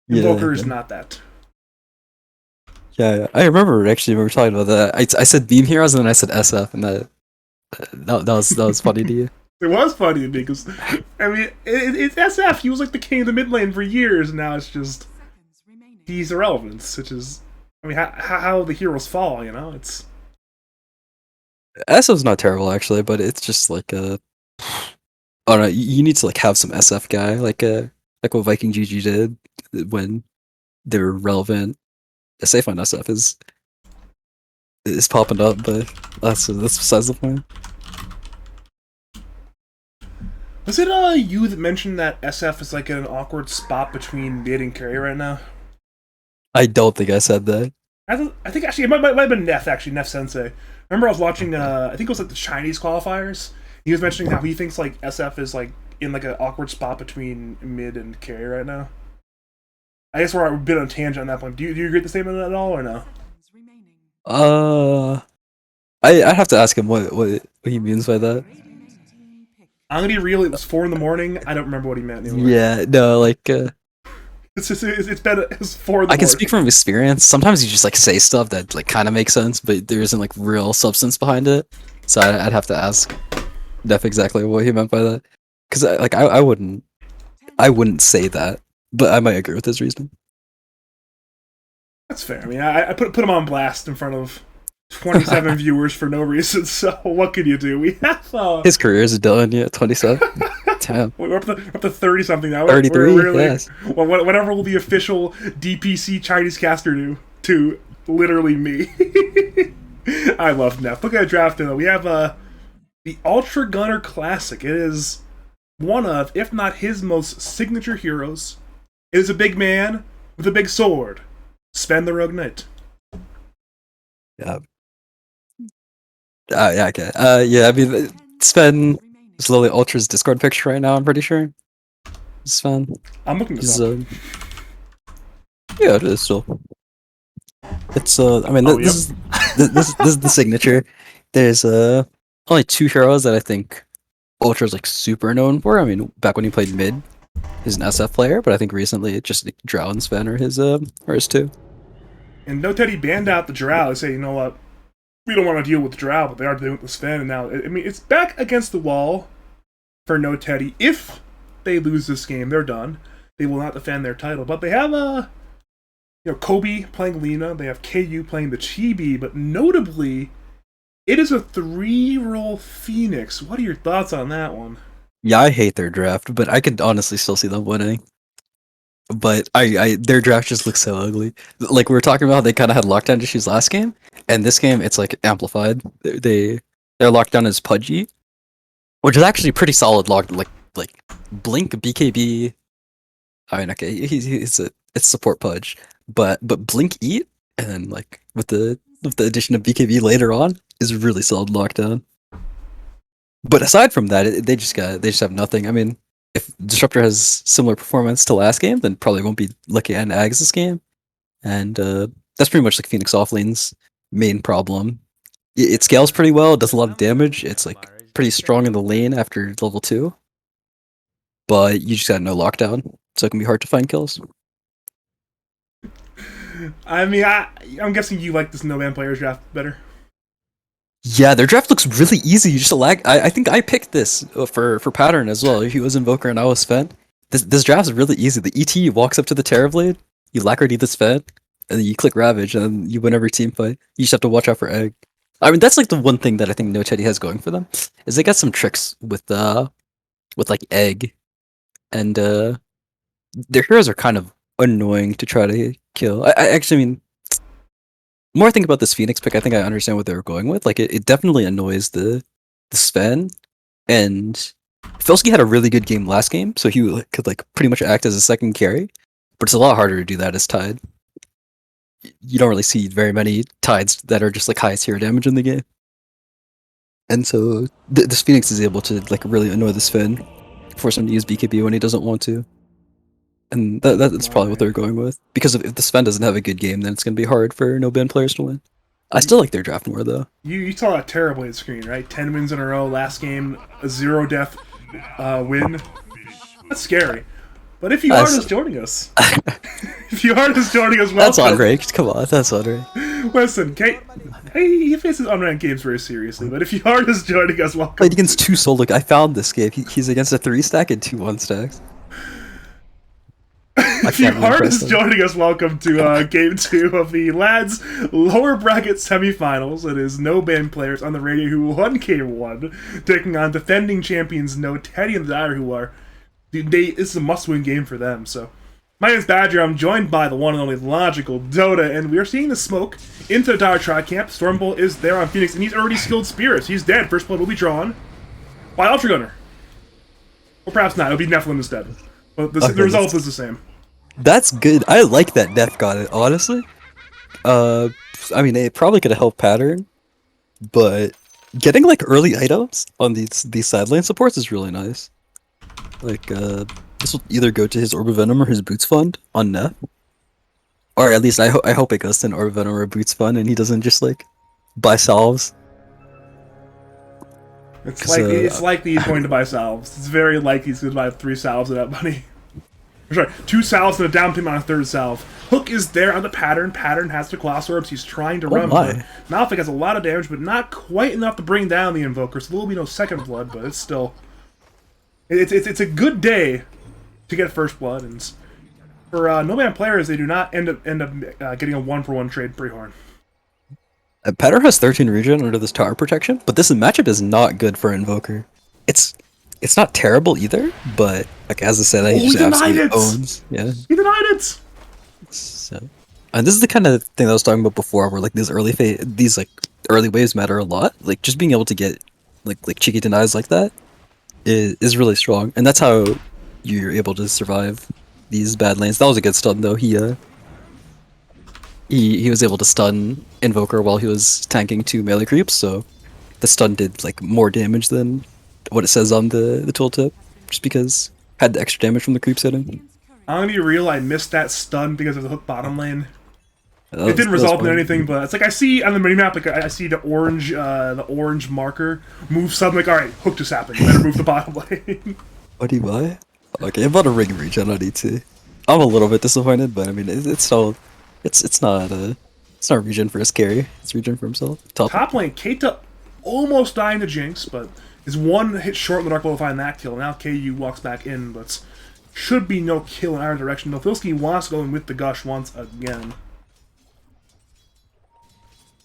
Invoker is not that. Yeah, I remember actually we were talking about that. I said Beam Heroes and then I said SF, and that was funny to you. It was funny to me because, I mean, it's SF. He was like the king of the mid lane for years, and now it's just Seconds remaining. he's irrelevant, which is, I mean, how the heroes fall, you know? It's SF's not terrible actually, but it's just like oh no, you need to like have some SF guy like what Viking GG did when they were relevant. Safe on SF is popping up, but that's besides the point. was it you that mentioned that SF is like in an awkward spot between mid and carry right now? I don't think I said that. I think actually it might have been Neff actually, Neff Sensei. Remember I was watching I think it was like the Chinese qualifiers. He was mentioning how he thinks like SF is like in like an awkward spot between mid and carry right now. I guess we're a bit on a tangent on that point. Do you agree with the statement at all or no? Seconds remaining. I'd have to ask him what he means by that. Radiant team pick. I'm gonna be real. It was 4 in the morning. I don't remember what he meant anymore. Yeah, no, like It's just it's been it's 4 in the I can morning. speak from experience. Sometimes you just like say stuff that like kind of makes sense, but there isn't like real substance behind it. So I'd have to ask Def exactly what he meant by that, because I wouldn't say that, but I might agree with his reasoning. That's fair. I mean, I put him on blast in front of 27 viewers for no reason. So what can you do? We have His career is done. Yeah, 27. Damn. we're up to 30 something now. 33, We're really, yes. well, whatever will the official DPC Chinese caster do to literally me. I love Neff. Look at that draft though. We have the Ultra Gunner Classic. It is one of, if not his most signature heroes. It is a big man with a big sword. Sven the Rogue Knight. Yeah. Yeah. Okay. Yeah. I mean, 10 Sven seconds remaining. is Lily Ultra's Discord picture right now. I'm pretty sure. Sven. I'm looking this He's up. yeah, it is still. It's I mean, Oh, this is this is the signature. There's only two heroes that I think Ultra's like super known for. I mean, back when he played mid, he's an SF player, but I think recently it just Drow and Sven are his two. And No Teddy banned out the Drow. They say, you know what? We don't want to deal with the Drow, but they are dealing with the Sven. And now, I mean, it's back against the wall for No Teddy. If they lose this game, they're done. They will not defend their title. But they have Kobe playing Lina. They have KU playing the Chibi. But notably, it is a 3-role Phoenix. What are your thoughts on that one? Yeah, I hate their draft, but I could honestly still see them winning. But their draft just looks so ugly. Like we were talking about, they kind of had lockdown issues last game, and this game it's like amplified. Their lockdown is Pudgy, which is actually pretty solid. Like Blink BKB. I mean, okay, it's support Pudge, but Blink Eat and then like with the addition of BKB later on is really solid lockdown. But aside from that, they just have nothing. I mean, if Disruptor has similar performance to last game, then probably won't be looking at Ags this game. And that's pretty much like Phoenix Offlane's main problem. It scales pretty well, it does a lot of damage, it's like pretty strong in the lane after level 2. But you just got no lockdown, so it can be hard to find kills. I mean, I'm guessing you like this no-man players draft better. Yeah, their draft looks really easy. You just lag. I think I picked this for pattern as well. He was Invoker and I was Sven. This draft is really easy. The ET walks up to the Terrorblade, you Lackard the Sven, and then you click Ravage, and then you win every team fight. You just have to watch out for Egg. I mean, that's like the one thing that I think No Teddy has going for them, is they got some tricks with like Egg, and their heroes are kind of annoying to try to kill. I actually mean, the more I think about this Phoenix pick, I think I understand what they were going with. Like, it definitely annoys the Sven, and Felsky had a really good game last game, so he could like pretty much act as a second carry. But it's a lot harder to do that as Tide. You don't really see very many Tides that are just like highest hero damage in the game. And so this Phoenix is able to like really annoy this Finn, force him to use BKB when he doesn't want to. And that's probably what they're going with. Because if the Sven doesn't have a good game, then it's going to be hard for no ban players to win. I still like their draft more though. You saw that terribly on screen, right? 10 wins in a row, last game, a 0-death win. That's scary. But if you are just joining us, if you are just joining us, welcome. That's unranked. Come on, that's unranked. Listen, Kate, he faces unranked games very seriously, but if you are just joining us, welcome. Played against 2 solo. I found this game. He's against a 3-stack and 2 1-stacks. If you are just joining us, welcome to Game 2 of the lads' lower bracket semifinals. It is no ban players on the radio who won Game 1, taking on defending champions No Teddy and the Dire, who are... This is a must-win game for them, so... My name is Badger, I'm joined by the one and only Logical Dota, and we are seeing the smoke into the Dire Tri-Camp. Stormbolt is there on Phoenix, and he's already skilled Spirits. He's dead. First blood will be drawn by Ultra Gunner. Or perhaps not, it'll be Nephilim instead. But the result is the same. That's good. I like that Neff got it, honestly. I mean, it probably could have helped Pattern, but getting like early items on these side lane supports is really nice. Like, this will either go to his Orb of Venom or his Boots Fund on Neff. Or at least I hope it goes to an Orb of Venom or a Boots Fund and he doesn't just like buy salves. It's likely he's going to buy salves. It's very likely he's going to buy 3 salves of that money. Sorry, 2 salves and a down payment on a 3rd salve. Hook is there on the Pattern. Pattern has the Colossus Orbs. He's trying to run. Malphite has a lot of damage, but not quite enough to bring down the Invoker. So there will be no second blood, but it's still... It's a good day to get first blood. And for no-ban players, they do not end up getting a 1-for-1 trade pre-horn. Pattern has 13 regen under this tower protection, but this matchup is not good for Invoker. It's not terrible either, but like as I said, he just absolutely owns. Yeah, he denied it. So, and this is the kind of thing that I was talking about before, where like these early waves matter a lot. Like just being able to get like cheeky denies like that is really strong, and that's how you're able to survive these bad lanes. That was a good stun though. He was able to stun Invoker while he was tanking 2 melee creeps, so the stun did like more damage than what it says on the tooltip, just because had the extra damage from the creeps hitting. I'm gonna be real, I missed that stun because of the hook bottom lane. It didn't result in anything, but it's like I see on the minimap, like I see the orange marker move suddenly. Like, all right, hook just happened. You better move the bottom lane. What do you buy? Okay, I'm about a ring regen on E2. I'm a little bit disappointed, but I mean it's still it's not regen for his carry. It's regen for himself. Top lane, Keita almost dying to Jinx, but is 1 hit short in the Dark Bolt to find that kill. Now KU walks back in, but should be no kill in either direction. Nofilski wants to go in with the Gush once again.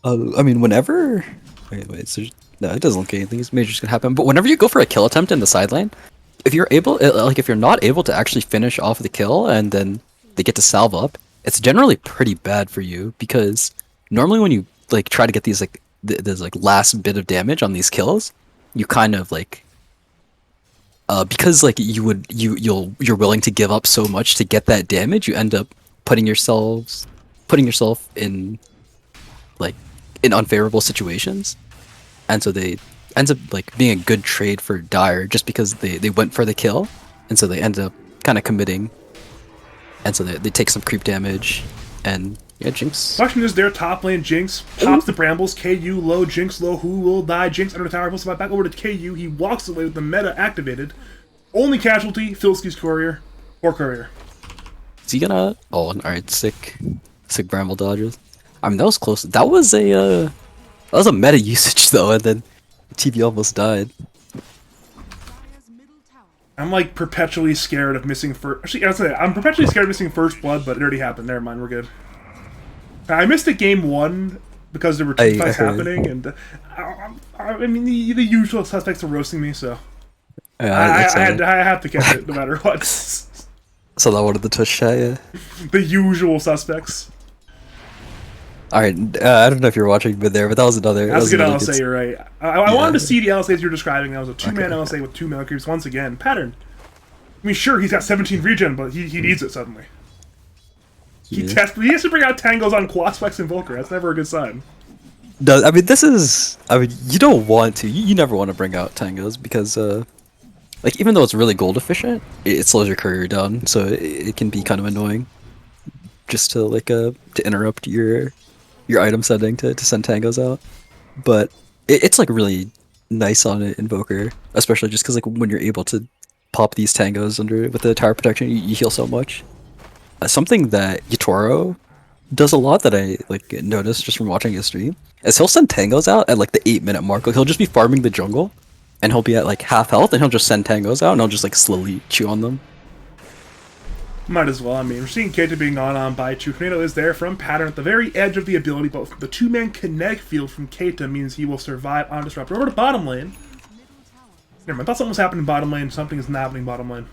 I mean, whenever... Wait, so... No, it doesn't look like anything major's gonna happen. But whenever you go for a kill attempt in the side lane, if you're able... if you're not able to actually finish off the kill and then they get to salve up, it's generally pretty bad for you, because normally when you like try to get these like this like last bit of damage on these kills, you kind of like because like you're willing to give up so much to get that damage, you end up putting yourself in like in unfavorable situations, and so they ends up like being a good trade for Dire just because they went for the kill, and so they end up kind of committing, and so they take some creep damage, and yeah, Jinx. Question is their top lane. Jinx pops the brambles. KU low, Jinx low. Who will die? Jinx under the tower. Pulls back over to KU. He walks away with the meta activated. Only casualty, Filski's courier or courier. Is he gonna? Oh, alright, sick bramble dodges. I mean, that was close. That was a meta usage though, and then TV almost died. I'm like perpetually scared of missing first. Actually, I'll say I'm perpetually scared of missing first blood, but it already happened. Never mind, we're good. I missed it game 1 because there were 2 fights happening, and I mean the usual suspects are roasting me, so yeah, I have to catch it no matter what. So that one of the Twitch chat, yeah. The usual suspects. Alright, I don't know if you're watching mid there, but that was another. That's a good another LSA, you're right. I wanted to Yeah. see the LSAs you're describing. That was a two-man Okay. LSA with 2 mana creeps once again. Pattern. I mean, sure, he's got 17 regen, but he needs it suddenly. He Yeah. he has to bring out Tangos on Quasflex and Volker. That's never a good sign. No, I mean this is. I mean you don't want to. You never want to bring out tangos because like even though it's really gold efficient, it slows your courier down, so it can be kind of annoying. Just to like to interrupt your item setting to send tangos out, but it's like really nice on an invoker, especially just because like when you're able to pop these tangos under with the tower protection, you heal so much. Something that Yatoro does a lot that I like noticed just from watching his stream is he'll send tangos out at like the 8-minute mark. Like he'll just be farming the jungle, and he'll be at like half health, and he'll just send tangos out, and he'll just like slowly chew on them. Might as well. I mean, we're seeing Keita being gone on by 2. Tornado is there from Pattern at the very edge of the ability, but the 2-man kinetic field from Keita means he will survive on Disrupt. Over to bottom lane. Never mind, I thought something was happening bottom lane. Something is not happening bottom lane.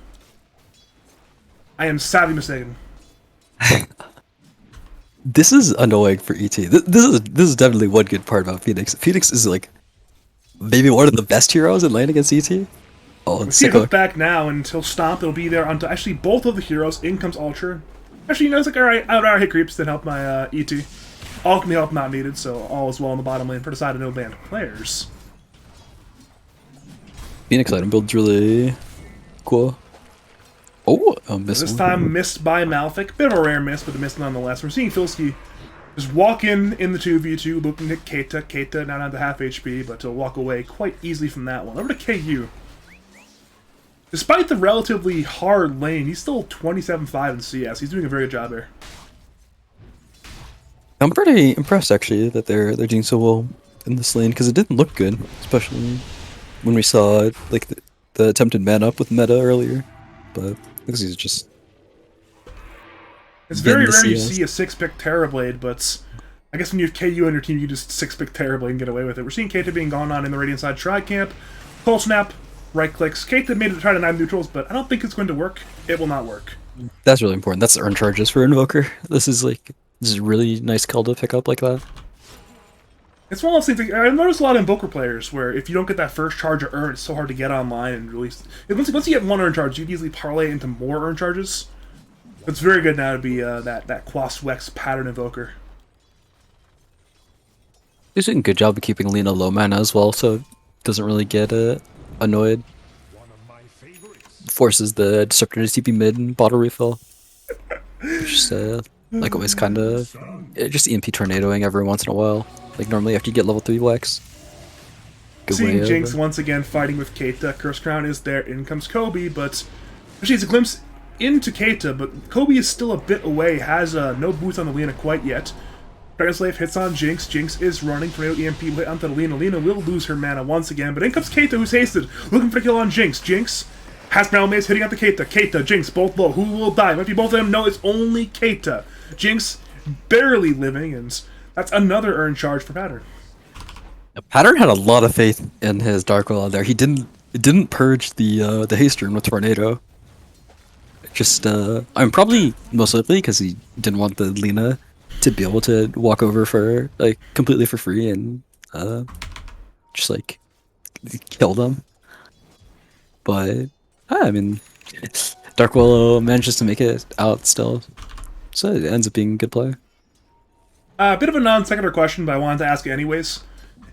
I am sadly mistaken. This is annoying for ET. This is definitely one good part about Phoenix. Phoenix is like maybe one of the best heroes in lane against ET. Oh, We and see a hook Sicko. back now until Stomp. It'll be there until actually both of the heroes. In comes Ultra. Actually, you know, it's like, alright, I'd rather hit creeps than help my ET. Alchemy help not needed, so all is well in the bottom lane for the side of no banned players. Phoenix item build's really cool. Oh, a miss. This one. time missed by Malphite. Bit of a rare miss, but a miss nonetheless. We're seeing Filski just walk in the 2v2, looking at Keita. Keita now down to half HP, but to walk away quite easily from that one. Over to KU. Despite the relatively hard lane, he's still 27-5 in CS. He's doing a very good job here. I'm pretty impressed actually that they're doing so well in this lane because it didn't look good, especially when we saw like the attempted man up with meta earlier. But because he's just It's Then very the rare you CS. see a 6-pick Terrorblade, but I guess when you have KU on your team, you just 6-pick Terrorblade and get away with it. We're seeing Keita being gone on in the Radiant side Tri Camp. Cold Snap, right clicks. Keita made it to try to 9 neutrals, but I don't think it's going to work. It will not work. that's really important. That's earn charges for Invoker. This is really nice call to pick up like that. It's one of those things, like, I've noticed a lot of Invoker players where if you don't get that first charge of earn, it's so hard to get online and release. Once you get 1 earn charge, you can easily parlay into more earn charges. It's very good now to be that Quaswex Pattern Invoker. He's doing a good job of keeping Lena low mana as well, so it doesn't really get annoyed. Forces the Disruptor to TP mid and bottle refill. Just like always kind of just EMP tornadoing every once in a while. Like normally after you get level 3 Wex. Good Seeing way Jinx over. once again fighting with Keita. Curse Crown is there. In comes Kobe, but actually it's a glimpse into Keita, but Kobe is still a bit away. Has no boots on the Lena quite yet. Dragon Slave hits on Jinx. Jinx is running. Tornado EMP will hit onto the Lena. Lena will lose her mana once again, but in comes Keita, who's hasted, looking for a kill on Jinx. Jinx has Brown Maze hitting at the Keita. Keita, Jinx, both low. Who will die? Might be both of them. No, it's only Keita. Jinx barely living, and that's another earn charge for Pattern. Pattern had a lot of faith in his Dark Will out there. He didn't purge the haste rune with Tornado. Just I'm probably most likely because he didn't want the Lena to be able to walk over for like completely for free and just like kill them. But I mean, Dark Willow manages to make it out still, so it ends up being a good play. A bit of a non-sequitur question, but I wanted to ask it anyways.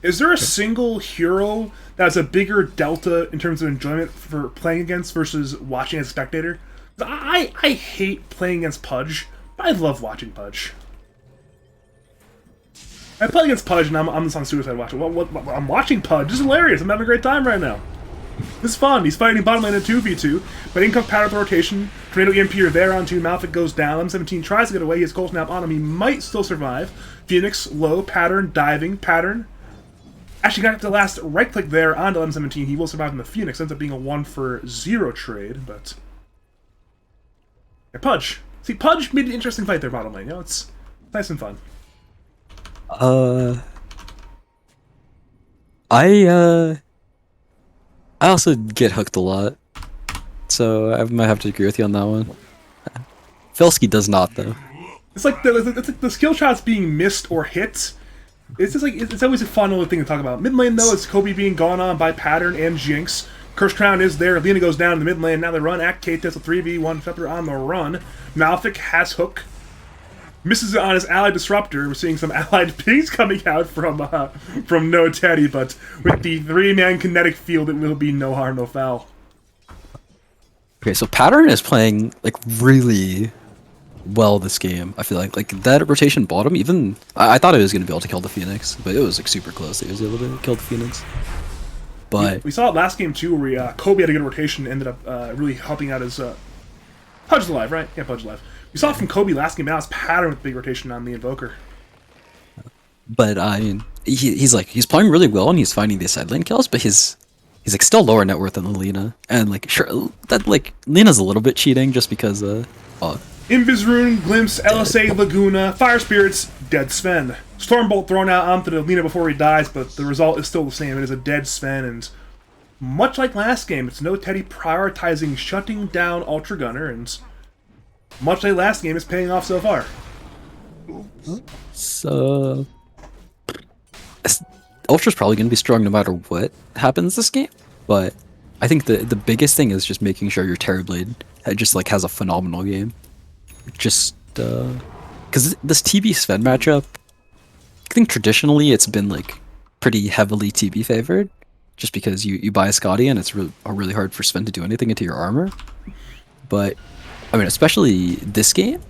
Is there a single hero that has a bigger delta in terms of enjoyment for playing against versus watching as a spectator? I hate playing against Pudge, but I love watching Pudge. I play against Pudge and I'm just on Suicide Watch. I'm watching Pudge. This is hilarious. I'm having a great time right now. This is fun. He's fighting bottom lane in 2v2, but in comes Pattern with the rotation. Tornado EMP are there on 2. Malphite goes down. M17 tries to get away. He has Cold Snap on him. He might still survive. Phoenix, low, Pattern, diving, Pattern. Actually got the last right click there onto M17. He will survive in the Phoenix. Ends up being a 1-for-0 trade, but... Yeah, Pudge. See, Pudge made an interesting fight there bottom lane. You know, it's nice and fun. I also get hooked a lot, so I might have to agree with you on that one. Felsky does not though. It's like the skill shots being missed or hit. It's just like it's always a fun little thing to talk about. Mid lane though, it's Kobe being gone on by Pattern and Jinx. Curse Crown is there. Lina goes down in the mid lane. Now they run at Kate. That's a 3v1 Scepter on the run. Malphite has Hook. Misses it on his Allied Disruptor. We're seeing some Allied Pigs coming out from No Teddy, but with the 3-man kinetic field, it will be no harm, no foul. Okay, so Pattern is playing like really well this game. I feel like that rotation bottom. Even I thought it was gonna be able to kill the Phoenix, but it was like super close. He was able to kill the Phoenix. But we saw it last game too, where Kobe had a good rotation, ended up really helping out his Pudge alive, right? Yeah, Pudge alive. We saw it from Kobe last game. Now it's Pattern with big rotation on the Invoker. But I mean, he's playing really well and he's finding the side lane kills, but he's like still lower net worth than Lina, and like sure that like Lina's a little bit cheating just because Invis Rune, Glimpse, LSA, Laguna, Fire Spirits, dead Sven. Stormbolt thrown out onto the Lina before he dies, but the result is still the same. It is a dead Sven, and much like last game, it's No Teddy prioritizing shutting down Ultra Gunner, and much like last game, it's paying off so far. so Ultra's probably going to be strong no matter what happens this game, but I think the biggest thing is just making sure your Terrorblade just like has a phenomenal game. Just because this TB Sven matchup, I think traditionally it's been like pretty heavily TB favored, just because you buy a Scotty and it's really hard for Sven to do anything into your armor. But I mean, especially this game,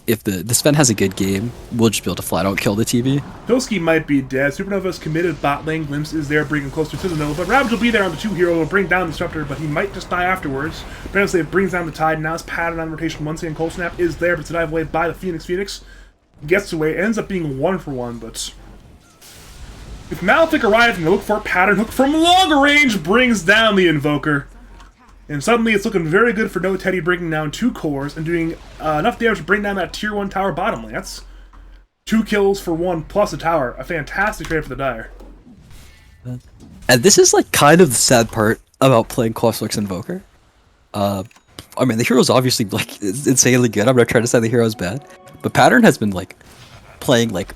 if the Sven has a good game, we'll just be able to flat out kill the TB. Pilsky might be dead. Supernova's committed. Bot lane. Glimpse is there, bringing closer to the Nova. Ravage will be there on the 2 hero. Will bring down the Disruptor, but he might just die afterwards. Apparently, it brings down the Tide. Now it's Pattern on rotation once again. Cold Snap is there, but it's dive away by the Phoenix. Phoenix gets away. It ends up being 1-for-1, but if Malphite arrives and they look for Pattern, Hook from longer range brings down the Invoker. And suddenly it's looking very good for No Teddy bringing down 2 cores and doing enough damage to bring down that tier 1 tower bottom lane. That's 2 kills for 1 plus a tower. A fantastic trade for the Dire. And this is like kind of the sad part about playing Cosmix Invoker. I mean, the hero's obviously like insanely good. I'm not trying to say the hero's bad, but Pattern has been like playing like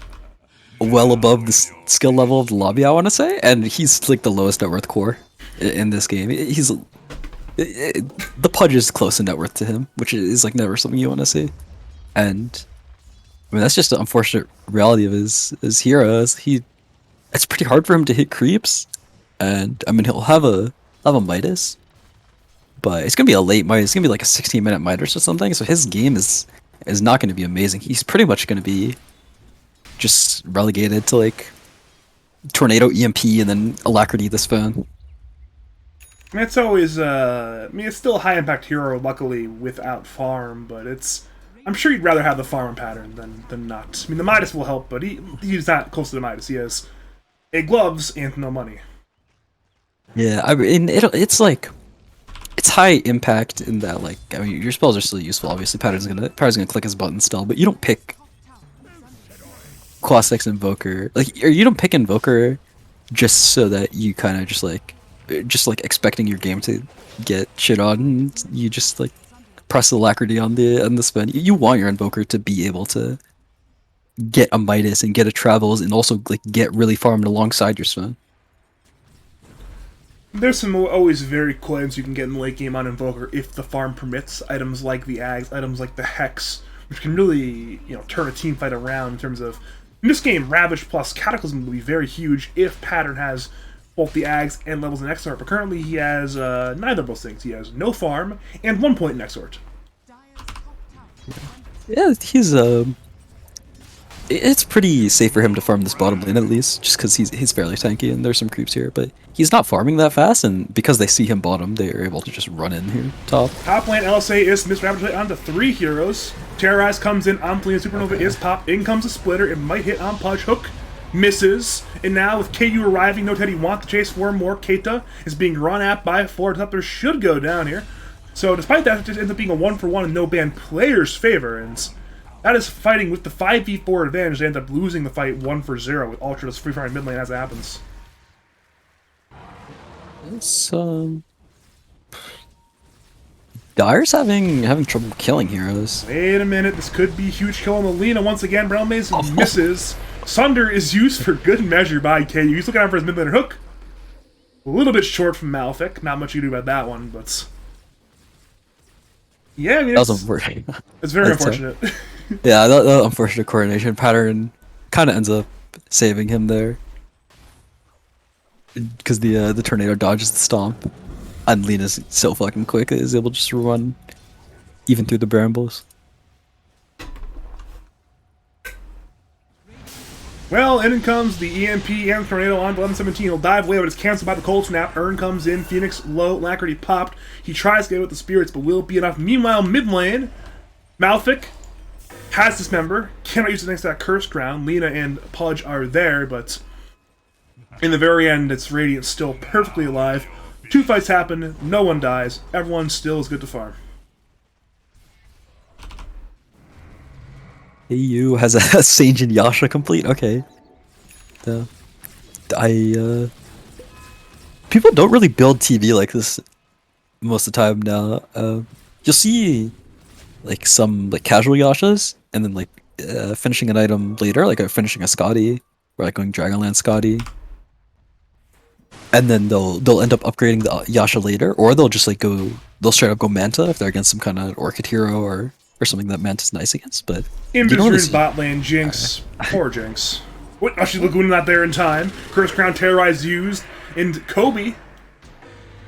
well above the skill level of the lobby, I want to say, and he's like the lowest net worth core in this game. The Pudge is close in net worth to him, which is like never something you want to see. And I mean, that's just an unfortunate reality of his heroes. It's pretty hard for him to hit creeps, and I mean he'll have a Midas, but it's gonna be a late Midas. It's gonna be like a 16-minute Midas or something. So his game is not gonna be amazing. He's pretty much gonna be just relegated to like Tornado EMP and then Alacrity this phone. It's always, I mean, it's still a high-impact hero, luckily, without farm, but I'm sure you'd rather have the farm Pattern than not. I mean, the Midas will help, but he's not close to the Midas. He has 8 gloves and no money. Yeah, I mean, it's like, it's high impact in that, like, I mean, your spells are still useful, obviously. Pattern's gonna click his button still, but you don't pick Quasex Invoker, like, or you don't pick Invoker just so that you kind of just like expecting your game to get shit on, and you just like press Alacrity on the spin. You want your Invoker to be able to get a Midas and get a Travels and also like get really farmed alongside your spin. There's some always very cool items you can get in the late game on Invoker if the farm permits. Items like the Ags, items like the Hex, which can really, turn a team fight around in terms of, in this game, Ravage plus Cataclysm will be very huge if Pattern has both the Ags and levels in Exort, but currently he has neither of those things. He has no farm and 1 point in Exort. Yeah, he's it's pretty safe for him to farm this bottom lane at least, just because he's fairly tanky and there's some creeps here, but he's not farming that fast, and because they see him bottom, they are able to just run in here top. Top lane LSA is Miss Ravage onto 3 heroes. Terrorize comes in on plane, Supernova is popped. In comes a splitter. It might hit on Pudge. Hook misses, and now with KU arriving, No Teddy wants to chase for more. Keita is being run at by 4. Disruptor should go down here. So despite that, it just ends up being a 1-for-1 in no ban player's favor, and that is fighting with the 5v4 advantage. They end up losing the fight 1-for-0 with Ultra just free firing mid lane as it happens. It's Dire's having trouble killing heroes. Wait a minute, this could be a huge kill on the Lina once again. Brown Maze misses. Sunder is used for good measure by KU. He's looking out for his mid laner hook. A little bit short from Malefic. Not much you can do about that one, but... Yeah, I mean, That was unfortunate. it's very That's, unfortunate. Yeah, that unfortunate coordination pattern kind of ends up saving him there. Because the tornado dodges the stomp. And Lina's so fucking quick, is able to just run even through the brambles. Well, in comes the EMP and the Tornado on 11-17. He'll dive away, but it's canceled by the Cold Snap. Urn comes in. Phoenix low. Lacrity popped. He tries to get with the Spirits, but will it be enough? Meanwhile, mid lane, Malefic has Dismember. Cannot use it thanks to that Cursed Ground. Lina and Pudge are there, but in the very end, it's Radiant still perfectly alive. 2 fights happen. No one dies. Everyone still is good to farm. AU has a Sage and Yasha complete. Okay. People don't really build TV like this most of the time now. You'll see like some like casual Yashas, and then like finishing an item later, like finishing a Scotty, or like going Dragonlance Scotty, and then they'll end up upgrading the Yasha later, or they'll just like they'll straight up go Manta if they're against some kind of Orchid hero or something that Manta's nice against. But In you don't really between bot lane, Jinx. Poor Jinx. What? Actually, Laguna not there in time. Curse Crown Terrorize used. And Kobe.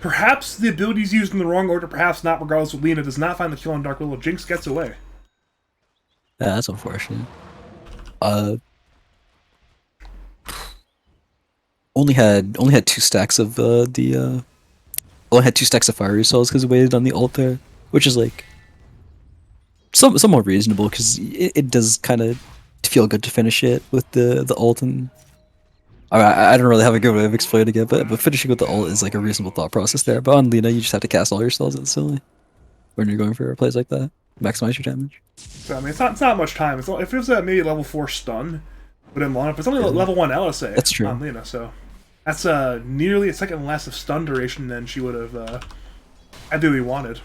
Perhaps the abilities used in the wrong order, perhaps not, regardless of Lina does not find the kill on Dark Willow. Jinx gets away. Yeah, that's unfortunate. Only had 2 stacks of only had 2 stacks of fiery cells because he waited on the ult there, which is like somewhat reasonable because it does kind of feel good to finish it with the ult, and I don't really have a good way of explaining it, but finishing with the ult is like a reasonable thought process there. But on Lina, you just have to cast all your spells instantly when you're going for plays like that, maximize your damage. So, I mean, it's not much time. If it was maybe level 4 stun, would have been long enough. It's only level 1 LSA That's true. on Lina, so that's nearly a second less of stun duration than she would have ideally wanted.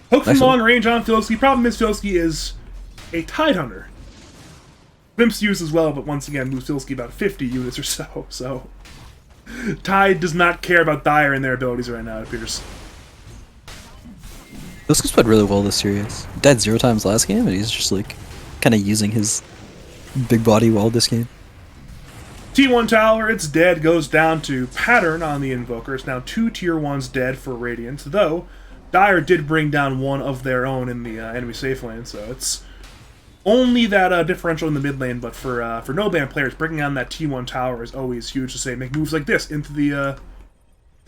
Hook from long range on Filsky. Problem is Filsky is a Tidehunter. Glimpse used as well, but once again moves Filsky about 50 units or so. So Tide does not care about Dire and their abilities right now, it appears. Filsky's played really well this series. Died 0 times last game, and he's just like kind of using his big body well this game. T1 tower, it's dead, goes down to Pattern on the Invoker. It's now 2 tier 1s dead for Radiant, though Dire did bring down one of their own in the enemy safe lane, so it's only that differential in the mid lane, but for no-ban players, bringing down that T1 tower is always huge to say. Make moves like this into the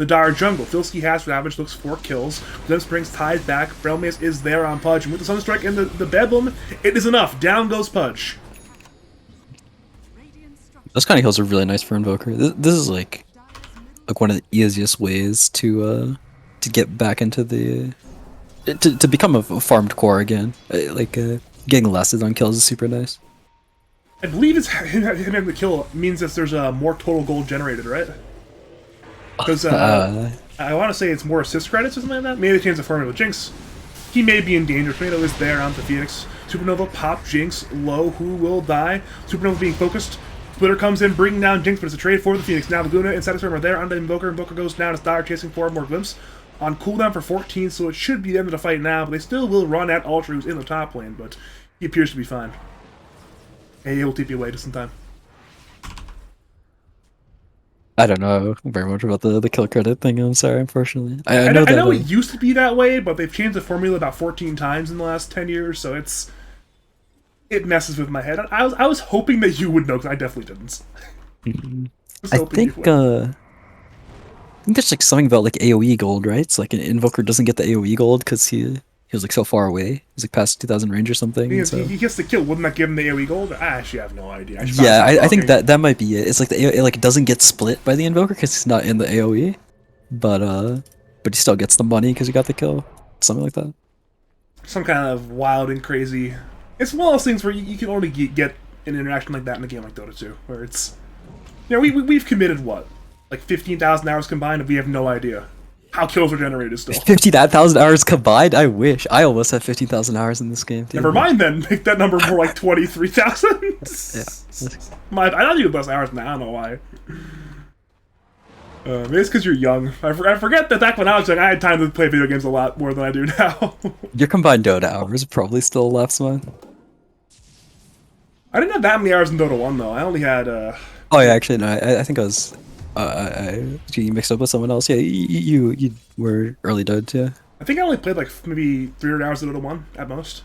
Dire jungle. Filsky has Ravage, looks 4 kills. Glimpse brings Tide back. Brelmace is there on Pudge, and with the Sunstrike and the Bedlam, it is enough. Down goes Pudge. Those kind of kills are really nice for Invoker. This is like one of the easiest ways to get back into the to become a farmed core again. Getting lasted on kills is super nice. I believe it's him having the kill means that there's more total gold generated, right? Because I want to say it's more assist credits or something like that. Maybe they changed the formula with Jinx. He may be in danger. Tornado is there on the Phoenix. Supernova pop Jinx low. Who will die? Supernova being focused. Splitter comes in, bringing down Jinx, but it's a trade for the Phoenix. Now Laguna and Satisfirm are there on the Invoker. Invoker goes down. It's Dire chasing 4 more Glimpse. On cooldown for 14, so it should be the end of the fight now, but they still will run at Ultra, who's in the top lane, but he appears to be fine. Hey, he'll TP away just in time. I don't know very much about the kill credit thing. I'm sorry, unfortunately. I know it used to be that way, but they've changed the formula about 14 times in the last 10 years, so it messes with my head. I was hoping that you would know, because I definitely didn't. I think there's like something about like AoE gold, right? It's like an Invoker doesn't get the AoE gold because he was like so far away. He's like past 2,000 range or something. He gets the kill. Wouldn't that give him the AoE gold? I actually have no idea. I think that might be it. It's like it doesn't get split by the Invoker because he's not in the AoE, but he still gets the money because he got the kill. Something like that. Some kind of wild and crazy. It's one of those things where you can only get an interaction like that in a game like Dota 2, where it's we've committed what, like 15,000 hours combined, and we have no idea how kills are generated still. 59,000 hours combined? I wish. I almost had 15,000 hours in this game, too. Never mind then. Make that number more like 23,000. Yeah. I don't do less hours now. I don't know why. Maybe it's because you're young. I forget that back when I was young, I had time to play video games a lot more than I do now. Your combined Dota hours are probably still less, man. I didn't have that many hours in Dota 1, though. I only had, Oh, yeah, actually, no, I think I was... you mixed up with someone else. Yeah, you were early Dota, too. I think I only played like maybe 300 hours in Dota 1 at most.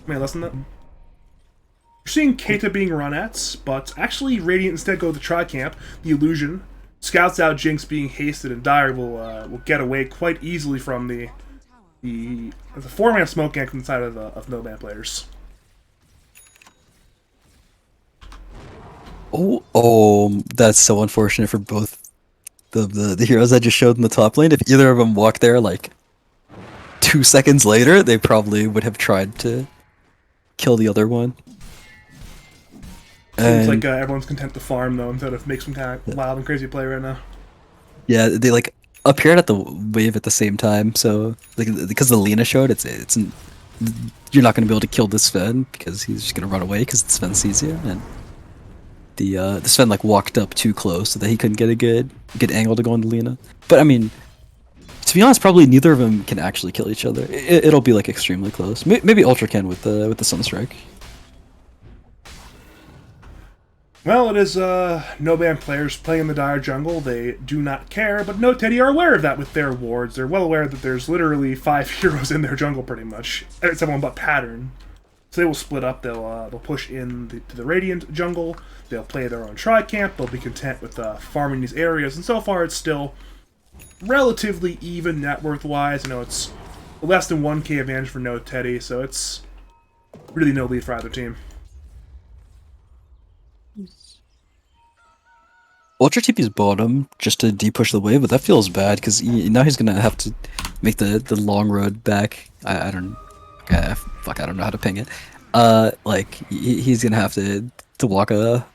Maybe less than that. We're seeing Keita being run at, but actually Radiant instead go to Tri-Camp. The Illusion scouts out Jinx being hasted, and Dire will get away quite easily from the 4-man smoke gank from the side of no-man players. Oh, that's so unfortunate for both the heroes I just showed in the top lane. If either of them walked there like 2 seconds later, they probably would have tried to kill the other one. Seems And like everyone's content to farm though, instead of make some kind of wild and crazy play right now. yeah, they like appeared at the wave at the same time. So like because the Lina showed, you're not going to be able to kill this Sven because he's just going to run away because Sven sees you, and the Sven like walked up too close so that he couldn't get a good angle to go into Lina. But I mean, to be honest, probably neither of them can actually kill each other. It'll be like extremely close. Maybe Ultra can with the Sunstrike. Well, it is no-ban players playing in the Dire jungle. They do not care, but No Teddy are aware of that with their wards. They're well aware that there's literally 5 heroes in their jungle pretty much. Except one but Pattern. So they will split up. They'll push in to the Radiant jungle. They'll play their own Tri-Camp. They'll be content with farming these areas. And so far, it's still relatively even net worth-wise. You know, it's less than 1k advantage for No Teddy, so it's really no lead for either team. Ultra TP's bottom just to de-push the wave, but that feels bad because now he's gonna have to make the long road back. I don't. Okay, fuck, I don't know how to ping it. Like he's gonna have to walk a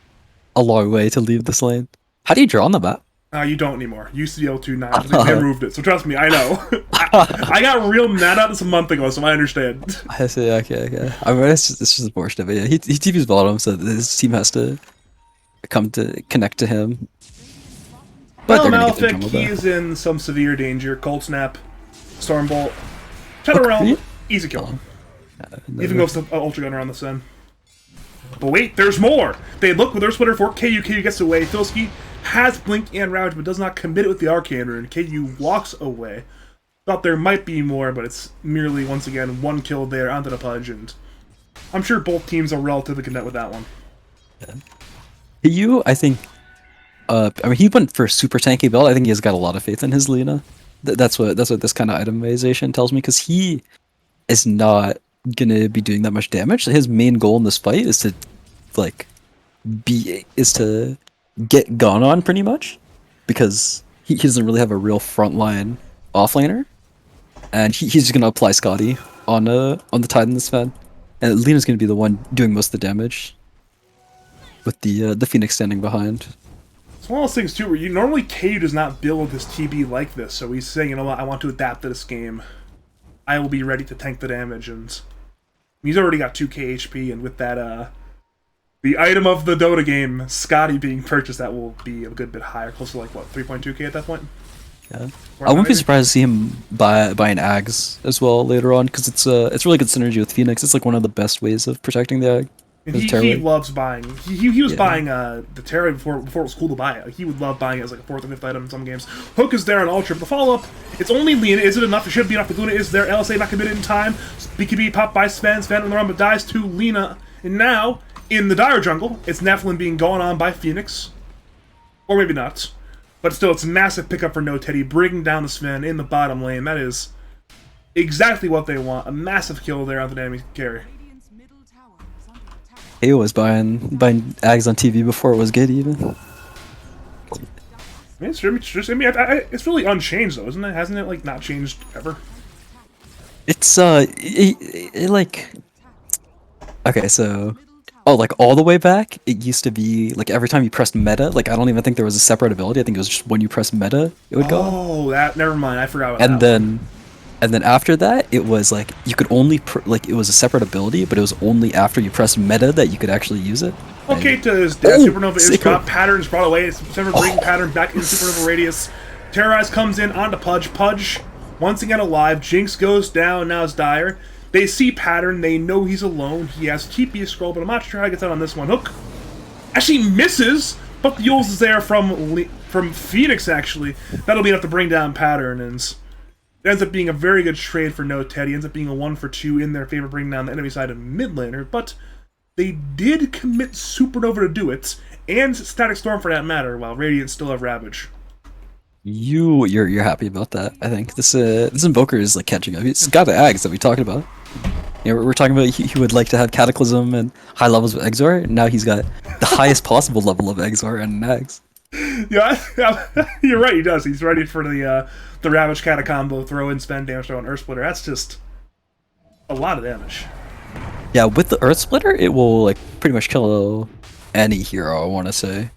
long way to leave this lane. How do you draw on the map? You don't anymore. Used to be able to now. They removed it, so trust me, I know. I got real mad at this a month ago, so I understand. I see. Okay. I mean, it's just unfortunate, but yeah, he TP's bottom, so his team has to come to connect to him. But Well, they're gonna get their Malefic, jungle he back. is in some severe danger. Cold Snap, Stormbolt, Shadow Realm, easy kill. Even goes to Ultra Gunner on the Sun. But wait, there's more! They look with their splitter for KU. KU gets away. Filski has Blink and Rouge, but does not commit it with the Arcane Rune. KU walks away. Thought there might be more, but it's merely, once again, 1 kill there onto the Pudge, and I'm sure both teams are relatively content with that one. You, I think. I mean, he went for super tanky build. I think he has got a lot of faith in his Lina. That's what this kind of itemization tells me, because he is not gonna be doing that much damage. His main goal in this fight is to, like, get gone on pretty much, because he doesn't really have a real frontline offlaner, and he's just gonna apply Scotty on the Titan this Sven, and Lina's gonna be the one doing most of the damage, with the Phoenix standing behind. It's one of those things, too, where normally KU does not build his TB like this, so he's saying, you know what, I want to adapt to this game. I will be ready to tank the damage, and he's already got 2k HP, and with that, the item of the Dota game, Scotty, being purchased, that will be a good bit higher, close to like, what, 3.2k at that point? Yeah. I wouldn't be surprised to see him buy an Ags as well later on, because it's really good synergy with Phoenix. It's like one of the best ways of protecting the Ag. And he loves buying. He was buying the Terra before it was cool to buy it. He would love buying it as like a 4th or 5th item in some games. Hook is there on Ultra, but the follow-up, it's only Lina. Is it enough? It should be enough. The Luna is there. LSA not committed in time. BKB popped by Sven. Sven on the run, but dies to Lina. And now, in the Dire jungle, it's Nephilim being gone on by Phoenix. Or maybe not. But still, it's a massive pickup for No Teddy, bringing down the Sven in the bottom lane. That is exactly what they want. A massive kill there on the enemy carry. Radiant's middle tower is under attack. He was buying Ags on TV before it was good even. I mean, it's really unchanged though, isn't it? Hasn't it like not changed ever? It's it like, okay, so Oh, like all the way back, it used to be like every time you pressed meta, like I don't even think there was a separate ability. I think it was just when you press meta, it would go. Oh, that never mind. I forgot about And that. one. then after that, it was like you could only like it was a separate ability, but it was only after you pressed meta that you could actually use it. Okay, And- to his death, Oh, Supernova is sick. got patterns brought away. It's never bringing pattern back into Supernova radius. Terrorize comes in onto Pudge. Pudge, once again alive. Jinx goes down. Now it's Dire. They see pattern. They know he's alone. He has TP scroll, but I'm not sure how he gets out on this one. Hook actually misses, but the Yules is there from Phoenix, actually. That'll be enough to bring down pattern, and it ends up being a very good trade for No Teddy. Ends up being a 1-for-2 in their favor, bringing down the enemy side of mid laner, but they did commit Supernova to do it, and Static Storm for that matter, while Radiant still have Ravage. You're happy about that. I think this Invoker is like catching up. He's got the Ags that we talked about. You know, we're talking about he would like to have Cataclysm and high levels of Exor. Now he's got the highest possible level of Exor and Ags. Yeah, you're right, he does. He's ready for the Ravage Cata combo, throw in, spend damage, throw in Earth Splitter. That's just a lot of damage. Yeah, with the Earth Splitter, it will like pretty much kill any hero. I want to say.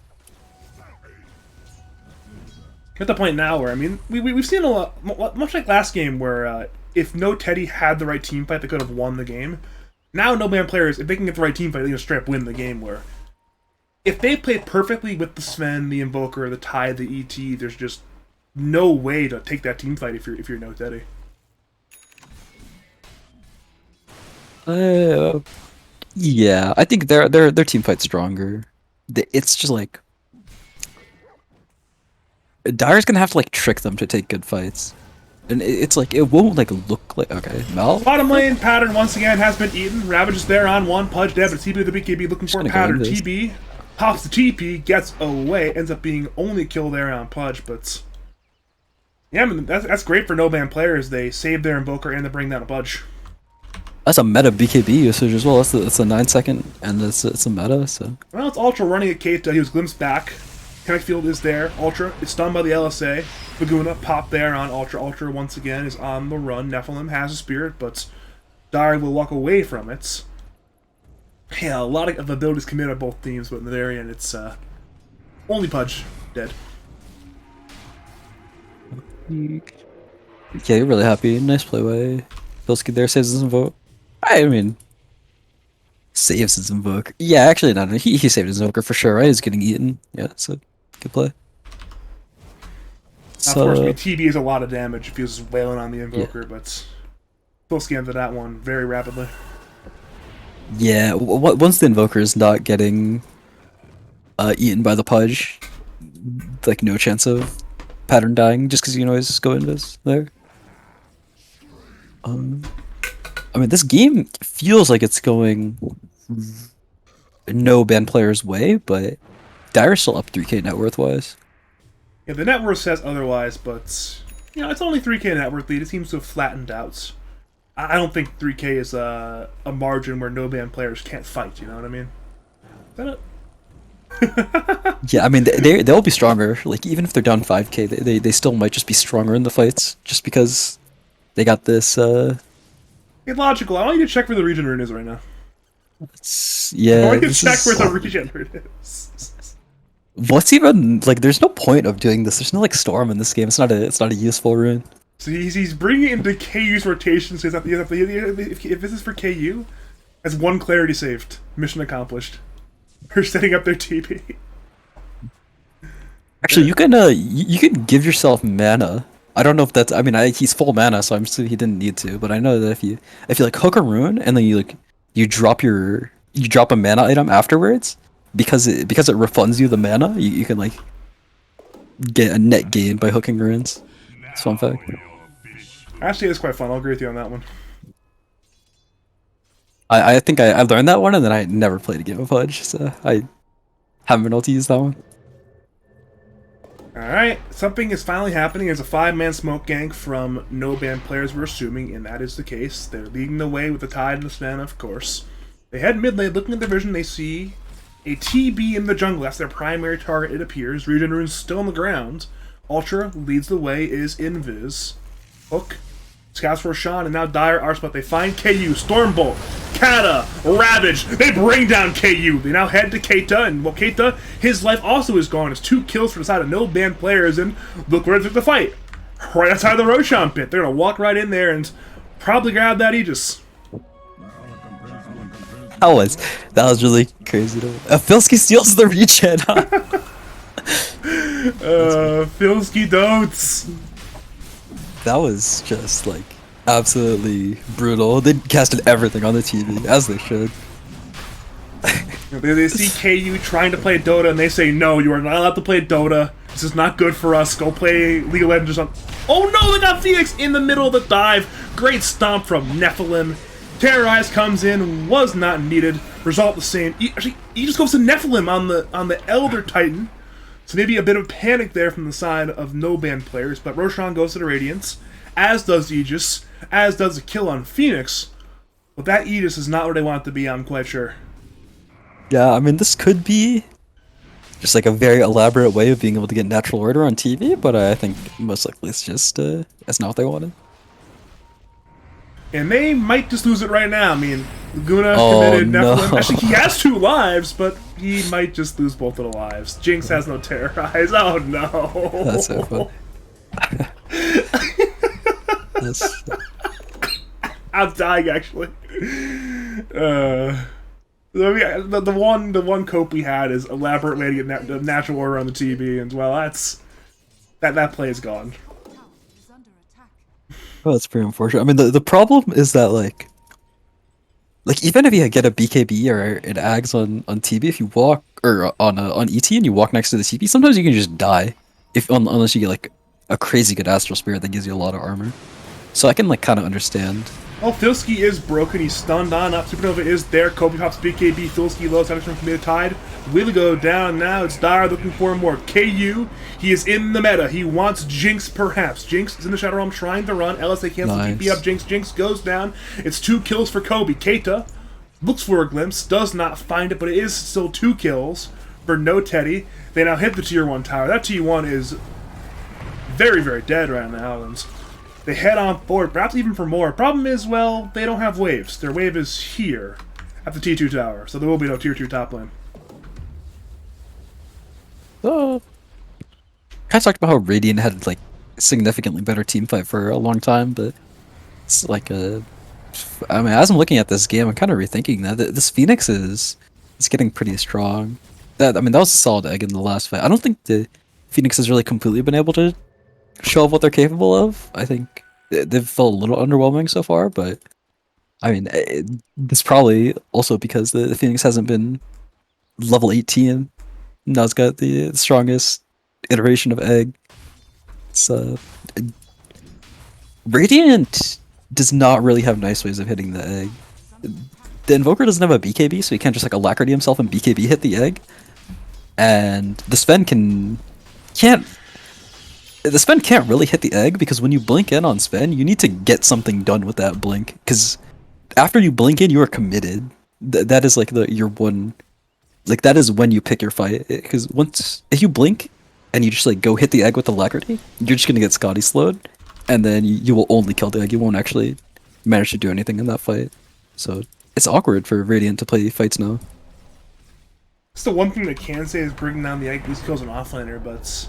At the point now where, I mean, we've seen a lot, much like last game, where if No Teddy had the right team fight, they could have won the game. Now, No Man players, if they can get the right team fight, they can straight up win the game, where if they played perfectly with the Sven, the Invoker, the Tide, the ET, there's just no way to take that team fight if you're No Teddy. Yeah, I think their team fight's stronger. It's just like Dire's gonna have to like trick them to take good fights, and it's like it won't like look like okay. Mel, Bottom lane, Pattern once again has been eaten. Ravage is there on one, Pudge dead, but TP with the BKB looking for gonna go Pattern. into this. TB pops the TP, gets away, ends up being only kill there on Pudge, but yeah, I mean, that's great for No Man players. They save their Invoker and they bring down a Pudge. that's a meta BKB usage as well. That's a 9-second, and it's a meta. So Well, it's Ultra running at Keita. He was glimpsed back. Connect Field is there. Ultra is stunned by the LSA. Laguna pop there on Ultra. Ultra once again is on the run. Nephilim has a spirit, but Dire will walk away from it. Yeah, a lot of abilities committed on both teams, but in the very end, it's only Pudge dead. yeah, you're really happy. Nice play way. Bilski there saves his invoke. I mean, saves his invoke. Yeah, actually, no, he saved his invoker for sure. Right, he's getting eaten. Yeah, so good play. Unfortunately, TB is a lot of damage if he was wailing on the Invoker, but Bilski ended that one very rapidly. Yeah, once the invoker is not getting eaten by the Pudge, like no chance of Pattern dying just because you can always go into this there. I mean, this game feels like it's going no band player's way, but Dire's still up 3K net worth wise. Yeah, the net worth says otherwise, but you know, it's only 3K net worth lead. It seems to have flattened out. I don't think 3K is a margin where no band players can't fight. You know what I mean? Is that it? Yeah, I mean they'll be stronger. Like even if they're down 5K, they still might just be stronger in the fights just because they got this. It's logical. I want you to check where the regen rune is right now. I Yeah. want you to this check is- where the regen rune is. What's even like? There's no point of doing this. There's no like storm in this game. It's not a useful rune. So he's bringing it into KU's rotation. So if this is for KU, that's one clarity saved. Mission accomplished. We're setting up their TP. Actually, you can give yourself mana. I don't know if that's. I mean, he's full mana, so I'm assuming he didn't need to. But I know that if you like hook a rune and then you drop a mana item afterwards, because it refunds you the mana, you can like get a net gain by hooking runes. It's a fun fact. Actually, it's quite fun. I'll agree with you on that one. I think I learned that one and then I never played a game of Pudge, so I haven't been able to use that one. Alright, something is finally happening. There's a 5-man smoke gank from no band players, we're assuming, and that is the case. They're leading the way with the Tide and the Sven, of course. They head mid lane, looking at the vision, they see a TB in the jungle. That's their primary target, it appears. Regen rune's still on the ground. Ultra leads the way, is Invis. Hook scouts for Roshan, and now Dire Arspot. They find KU, Stormbolt, Kata, Ravage. They bring down KU. They now head to Keita, and well, Keita, his life also is gone. It's 2 kills for the side of no banned players, and look where they took the fight. Right outside the Roshan pit. They're gonna walk right in there and probably grab that Aegis. That was really crazy though. Filsky steals the regen. Filsky dotes. That was just like absolutely brutal. They casted everything on the TV, as they should. They see KU trying to play Dota, and they say, no, you are not allowed to play Dota. This is not good for us. Go play League of Legends or something. Oh no, they got Phoenix in the middle of the dive. Great stomp from Nephilim. Terrorize comes in, was not needed. Result the same. Actually, he just goes to Nephilim on the Elder Titan. So maybe a bit of panic there from the side of no banned players, but Roshan goes to the Radiance, as does Aegis, as does the kill on Phoenix. But that Aegis is not where they want it to be, I'm quite sure. Yeah, I mean, this could be just like a very elaborate way of being able to get natural order on TV, but I think most likely it's just that's not what they wanted. And they might just lose it right now. I mean, Laguna Oh, committed Nephilim. no. Actually, he has 2 lives, but he might just lose both of the lives. Jinx has no Terrorize. Oh no. That's so fun. That's, I'm dying actually. The one cope we had is elaborate way to get natural order on the TV, and well, that play is gone. Tower is under attack. well, that's pretty unfortunate. I mean, the problem is that like even if you get a BKB or an Ags on TV, if you walk or on ET and you walk next to the TV, sometimes you can just die unless you get like a crazy good Astral Spirit that gives you a lot of armor. So I can like kind of understand. Oh, Filsky is broken. He's stunned on up. Supernova is there. Kobe pops BKB. Filsky low. Action from Committed Tide. Will go down now. It's Dire looking for more. KU. He is in the meta. He wants Jinx, perhaps. Jinx is in the Shadow Realm trying to run. LSA cancels Nice. TP up. Jinx goes down. It's 2 kills for Kobe. Keita looks for a glimpse. Does not find it, but it is still 2 kills for no Teddy. They now hit the tier 1 tower. That tier 1 is very, very dead right now. And they head on forward, perhaps even for more. Problem is, well, they don't have waves. Their wave is here at the T2 tower, so there will be no tier 2 top lane. Kind of talked about how Radiant had like significantly better team fight for a long time, but it's like I mean, as I'm looking at this game, I'm kind of rethinking that this Phoenix is getting pretty strong. That was a solid egg in the last fight. I don't think the Phoenix has really completely been able to show off what they're capable of. I think they've felt a little underwhelming so far, but I mean, it's probably also because the Phoenix hasn't been level 18. Now it's got the strongest iteration of egg. It's Radiant does not really have nice ways of hitting the egg. The Invoker doesn't have a BKB, so he can't just like Alacrity himself and BKB hit the egg. And the Sven can't really hit the egg, because when you blink in on Sven, you need to get something done with that blink, because after you blink in, you are committed. That is like your one, like that is when you pick your fight, because if you blink and you just like go hit the egg with Alacrity, you're just gonna get Scotty slowed, and then you will only kill the egg. You won't actually manage to do anything in that fight. So it's awkward for Radiant to play fights now. It's the one thing that can say is bringing down the egg boost kills an offlaner, but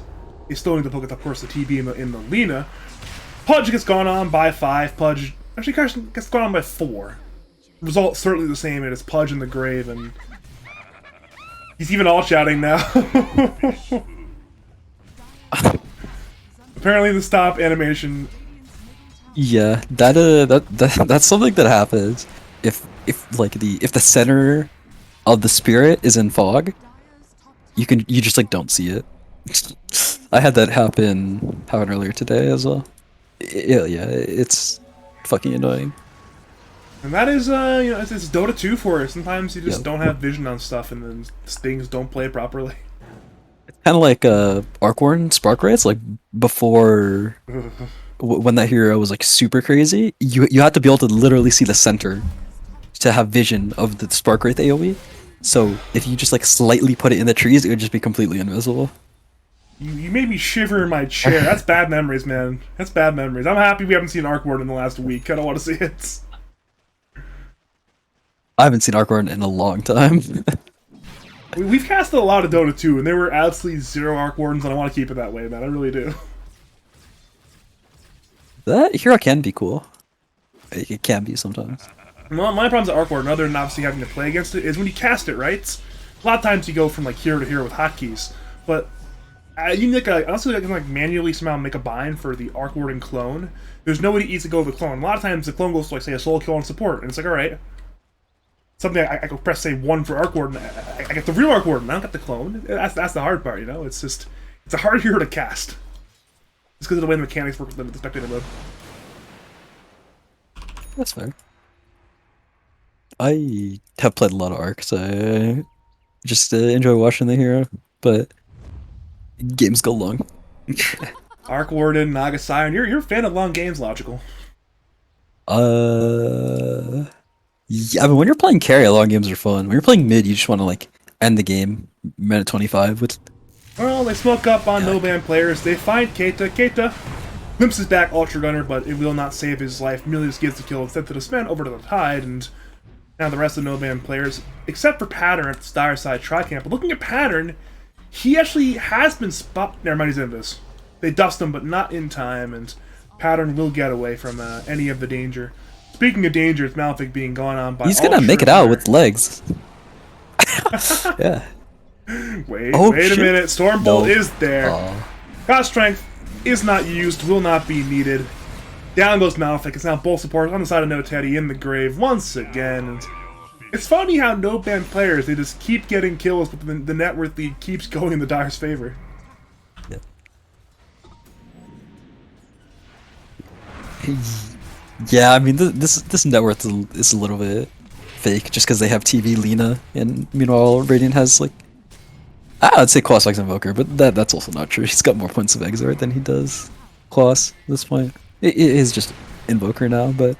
you still need to poke, of course, the TB in the Lina. Pudge gets gone on by 5. Pudge actually gets gone on by 4. Result certainly the same. It is Pudge in the grave, and he's even all shouting now. Apparently, the stop animation. Yeah, that's something that happens if the center of the spirit is in fog. You just like don't see it. I had that happen earlier today as well. Yeah, it's fucking annoying. And that is, it's Dota 2 for you. Sometimes you just Yep. don't have vision on stuff, and then things don't play properly. Kind of like Arcworn Spark Rates, like before when that hero was like super crazy, you had to be able to literally see the center to have vision of the Spark Rate AoE. So if you just like slightly put it in the trees, it would just be completely invisible. You made me shiver in my chair. That's bad memories, man. That's bad memories. I'm happy we haven't seen Arcward in the last week. I don't want to see it. I haven't seen Arcorn in a long time. We've casted a lot of Dota 2, and there were absolutely zero Arc Wardens, and I want to keep it that way, man. I really do. That hero can be cool. It can be sometimes. Well, my problems with Arc Warden, other than obviously having to play against it, is when you cast it, right? A lot of times you go from like hero to hero with hotkeys, but you need honestly, I can like manually somehow make a bind for the Arc Warden clone. There's no way to easily go with the clone. A lot of times the clone goes to like say a solo kill on support, and it's like, all right, something I go press say 1 for Arc Warden. I get the real Arc Warden. I don't get the clone. That's the hard part, you know. It's a hard hero to cast. Just because of the way the mechanics work with the spectator mode. That's fair. I have played a lot of Arc, so I just enjoy watching the hero, but games go long. Arc Warden, Naga Siren. You're a fan of long games, logical. Yeah, but when you're playing carry, long games are fun. When you're playing mid, you just want to like end the game minute 25 with. Well, they smoke up on no-ban players. They find Keita. Keita glimpses back Ultra Gunner, but it will not save his life. Merely just gives the kill instead to the Sven over to the Tide, and now the rest of the no-ban players, except for Pattern at the Dire Side Tri-Camp. But looking at Pattern, he actually has been Never mind, he's in this. They dust him, but not in time, and Pattern will get away from any of the danger. Speaking of danger, it's Malphite being gone on by He's gonna Ultra make it out Gunner. with legs. Yeah. Wait Oh, a shit. minute. Stormbolt No. is there. Aw. God Strength is not used, will not be needed. Down goes Malphite. It's now both supporters on the side of No Teddy in the grave once again. And it's funny how no-ban players, they just keep getting kills, but the net worth lead keeps going in the Dire's favor. Yeah, I mean this net worth is a little bit fake just because they have TV Lena, and meanwhile Radiant has like I'd say Kloss X Invoker, but that's also not true. He's got more points of Exort than he does Kloss at this point. It is just Invoker now, but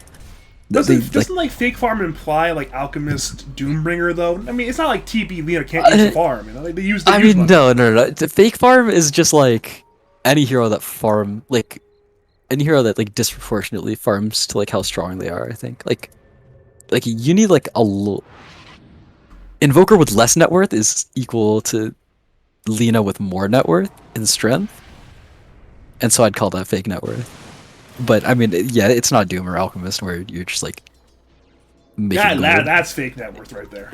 Doesn't like fake farm imply like Alchemist Doombringer though? I mean, it's not like TB Lena can't use the farm, you know? They use. I mean, no. The fake farm is just like any hero that farm like any hero that like disproportionately farms to like how strong they are. I think like you need like a little Invoker with less net worth is equal to Lena with more net worth in strength, and so I'd call that fake net worth. But I mean, yeah, it's not Doom or Alchemist where you're just like making that's fake net worth right there.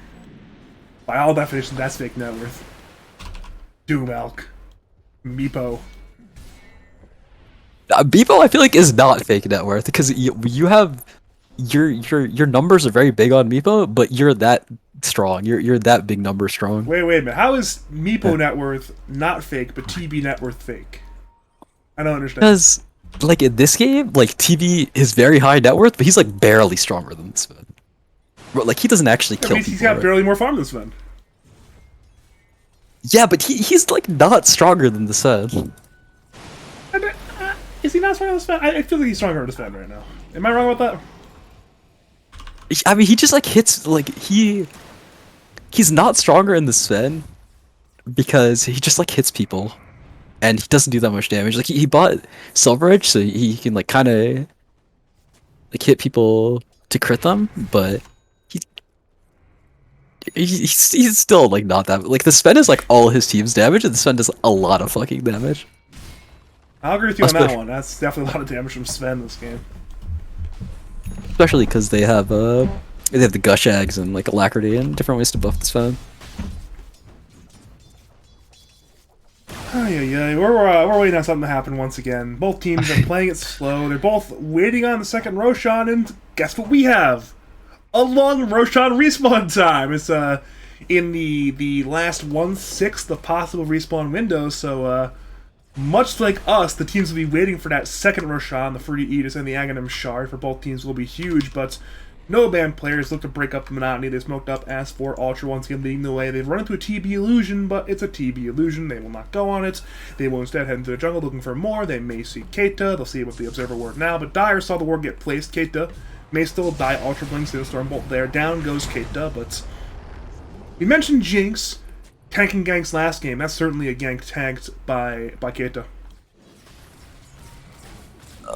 By all definitions, that's fake net worth. Doom Alch, Meepo. Beepo, I feel like is not fake net worth because you have your numbers are very big on Meepo, but you're that strong. You're that big number strong. Wait a minute. How is Meepo net worth not fake, but TB net worth fake? I don't understand. Because like in this game, like TV is very high net worth, but he's like barely stronger than Sven. Like he doesn't actually kill people. He's got right? barely more farm than Sven. Yeah, but he's like not stronger than the Sven. Is he not stronger than Sven? I feel like he's stronger than Sven right now. Am I wrong about that? I mean, he just like hits like he's not stronger in the Sven because he just like hits people, and he doesn't do that much damage. Like he bought Silver Edge so he can like kind of like hit people to crit them, but he's still like not that like the Sven is like all his team's damage, and the Sven does a lot of fucking damage. I'll agree with you on that one. That's definitely a lot of damage from Sven in this game. Especially because they have the Gush Eggs and like Alacrity and different ways to buff the Sven. We're waiting on something to happen once again. Both teams are playing it slow. They're both waiting on the second Roshan, and guess what we have? A long Roshan respawn time. It's in the last 1/6 of possible respawn windows, so much like us, the teams will be waiting for that second Roshan, the Free Aegis and the Aghanim Shard. For both teams will be huge, but no-ban players look to break up the monotony. They smoked up as for Ultra once again leading the way. They've run into a TB illusion, but it's a TB illusion. They will not go on it. They will instead head into the jungle looking for more. They may see Keita. They'll see what the Observer ward now, but Dire saw the ward get placed. Keita may still die. Ultra blinks in a Stormbolt there. Down goes Keita, but we mentioned Jinx tanking ganks last game. That's certainly a gank tanked by Keita.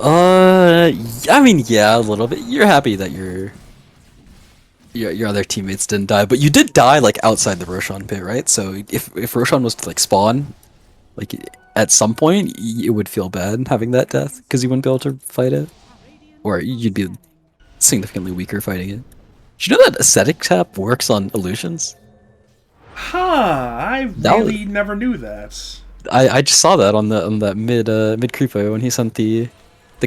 I mean, yeah, a little bit. You're happy that your other teammates didn't die, but you did die like outside the Roshan pit, right? So if Roshan was to like spawn, like at some point, it would feel bad having that death because you wouldn't be able to fight it, or you'd be significantly weaker fighting it. Did you know that ascetic tap works on illusions? Huh, I That was- really never knew that. I just saw that on that mid creepo when he sent the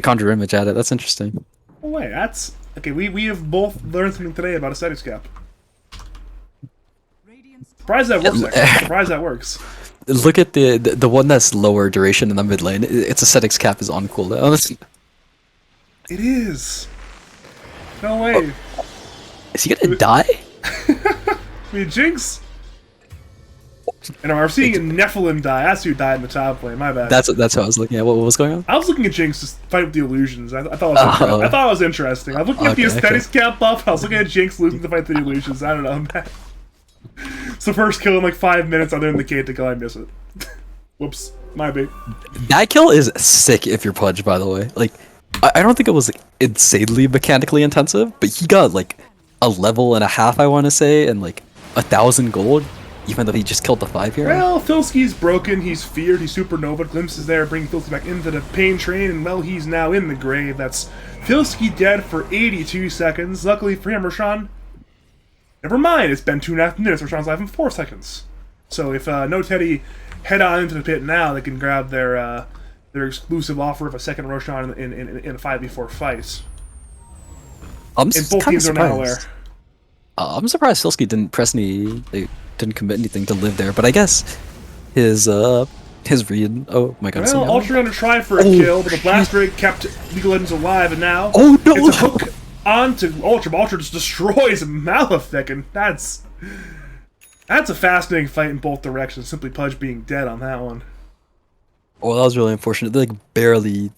conjure image at it. That's interesting. Oh, wait, that's... Okay, we have both learned something today about Ascetics Cap. Radiant's top Surprised that works, actually. Surprised that works. Look at the one that's lower duration in the mid lane. Its ascetics cap is on cooldown. It is. No way. Is he gonna die? I mean, Jinx... And I'm seeing a Nephilim die. That's who died in the top lane, my bad. That's how I was looking at. What was going on? I was looking at Jinx to fight with the illusions. I thought it was interesting. I was looking at the Okay, aesthetics cap buff. I was looking at Jinx losing to fight the illusions. I don't know, man. It's the first kill in like 5 minutes other than the Kate to go. I miss it. Whoops. My bad. That kill is sick if you're Pudge, by the way. Like, I don't think it was like, insanely mechanically intensive, but he got like a level and a half, I want to say, and like 1,000 gold, even though he just killed the 5 hero. Well, Filski's broken. He's feared. He's supernova. Glimpse is there, bringing Filski back into the pain train, and well, he's now in the grave. That's Filski dead for 82 seconds. Luckily for him, Roshan. Never mind. It's been 2.5 minutes. Roshan's alive in 4 seconds. So if No Teddy head on into the pit now, they can grab their exclusive offer of a second Roshan in a 5v4 fight. I'm And both teams are now aware. I'm surprised Silsky didn't press any. They didn't commit anything to live there, but I guess his read. Oh my god! Well, Ultra gonna try for a kill, but the Blast Rig kept League of Legends alive, and now Oh no! it's a hook onto Ultra. But Ultra just destroys Malefic, and that's a fascinating fight in both directions. Simply Pudge being dead on that one. Oh, that was really unfortunate. They like barely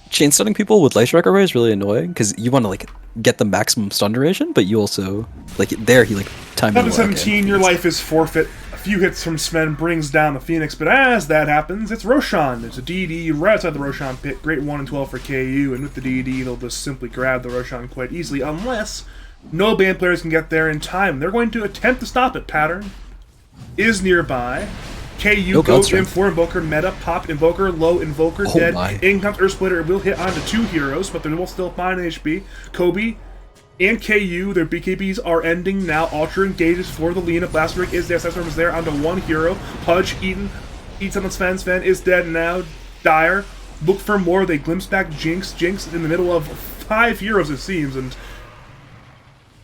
chain stunning people with Light Strike Array is really annoying because you want to like get the maximum stun duration, but you also like there he like timed it. 7-17, your life is forfeit. A few hits from Sven brings down the Phoenix, but as that happens, it's Roshan. It's a DD right outside the Roshan pit. Great 1 and 12 for KU, and with the DD, they'll just simply grab the Roshan quite easily, unless no band players can get there in time. They're going to attempt to stop it. Pattern is nearby. KU No goes in Godstrength. for Invoker, meta, pop Invoker, low Invoker, Oh dead. my. In comes Earth Splitter, it will hit onto 2 heroes, but they will still find HP. Kobe and KU, their BKBs are ending now. Ultra engages for the Lena. Blaster is there, Setstorm is there onto 1 hero. Pudge eats on the Sven. Sven is dead now. Dire, look for more. They glimpse back Jinx. Jinx in the middle of 5 heroes, it seems, and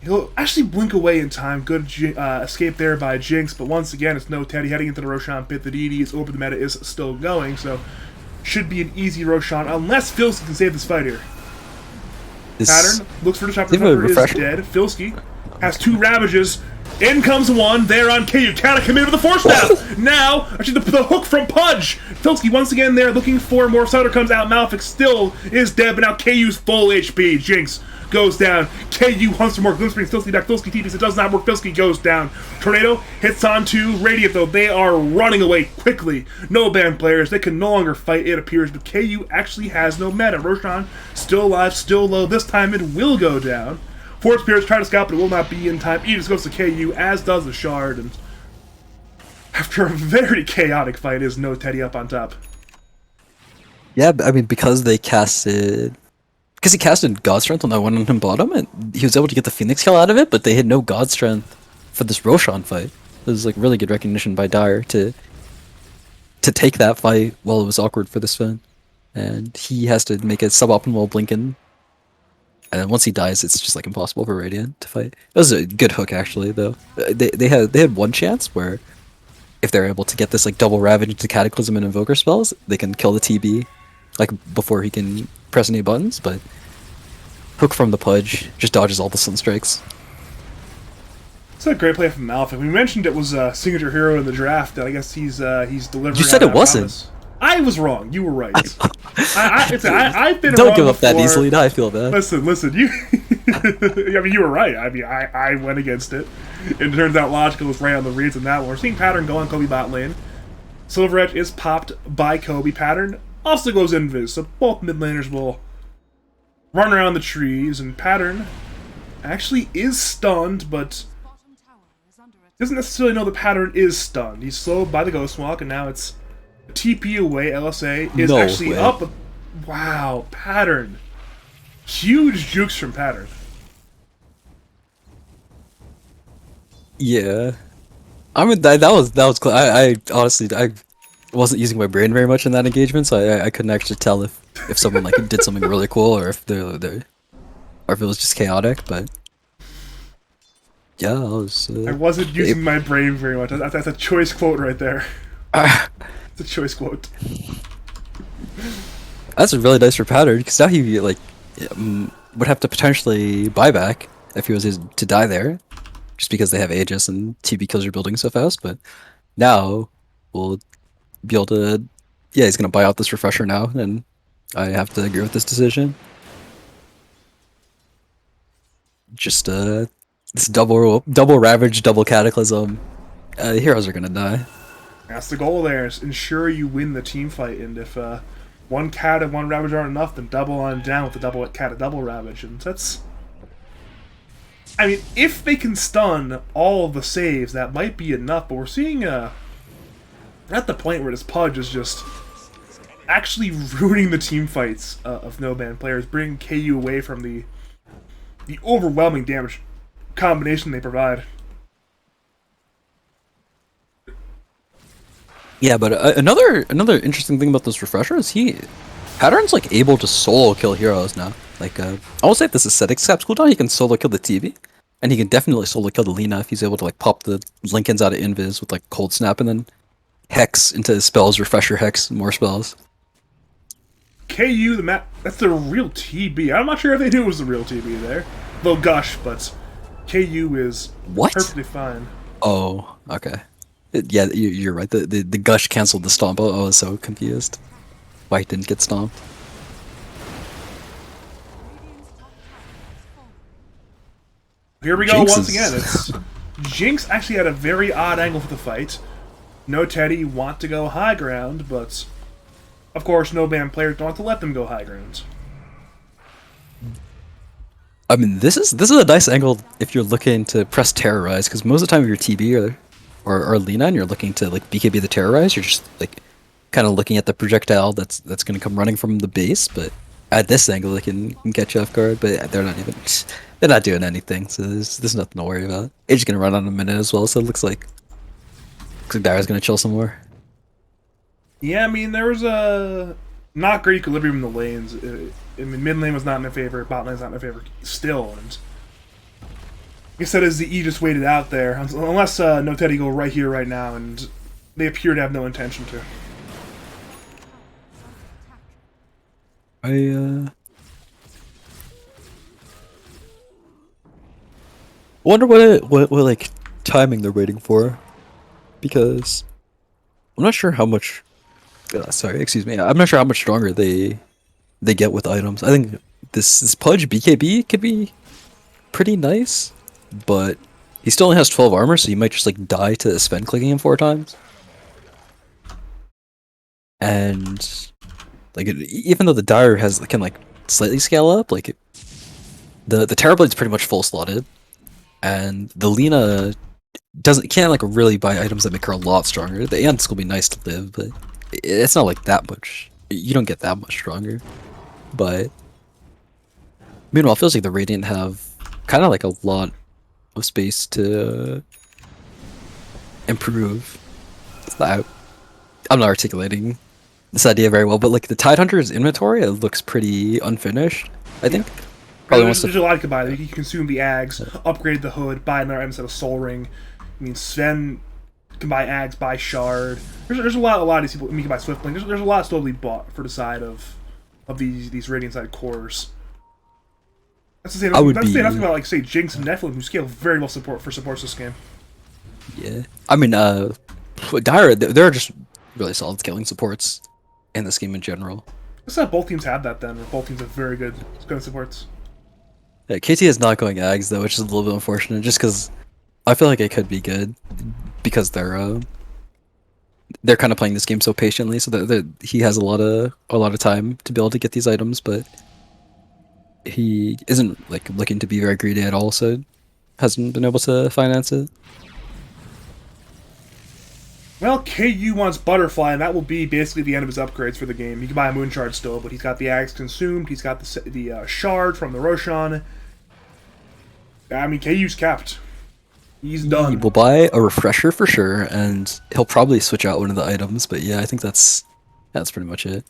he'll actually blink away in time. Good escape there by Jinx, but once again, it's No Teddy heading into the Roshan pit. The DD is over, the meta is still going, so should be an easy Roshan, unless Filski can save this fight here. Pattern looks for the top Give him a defender, is refresher. dead. Filski has 2 Ravages. In comes 1 there on KU. Kinda committed with the force staff. Now, actually, the hook from Pudge. Filski once again there looking for more. Sutter comes out. Malefic still is dead, but now KU's full HP. Jinx goes down. KU hunts for more. Glimpse brings Filski back. Filski TPs. It does not work. Filski goes down. Tornado hits onto Radiant, though. They are running away quickly. No band players. They can no longer fight, it appears, but KU actually has no meta. Roshan still alive, still low. This time it will go down. Force Spirits try to scout, but it will not be in time. Aegis goes to KU, as does the Shard, and after a very chaotic fight, is No Teddy up on top. Yeah, I mean because he casted God Strength on that one on him bottom, and he was able to get the Phoenix kill out of it, but they had no God Strength for this Roshan fight. It was like really good recognition by Dire to take that fight while it was awkward for the Sven, and he has to make a suboptimal Blinken. And then once he dies, it's just like impossible for Radiant to fight. It was a good hook actually, though. They had one chance where if they're able to get this like double Ravage into Cataclysm and Invoker spells, they can kill the TB like before he can press any buttons. But hook from the Pudge just dodges all the Sun Strikes. It's a great play from Malefic. We mentioned it was a signature hero in the draft, and I guess he's delivering. You said on it that wasn't. promise. I was wrong. You were right. I've been Don't wrong give up that before. easily. Now I feel bad. Listen. You. I mean, you were right. I mean, I went against it. It turns out Logical was right on the reads in that one. We're seeing Pattern go on Kobe bot lane. Silver Edge is popped by Kobe. Pattern also goes invis, so both mid laners will run around the trees, and Pattern actually is stunned, but Bottom tower is under attack. doesn't necessarily know the pattern is stunned. He's slowed by the Ghost Walk, and now it's TP away. LSA is No actually way. up. Wow, pattern. Huge jukes from pattern. Yeah. I mean that was close. I honestly I wasn't using my brain very much in that engagement, so I couldn't actually tell if someone like did something really cool or if or if it was just chaotic. But yeah, I was. I wasn't using my brain very much. That's a choice quote right there. It's a choice quote. That's really nice for pattern because now he like would have to potentially buy back if he was to die there, just because they have Aegis and TB kills your building so fast. But now we'll be able to. Yeah, he's gonna buy out this refresher now, and I have to agree with this decision. Just this double ravage, double cataclysm. Heroes are gonna die. That's the goal there, is ensure you win the team fight, and if one cat and one ravage aren't enough, then double on down with the double cat and double ravage, and that's... I mean, if they can stun all of the saves, that might be enough, but we're seeing at the point where this Pudge is just actually ruining the team fights of no-ban players, bringing KU away from the overwhelming damage combination they provide. Yeah, but another interesting thing about this refresher is Pattern's like able to solo kill heroes now. Like I won't say if this is set accepts cooldown, he can solo kill the TV, and he can definitely solo kill the Lina if he's able to like pop the Lincolns out of invis with like cold snap and then hex into his spells, refresher hex, more spells. KU, the map, that's the real TB. I'm not sure if they knew it was the real TB there. They'll gush, but KU is What? perfectly fine. Oh, okay. Yeah, you're right. The gush canceled the stomp. I was so confused. Why he didn't get stomped. Radiant's top tower has fallen. Here we go Jinx once is- again. It's Jinx actually had a very odd angle for the fight. No Teddy want to go high ground, but of course no ban players don't want to let them go high ground. I mean, this is a nice angle if you're looking to press terrorize, because most of the time if you're TB or Lina and you're looking to like BKB the terrorize, you're just like kind of looking at the projectile that's going to come running from the base. But at this angle, they can get you off guard. But they're not doing anything, so there's nothing to worry about. Age is going to run on a minute as well, so it looks like Dara's going to chill some more. Yeah, I mean there was a not great equilibrium in the lanes. I mean mid lane was not in their favor, bot lane's not in their favor still, and I guess that is the Aegis waited out there, unless no Teddy go right here right now, and they appear to have no intention to. I wonder what like timing they're waiting for, because I'm not sure how much. Sorry, excuse me. I'm not sure how much stronger they get with items. I think this Pudge BKB could be pretty nice, but he still only has 12 armor, so you might just like die to Sven clicking him 4 times. And like even though the Dire can like slightly scale up, like the Terrorblade's pretty much full slotted, and the Lina can't like really buy items that make her a lot stronger. The Ants will be nice to live, but it's not like that much. You don't get that much stronger. But meanwhile, it feels like the Radiant have kind of like a lot of space to improve. I'm not articulating this idea very well, but like the Tidehunter's inventory, it looks pretty unfinished, I think. Probably wants There's to a lot you can buy. You can consume the Ags, upgrade the Hood, buy another item instead of Soul Ring. I mean, Sven can buy Ags, buy Shard. There's a lot of these people. I mean, you can buy Swiftblade. There's a lot still to be bought for the side of these Radiant side cores. That's the same. That's the nothing about like say Jinx and Nephilim, who scale very well for supports this game. Yeah, I mean, Dire, they're just really solid scaling supports in this game in general. Let's have both teams have that then. Both teams have very good scaling supports. Yeah, KT is not going Ags though, which is a little bit unfortunate, just because I feel like it could be good because they're kind of playing this game so patiently, so that he has a lot of time to be able to get these items. But he isn't like looking to be very greedy at all, so hasn't been able to finance it. Well, KU wants Butterfly, and that will be basically the end of his upgrades for the game. He can buy a Moon Shard still, but he's got the Axe Consumed, he's got the Shard from the Roshan. I mean, KU's capped. He's He done. will buy a refresher for sure, and he'll probably switch out one of the items. But yeah, I think that's pretty much it.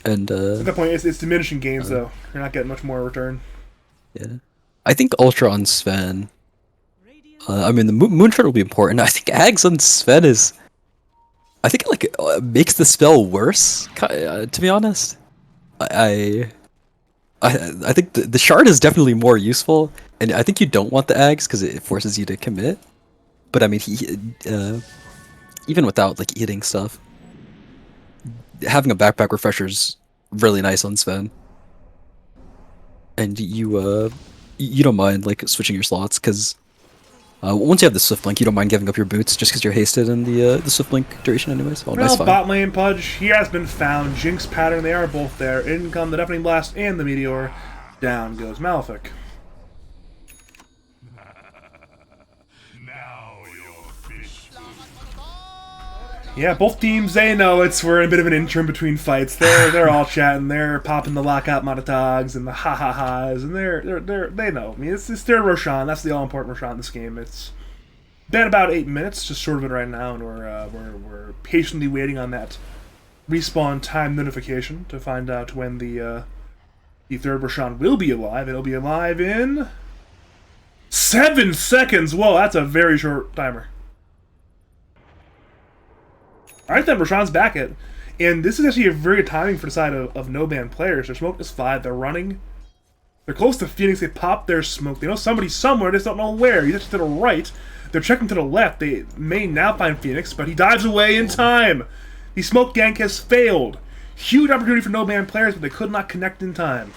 And At that point, it's diminishing gains, though. You're not getting much more return. yeah, I think Ultra on Sven. I mean, the Moonshard will be important. I think Ags on Sven is. I think it like makes the spell worse. To be honest, I think the shard is definitely more useful, and I think you don't want the Ags because it forces you to commit. But I mean, even without like eating stuff, having a backpack refresher is really nice on Sven, and you don't mind like switching your slots because once you have the Swift Blink, you don't mind giving up your boots just because you're hasted in the Swift Blink duration anyways. Oh, nice Well, find. bot lane Pudge, he has been found. Jinx Pattern, they are both there. In come the Deafening Blast and the Meteor. Down goes Malefic. Yeah, both teams, they know we're in a bit of an interim between fights. They're all chatting, they're popping the lockout monotogs and the ha-ha-has, and they know. I mean, it's their Roshan, that's the all-important Roshan in this game. It's been about 8 minutes, just short of it right now, and we're patiently waiting on that respawn time notification to find out when the third Roshan will be alive. It'll be alive in 7 seconds. Whoa, that's a very short timer. Alright then, Roshan's back at, and this is actually a very good timing for the side of no-ban players. Their smoke is 5, they're running. They're close to Phoenix, they pop their smoke. They know somebody's somewhere, they just don't know where. He's actually to the right. They're checking to the left. They may now find Phoenix, but he dives away in time. The smoke gank has failed. Huge opportunity for no-ban players, but they could not connect in time.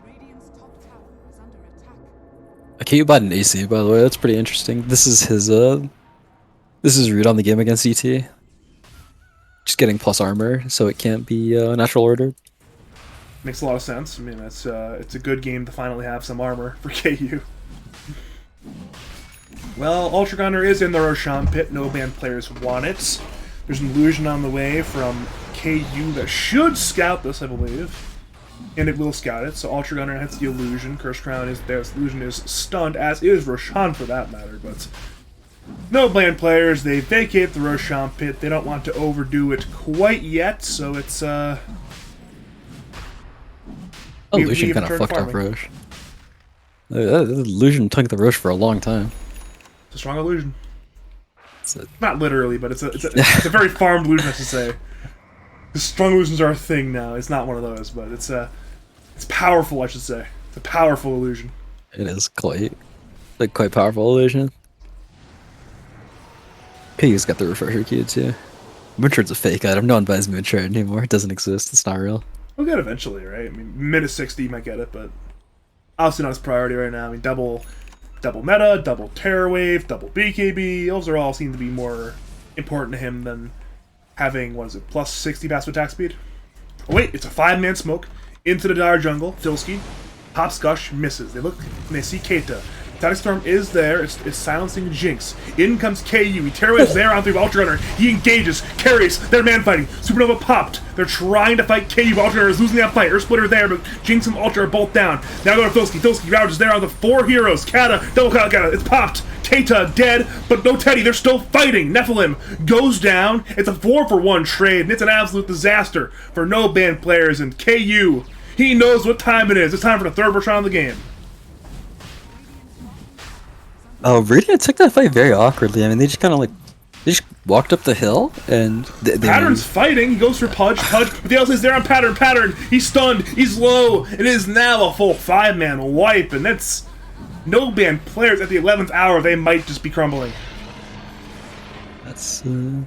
Radiant's top tower is under attack. Okay, bought an AC, by the way. That's pretty interesting. This is his read on the game against ET. Just getting plus armor, so it can't be natural order. Makes a lot of sense. I mean, it's a good game to finally have some armor for KU. Well, Ultra Gunner is in the Roshan pit. No-ban players want it. There's an illusion on the way from KU that should scout this, I believe. And it will scout it, so Ultra Gunner hits the illusion. Curse Crown is there. This illusion is stunned, as is Roshan for that matter, but no-ban players, they vacate the Roshan pit. They don't want to overdo it quite yet, so it's Oh, we Lucian have kind of turned fucked up farming. Roche. Lucian took the Roche for a long time. It's a strong illusion. It's a- Not literally, but it's a very farmed illusion, I should say. 'Cause strong illusions are a thing now. It's not one of those, but it's powerful, I should say. It's a powerful illusion. It is quite powerful illusion. Piggy's got the refresher key too. Moonshard's a fake item. No one buys Moonshard anymore. It doesn't exist. It's not real. We'll get it eventually, right? I mean, minute 60 you might get it, but obviously not his priority right now. I mean, double meta, double terror wave, double BKB. Those are all seem to be more important to him than having, what is it, plus 60 passive attack speed? Oh wait, it's a 5-man smoke into the dire jungle. Filsky pops Gush, misses. They look and they see Keita. Static Storm is there. It's silencing Jinx. In comes KU. He terrorises there on 3 Ultra Gunner. He engages, carries. They're man fighting. Supernova popped. They're trying to fight KU. Ultra Gunner is losing that fight. Earth Splitter there, but Jinx and Ultra are both down. Now go to Filsky. Filsky Rouge is there on the 4 heroes. Kata, double Kata. It's popped. Keita dead, but no Teddy. They're still fighting. Nephilim goes down. It's a 4-for-1 trade, and it's an absolute disaster for no-ban players. And KU, he knows what time it is. It's time for the third Roshan of the game. Oh, Radiant took that fight very awkwardly. I mean, they just walked up the hill and they Pattern's fighting. He goes for Pudge. But the else is there on Pattern. Pattern. He's stunned. He's low. It is now a full 5-man wipe, and that's no-ban players at the 11th hour. They might just be crumbling. That's yeah.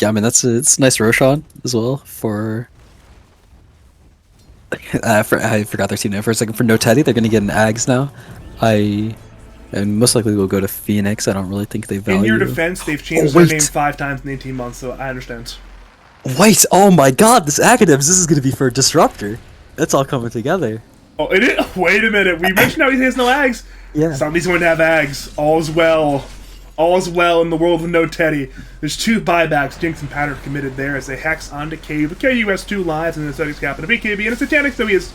I mean, it's a nice Roshan as well for. I forgot their team name for a second. For No Teddy, they're gonna get an Ags now. And most likely will go to Phoenix. I don't really think they value. In your defense, they've changed their name 5 times in 18 months, so I understand. Wait, oh my god, this Academics, this is gonna be for a Disruptor. It's all coming together. Oh, it is? Wait a minute. We mentioned how he has no ags. Yeah. Somebody's going to have ags. All's well. All's well in the world of no Teddy. There's 2 buybacks. Jinx and Pattern committed there as they hex onto KU. But KU has 2 lives and an Aesthetics Cap and a BKB and a Satanic, so he is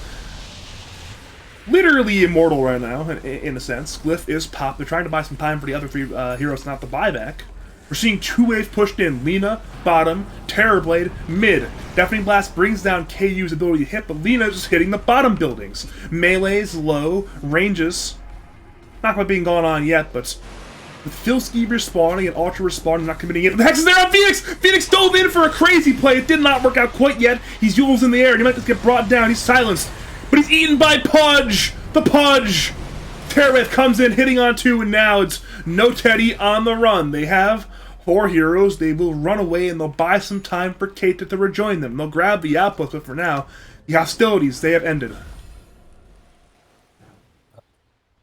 literally immortal right now, in a sense. Glyph is popped. They're trying to buy some time for the other 3 heroes, not the buyback. We're seeing 2 waves pushed in. Lina, bottom, Terrorblade, mid. Deafening Blast brings down KU's ability to hit, but Lina's just hitting the bottom buildings. Melee's low, ranges not quite being gone on yet, but with Filski respawning and Ultra respawning, not committing it. The Hex is there on Phoenix! Phoenix dove in for a crazy play. It did not work out quite yet. He's Yules in the air, and he might just get brought down. He's silenced, but he's eaten by Pudge! The Pudge! Terrorwraith comes in, hitting on 2, and now it's no Teddy on the run. They have 4 heroes. They will run away, and they'll buy some time for Keita to rejoin them. They'll grab the outpost, but for now, the hostilities, they have ended.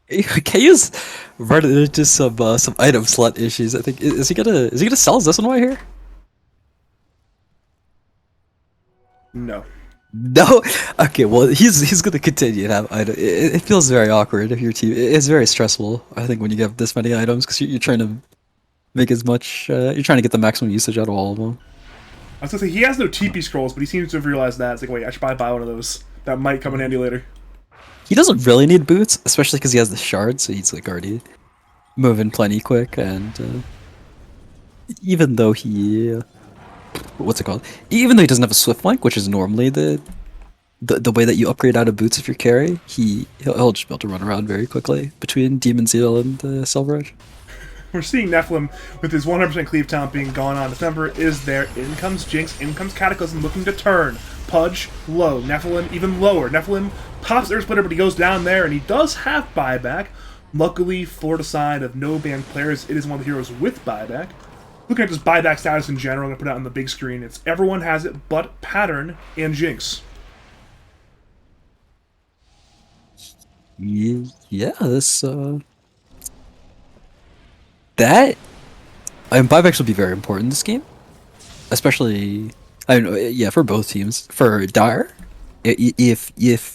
KU's running into some item slot issues. I think is he gonna sell Zessenwai here? No. No. Okay. Well, he's gonna continue to have item. It feels very awkward if your team. It's very stressful. I think when you have this many items because you're trying to make as much. You're trying to get the maximum usage out of all of them. I was gonna say he has no TP scrolls, but he seems to have realized that. It's like, wait, I should probably buy one of those. That might come in handy later. He doesn't really need boots, especially because he has the shard, so he's like already moving plenty quick. And even though he, what's it called? Even though he doesn't have a swift link, which is normally the way that you upgrade out of boots if you're carry, he'll just be able to run around very quickly between Demon Zeal and Silver Edge. We're seeing Nephilim with his 100% cleave talent being gone on. December is there. In comes Jinx. In comes Cataclysm looking to turn. Pudge, low. Nephilim, even lower. Nephilim pops Earth Splitter, but he goes down there, and he does have buyback. Luckily, for the side of no banned players, it is one of the heroes with buyback. Looking at just buyback status in general, I'm going to put it out on the big screen. It's everyone has it but Pattern and Jinx. Yeah, this that buybacks will be very important in this game, especially for both teams. For Dire, if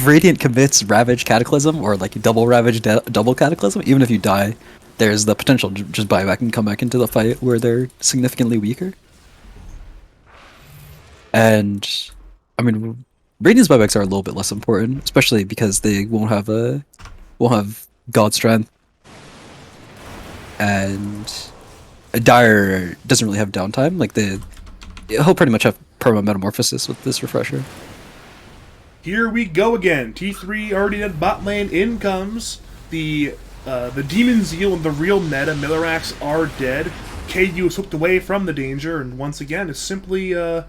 Radiant commits Ravage Cataclysm or like double Ravage double Cataclysm, even if you die, there's the potential to just buy back and come back into the fight where they're significantly weaker. And I mean, Radiant's buybacks are a little bit less important, especially because they won't have God Strength. And Dire doesn't really have downtime. Like he'll pretty much have perma metamorphosis with this refresher. Here we go again. T3 already at bot lane. In comes the Demon Zeal and the real meta. Millerax are dead. KU is hooked away from the danger, and once again, it's simply it's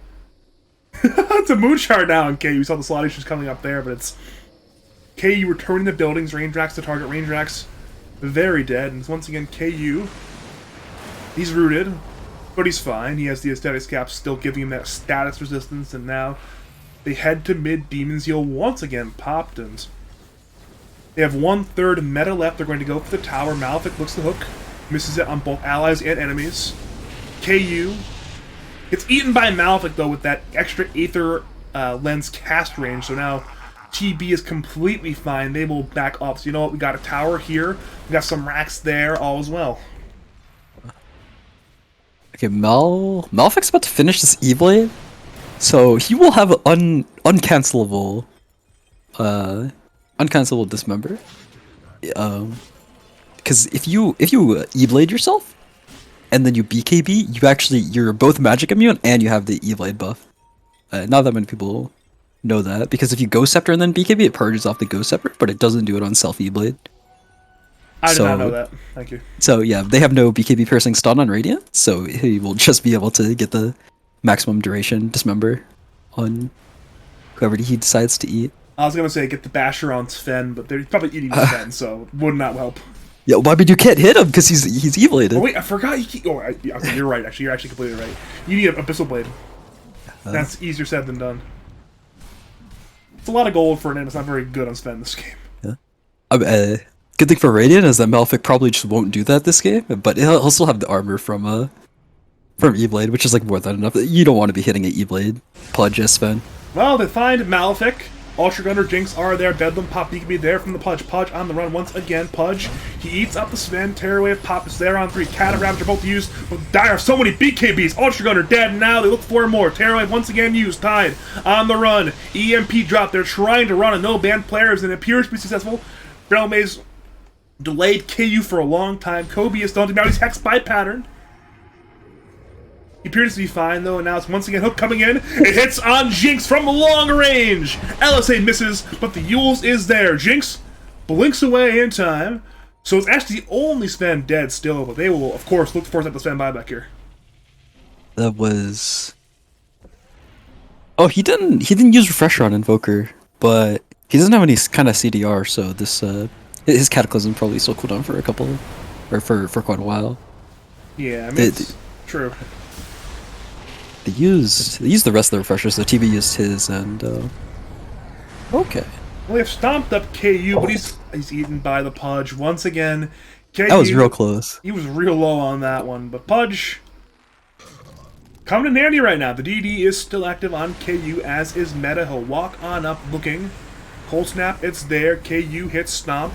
a Moonshard now in KU. We saw the slot issues coming up there, but it's KU returning the buildings. Rangedrax to target. Rangedrax very dead, and once again KU. He's rooted, but he's fine. He has the Aesthetics Cap still giving him that status resistance, and now they head to mid. Demon Zeal once again popped, and they have 1/3 meta left. They're going to go for the tower. Malefic looks the hook, misses it on both allies and enemies. KU gets eaten by Malefic though with that extra Aether Lens cast range, so now TB is completely fine. They will back off. So you know what? We got a tower here. We got some racks there. All is well. Okay, Malefic's about to finish this E-Blade, so he will have an uncancelable dismember. Because if you E-Blade yourself, and then you BKB, you're both magic immune and you have the E-Blade buff. Not that many people know that, because if you Ghost Scepter and then BKB, it purges off the Ghost Scepter, but it doesn't do it on self E-Blade. I did not know that. Thank you. So yeah, they have no BKB piercing stun on Radiant, so he will just be able to get the maximum duration dismember on whoever he decides to eat. I was gonna say get the Basher on Sven, but they're probably eating Sven, so would not help. Yeah, well, I mean, you can't hit him because he's E-Bladed. Oh wait, I forgot. Okay, you're right. Actually, you're actually completely right. You need an Abyssal Blade. That's easier said than done. It's a lot of gold for an end. It's not very good on Sven this game. Yeah. Good thing for Radiant is that Malefic probably just won't do that this game, but he'll still have the armor from E-Blade, which is like more than enough. You don't want to be hitting an E-Blade Pudge as Sven. Well, they find Malefic. Ultra Gunner, Jinx are there. Bedlam, Pop BKB there from the Pudge. Pudge on the run once again. Pudge, he eats up the Sven. Tearaway, Pop is there on 3. Cat and Raptor both used. With Dire, so many BKBs. Ultra Gunner dead now. They look for more. Tearaway once again used. Tied on the run. EMP drop. They're trying to run a no-ban players and it appears to be successful. Maze delayed KU for a long time. Kobe is done. Now he's hexed by pattern. He appears to be fine, though, and now it's once again Hook coming in. It hits on Jinx from long range! LSA misses, but the Yules is there. Jinx blinks away in time. So it's actually only Sven dead still, but they will, of course, look to force out the Sven buyback here. That was... Oh, he didn't use Refresher on Invoker, but he doesn't have any kind of CDR, so this, his Cataclysm probably still cooldown for a couple, or for quite a while. Yeah, I mean, it's true. They used the rest of the refreshers, so TB used his, and okay. Well, they've stomped up KU, but he's eaten by the Pudge once again. KU, that was real close. He was real low on that one, but Pudge coming to Nanny right now. The DD is still active on KU, as is Meta. He'll walk on up looking. Cold Snap, it's there. KU hits Stomp.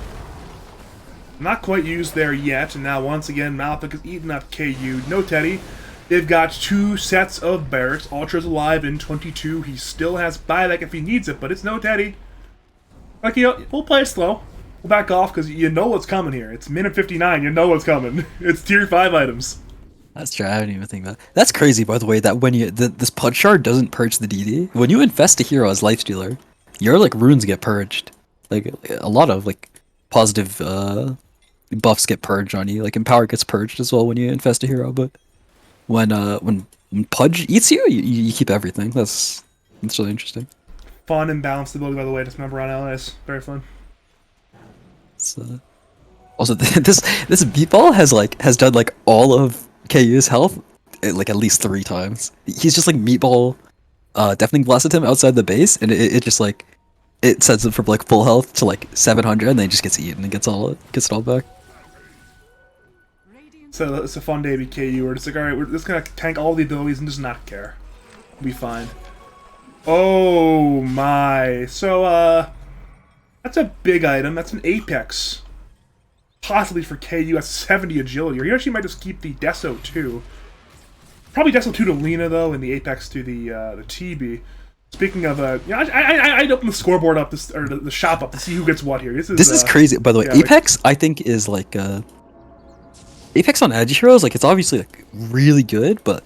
Not quite used there yet, and now once again Malefic is eating up KU. No Teddy. They've got 2 sets of barracks. Ultra's alive in 22. He still has buyback if he needs it, but it's no Teddy. Like, you know, we'll play it slow. We'll back off because you know what's coming here. It's minute 59. You know what's coming. It's tier 5 items. That's true. I didn't even think that. That's crazy, by the way, that when you this Pudge Shard doesn't purge the DD. When you infest a hero as Lifestealer, your like runes get purged. Like a lot of like positive buffs get purged on you. Like Empower gets purged as well when you infest a hero, but when Pudge eats you, you keep everything. That's really interesting. Fun and balanced ability, by the way. Just remember on LS. Very fun. It's, also, this Meatball has done like all of KU's health like at least 3 times. He's just like Meatball, deafening blasted him outside the base, and it just like it sends him from like full health to like 700, and then he just gets eaten and gets it all back. So it's a fun day to be KU. We're just like, alright, we're just gonna tank all the abilities and just not care. We'll be fine. Oh my. So, that's a big item. That's an Apex. Possibly for KU at 70 agility. Or you actually might just keep the Deso 2. Probably Deso 2 to Lina, though, and the Apex to the TB. Speaking of, you know, I'd open the scoreboard up, or the shop up to see who gets what here. This is crazy, by the way. Yeah, Apex, I think, is like, Apex on Edge Heroes, like, it's obviously, like, really good, but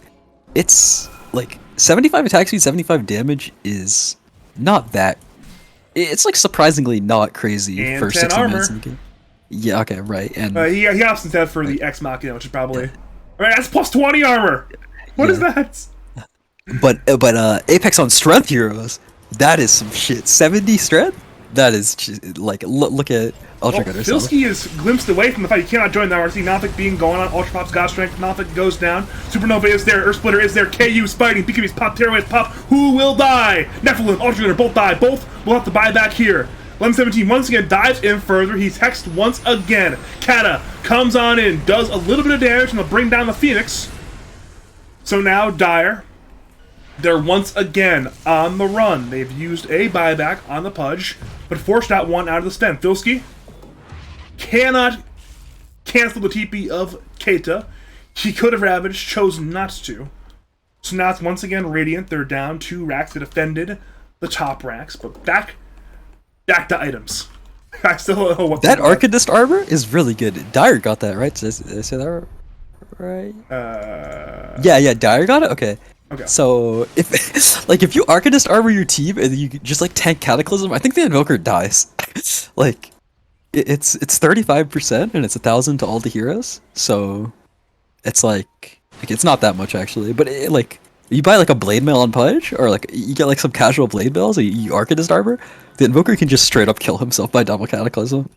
it's, like, 75 attack speed, 75 damage is not that... It's, like, surprisingly not crazy and for 10 60 armor. minutes in the game. Yeah, okay, right, and... he opts instead for the Ex Machina, which is probably... Yeah. Alright, that's plus 20 armor! What is that? But Apex on Strength Heroes, that is some shit. 70 Strength? That is, just, like, look at... Ultra Gunner. Filsky is glimpsed away from the fight. He cannot join the RC. Malefic being going on. Ultra Pop's got strength. Malefic goes down. Supernova is there. Earth Splitter is there. KU's fighting. BKB's pop. Tearaway's pop. Who will die? Nephilim, Ultra Gunner both die. Both will have to buy back here. 1117 once again dives in further. He's hexed once again. Kata comes on in. Does a little bit of damage and will bring down the Phoenix. So now Dire. They're once again on the run. They've used a buyback on the Pudge, but forced that one out of the stem. Filsky cannot cancel the TP of Keita. He could have ravaged, chose not to. So now it's once again Radiant. They're down 2 racks. They defended the top racks, but back to items. I still don't know what that Arcanist armor is really good. Dire got that, right? Did I say that right? Yeah, Dire got it? Okay. So if you Arcanist armor your team and you just like tank Cataclysm, I think the Invoker dies. Like it's 35% and it's 1,000 to all the heroes. So it's like it's not that much actually, but like you buy like a blade mail on Pudge, or like you get like some casual blade mail, so you Arcanist armor, the Invoker can just straight up kill himself by double Cataclysm.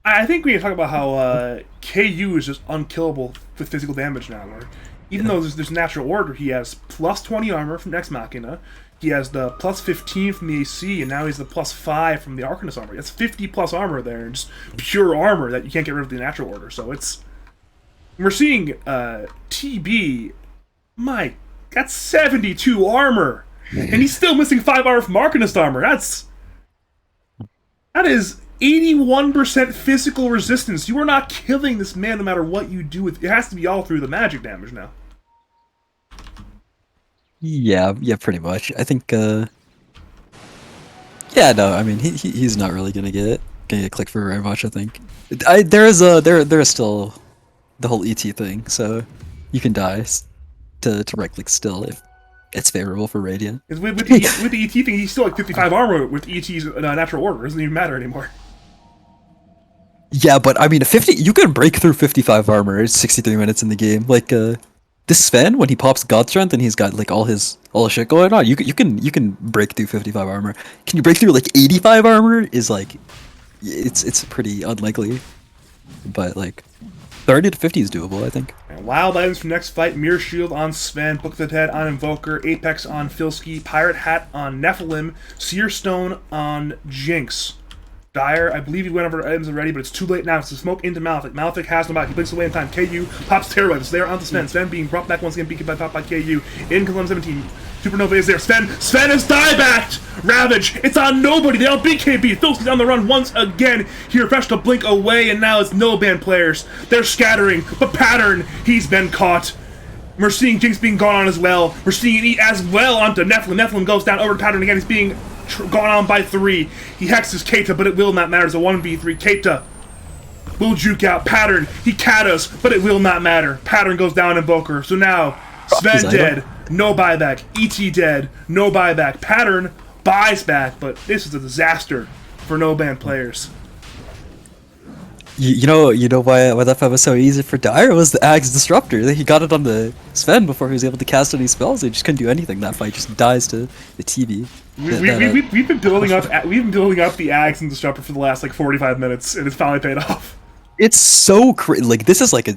I think we can talk about how KU is just unkillable with physical damage now. Or even though there's natural order, he has plus 20 armor from Ex Machina. He has the plus 15 from the AC, and now he's the plus 5 from the Arcanist armor. That's 50 plus armor there, and just pure armor that you can't get rid of the natural order. So it's... We're seeing TB... Mike, that's 72 armor! and he's still missing 5 armor from Arcanist armor. That is 81% physical resistance. You are not killing this man no matter what you do with it. Has to be all through the magic damage now. Yeah, pretty much. I think. Yeah, no, I mean he's not really gonna get clicked for very much. I think. There is still the whole ET thing, so you can die to right click still if it's favorable for Radiant. With the ET thing, he's still like 55 armor with ET's natural order. It doesn't even matter anymore. Yeah, but I mean, 50. You can break through 55 armor. It's 63 minutes in the game. Like this Sven, when he pops God Strength and he's got like all his shit going on, you can break through 55 armor. Can you break through like 85 armor? Is like, it's pretty unlikely, but like 30 to 50 is doable, I think. And wild items from next fight: Mirror Shield on Sven, Book of the Dead on Invoker, Apex on Filski, Pirate Hat on Nephilim, Seer Stone on Jinx. Dire, I believe he went over items already, but it's too late now. It's to smoke into Malefic. Malefic has no back. He blinks away in time. KU pops Terrorwave. It's there onto Sven. Sven being brought back once again, being popped by KU. In comes 17. Supernova is there. Sven is diebacked! Ravage! It's on nobody! They all beat KB! Filski's on the run once again. He refreshed to blink away, and now it's no band players. They're scattering, but Pattern, he's been caught. We're seeing Jinx being gone on as well. We're seeing it as well onto Nephilim. Nephilim goes down over to Pattern again. He's being gone on by 3. He hexes Keita, but it will not matter. It's a 1v3. Keita will juke out. Pattern, he katas, but it will not matter. Pattern goes down Invoker. So now, Sven dead, no buyback. ET dead, no buyback. Pattern buys back, but this is a disaster for no ban players. You know why that fight was so easy for Dire was the Axe Disruptor. He got it on the Sven before he was able to cast any spells. He just couldn't do anything. That fight just dies to the TV. We've been building up the Axe and Disruptor for the last like 45 minutes, and it's finally paid off. It's so like this is like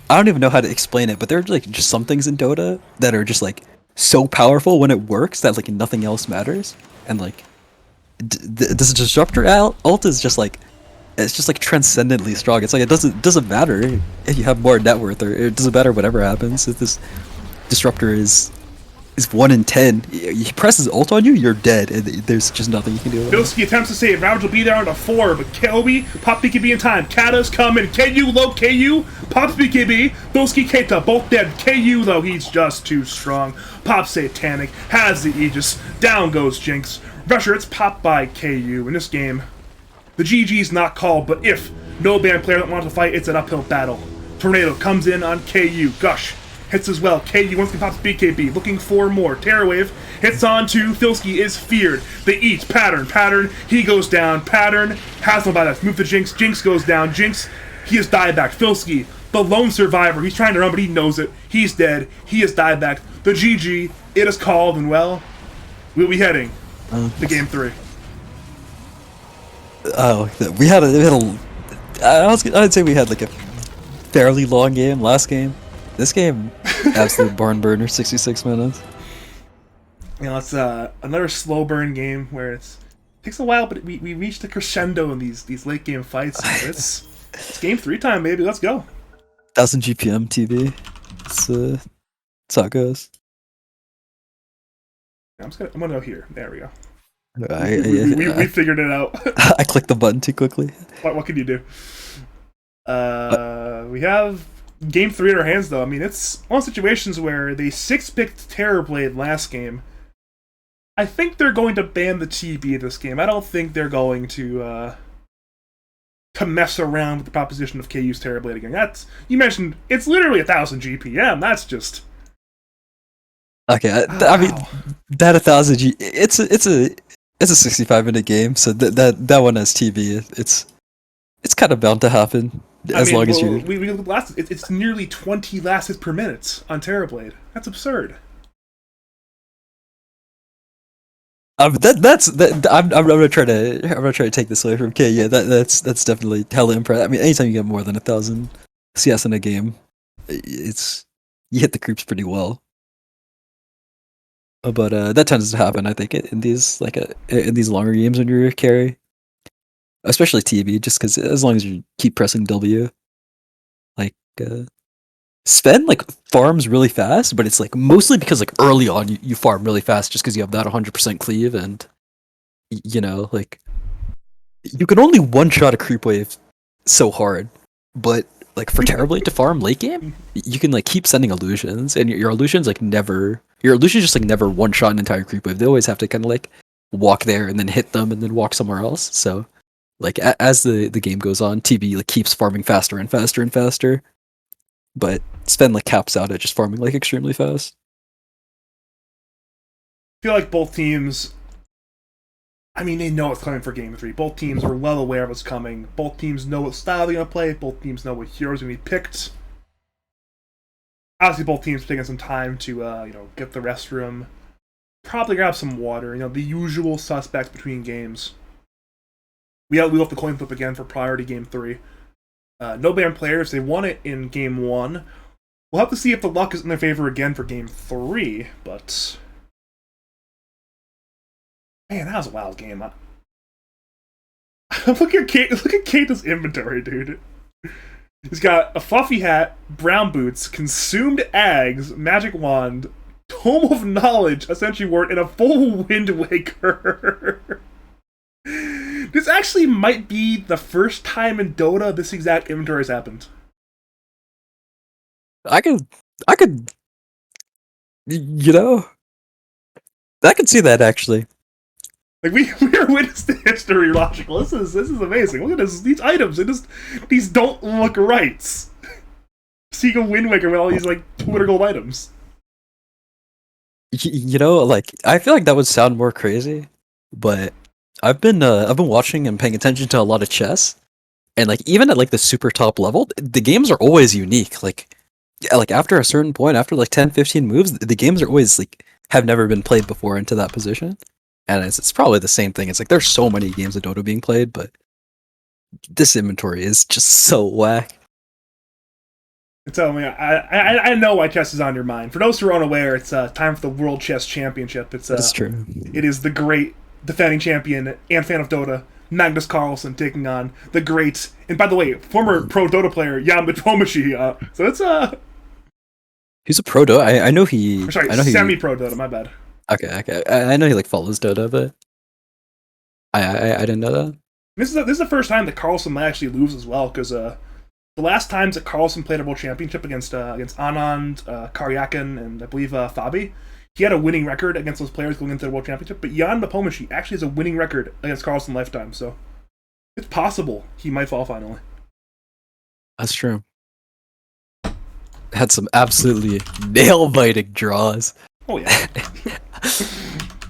I don't even know how to explain it, but there are like just some things in Dota that are just like so powerful when it works that like nothing else matters, and like this Disruptor ult is just like. It's just like transcendently strong. It's like it doesn't matter if you have more net worth, or it doesn't matter whatever happens. If this Disruptor is 1 in 10, he presses ult on you, you're dead, and there's just nothing you can do. Filski attempts to save. Ravage will be there on a 4, but Kobe pop BKB in time. Kata's coming. KU low. KU pops BKB. Filski Keita both dead. KU though, he's just too strong. Pops Satanic, has the Aegis. Down goes Jinx. Rusher, it's popped by KU in this game. The GG's not called, but if no ban player that wants to fight, it's an uphill battle. Tornado comes in on KU. Gush hits as well. KU once again pops BKB, looking for more. Terrorwave hits on to Filski, is feared. They eat. Pattern, he goes down. Pattern has no buyback. Move to Jinx. Jinx goes down. Jinx, he is dieback. Filski, the lone survivor. He's trying to run, but he knows it. He's dead. He is dieback. The GG, it is called, and well, we'll be heading to game 3. Oh, I'd say we had like a fairly long game last game. This game, absolute barn burner, 66 minutes. You know, it's another slow burn game where it takes a while, but we reached a crescendo in these late game fights. It's game 3 time, baby. Let's go. 1000 GPM TV. That's how it goes. I'm gonna go here. There we go. We figured it out. I clicked the button too quickly. What can you do? We have game 3 in our hands, though. I mean, it's one of the situations where they 6-picked Terrorblade last game. I think they're going to ban the TB this game. I don't think they're going to mess around with the proposition of KU's Terrorblade again. You mentioned it's literally 1000 GPM. That's just okay. I mean, that 1000 G. It's a 65-minute game, so that one has TV. It's kind of bound to happen as long as you. We look at it's nearly 20 last hits per minute on Terrorblade. That's absurd. I'm gonna try to take this away from K. Yeah, that's definitely hella impressive. I mean, anytime you get more than 1000 CS in a game, you hit the creeps pretty well. But that tends to happen, I think, in these longer games when you're a carry, especially TV, just because as long as you keep pressing W, like Sven like farms really fast, but it's like mostly because like early on you farm really fast just because you have that 100% cleave and you know like you can only one shot a creep wave so hard, but like for Terrorblade to farm late game, you can like keep sending illusions, and your illusions like never your illusions just like never one shot an entire creep wave. They always have to kind of like walk there and then hit them and then walk somewhere else. So like as the game goes on, TB like keeps farming faster and faster and faster, but Sven like caps out at just farming like extremely fast. I feel like both teams. I mean, they know it's coming for Game 3. Both teams are well aware of what's coming. Both teams know what style they're going to play. Both teams know what heroes are going to be picked. Obviously, both teams are taking some time to, get the restroom. Probably grab some water. The usual suspects between games. We left the coin flip again for priority Game 3. No ban players. They won it in Game 1. We'll have to see if the luck is in their favor again for Game 3, but... Man, that was a wild game. Look at Kate's inventory, dude. He's got a fluffy hat, brown boots, consumed eggs, magic wand, tome of knowledge, Ascension ward, and a full Wind Waker. This actually might be the first time in Dota this exact inventory has happened. I could, you know, I could see that actually. Like we are witness to history, logical. This is amazing. Look at this. These items, these don't look right. Seek a Wind Waker with all these like Twitter gold items. Like I feel like that would sound more crazy, but I've been watching and paying attention to a lot of chess, and like even at like the super top level, the games are always unique. Like after a certain point, after like 10, 15 moves, the games are always like have never been played before into that position. And it's probably the same thing. It's like there's so many games of Dota being played, but this inventory is just so whack. So I know why chess is on your mind. For those who are unaware, it's time for the World Chess Championship. That's true. It is the great defending champion and fan of Dota, Magnus Carlsen, taking on the great, and by the way, former pro Dota player Jan Nepomniachtchi. So it's He's a pro Dota. I know he. Sorry, I know semi-pro Dota. My bad. Okay. I know he like follows Dota, but I didn't know that. This is the first time that Carlsen might actually lose as well, because the last times that Carlsen played a World Championship against Anand, Karyakin, and I believe Fabi, he had a winning record against those players going into the World Championship. But Jan Nepomniachtchi actually has a winning record against Carlsen lifetime, so it's possible he might fall finally. That's true. Had some absolutely nail-biting draws. Oh yeah.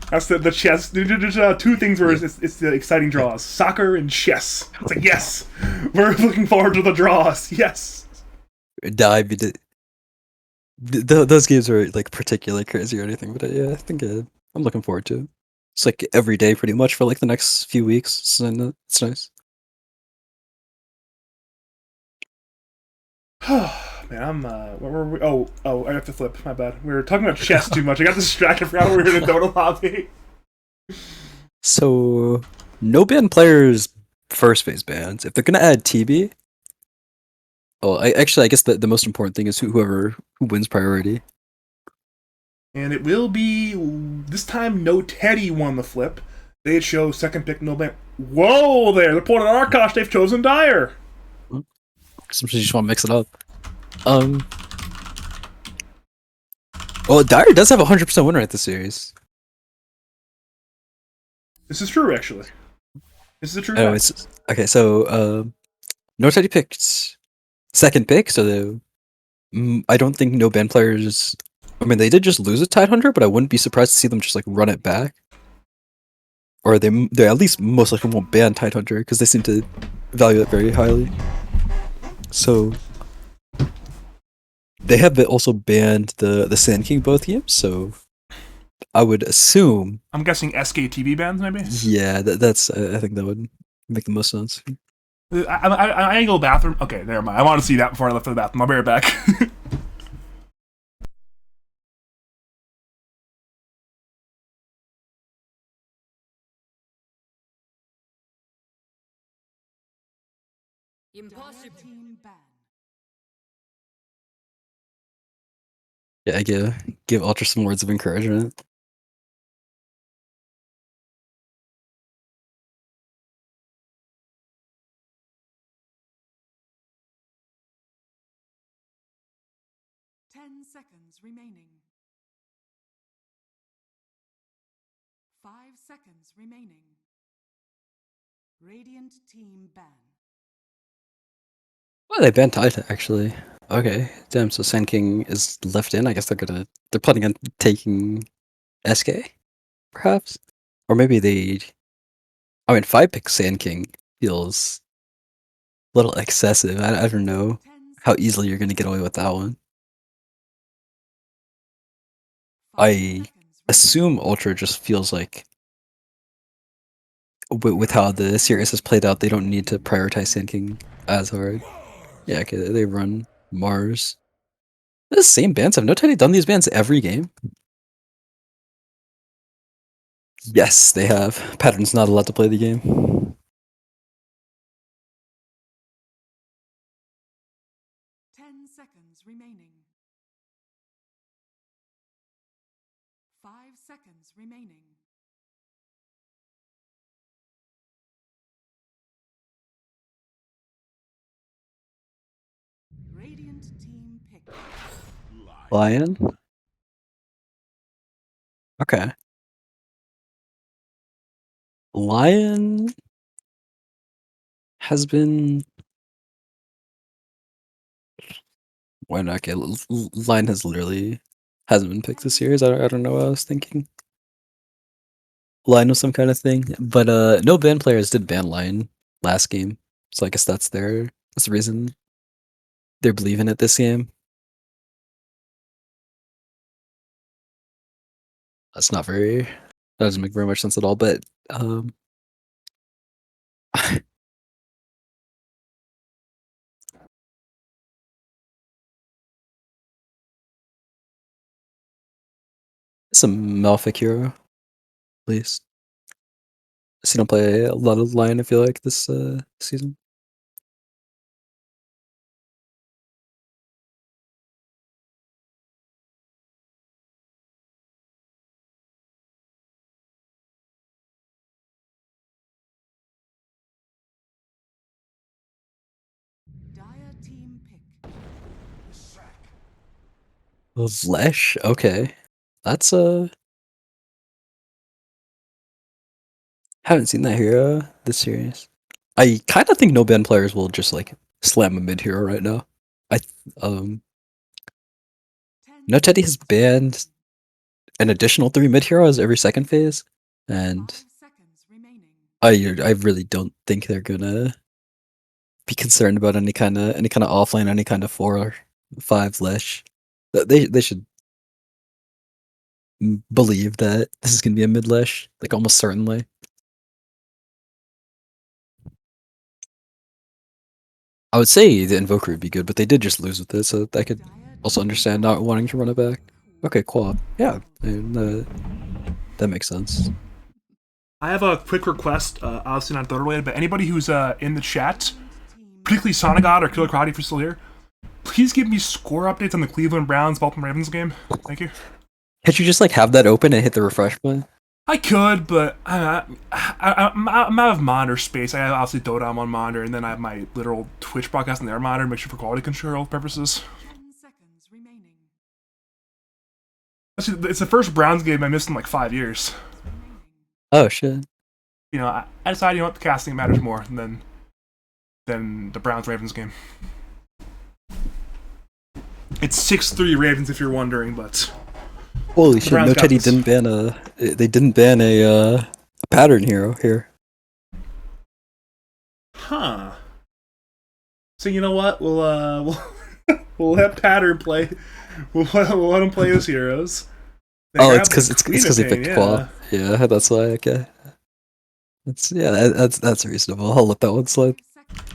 That's the chess. There's two things where it's the exciting draws: soccer and chess. It's like yes, we're looking forward to the draws. Yes. I mean, those games are like particularly crazy or anything, but yeah, I think I'm looking forward to it. It's like every day pretty much for like the next few weeks, so it's nice. Man, I'm where were we? Oh, I have to flip. My bad. We were talking about chess too much. I got distracted. Forgot we were in a Dota lobby. So, no ban players first phase bans. If they're gonna add TB, I guess the most important thing is who wins priority. And it will be this time. No Teddy won the flip. They show second pick no ban. Whoa, there! They're pulling an Arkosh. They've chosen Dyer. Sometimes you just want to mix it up. Well, Dyer does have a 100% win rate this series. This is true, actually. This is a true. Oh, it's okay. So, No Teddy picked second pick. So I don't think no ban players. I mean, they did just lose a Tidehunter, but I wouldn't be surprised to see them just like run it back. Or they at least most likely won't ban Tidehunter because they seem to value it very highly. So they have also banned the Sand King both games, so I would assume. I'm guessing SKTV bans, maybe? Yeah, that's. I think that would make the most sense. I need to go to the bathroom. Okay, never mind. I want to see that before I left for the bathroom. I'll be right back. Impossible. Team ban. Yeah, give Ultra some words of encouragement. Ten seconds remaining. 5 seconds remaining. Radiant team ban. Well, they banned Tide actually. Okay, damn. So Sand King is left in. I guess they're planning on taking SK, perhaps, or maybe they. I mean, 5 pick Sand King feels a little excessive. I don't know 10 how seconds. easily you're gonna get away with that one. 5 I seconds assume Ultra just feels like with how the series has played out, they don't need to prioritize Sand King as hard. Yeah, okay, they run Mars. The same bands. Have No Teddy done these bands every game? Yes, they have. Pattern's not allowed to play the game. 10 seconds remaining. 5 seconds remaining. Radiant team pick. Lion? Okay. Lion has been. Why not get Lion has literally hasn't been picked this series. I don't know what I was thinking. Lion was some kind of thing, but no band players did ban Lion last game, so I guess that's the reason they're believing it this game. That's not very. That doesn't make very much sense at all. But some Malphite hero, at least. So you don't play a lot of Lion. I feel like this season. Dire team pick. Lesh, okay, that's haven't seen that hero this series. I kind of think no ban players will just like slam a mid hero right now. I um 10 No Teddy has seconds. banned an additional 3 mid heroes every second phase, 5 and seconds remaining. I really don't think they're gonna be concerned about any kind of offlane, any kind of 4 or 5 Lesh. They should believe that this is gonna be a mid Lesh, like almost certainly. I would say the Invoker would be good, but they did just lose with it, so I could Dire also team understand not wanting to run it back. Okay, cool. Yeah, and, that makes sense. I have a quick request, obviously not Dota related, but anybody who's in the chat, team. particularly Sonogod or Killer Karate if you're still here, please give me score updates on the Cleveland Browns Baltimore Ravens game. Thank you. Can't you just like have that open and hit the refresh button? I could, but I'm out of monitor space. I have obviously Dota on one monitor, and then I have my literal Twitch broadcast on the other monitor, make sure for quality control purposes. 10 seconds remaining. Actually, it's the first Browns game I missed in like 5 years. Remaining. Oh shit. You know, I decided, you know what, the casting matters more than the Browns Ravens game. It's 6-3 Ravens if you're wondering, but Holy shit! Browns No got Teddy this. didn't ban a. They didn't ban a pattern hero here. huh. So you know what? We'll let Pattern play. We'll let him play his heroes. They Oh, grab it's because the it's Queen because of he Pain, picked Qual. Yeah, that's why. Okay. That's reasonable. I'll let that one slide. 5 seconds.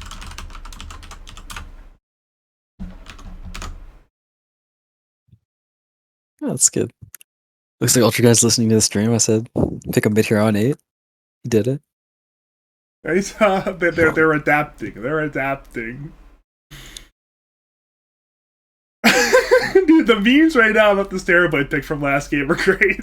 Oh, that's good. Looks like Ultra Guy's listening to the stream. I said pick a mid hero on 8. He did it. Right? They're adapting. They're adapting. Dude, the memes right now about this Terrorblade pick from last game are great.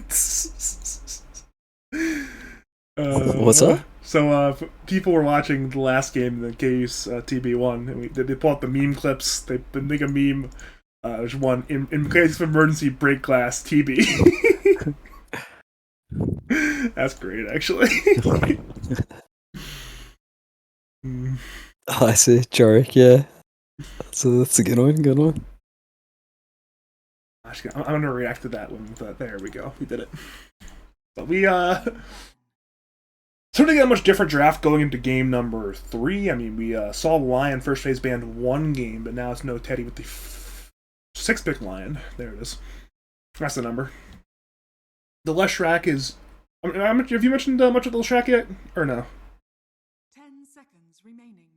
What's up? So people were watching the last game, the Case TB1, and they pull out the meme clips. They make a meme. There's one in case of emergency, break glass TB. That's great, actually. Mm. Oh, I see. Jarek, yeah. So that's a good one, good one. Actually, I'm gonna react to that one. But there we go. We did it. But we certainly got a much different draft going into game number 3. I mean, we saw Lion first phase banned 1 game, but now it's no Teddy with the 6-pick Lion. There it is. That's the number. The Leshrac is. Have you mentioned much of the Leshrac yet, or no? 10 seconds remaining.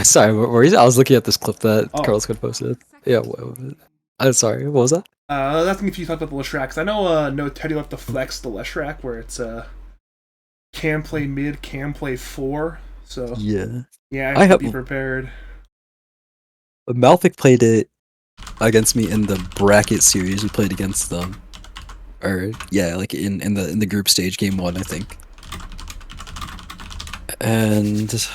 Sorry, what were you? I was looking at this clip that Oh. Carlos could posted. 5 Yeah, seconds what was it? remaining. I'm sorry, what was that? I was asking if you talked about the Leshrac, because I know no Teddy left to flex the Leshrac, where it's can play mid, can play 4. So Yeah. yeah, I I have have- to be prepared. Malfic played it against me in the bracket series. We played against them. Or yeah, like in the group stage, game 1, I think. And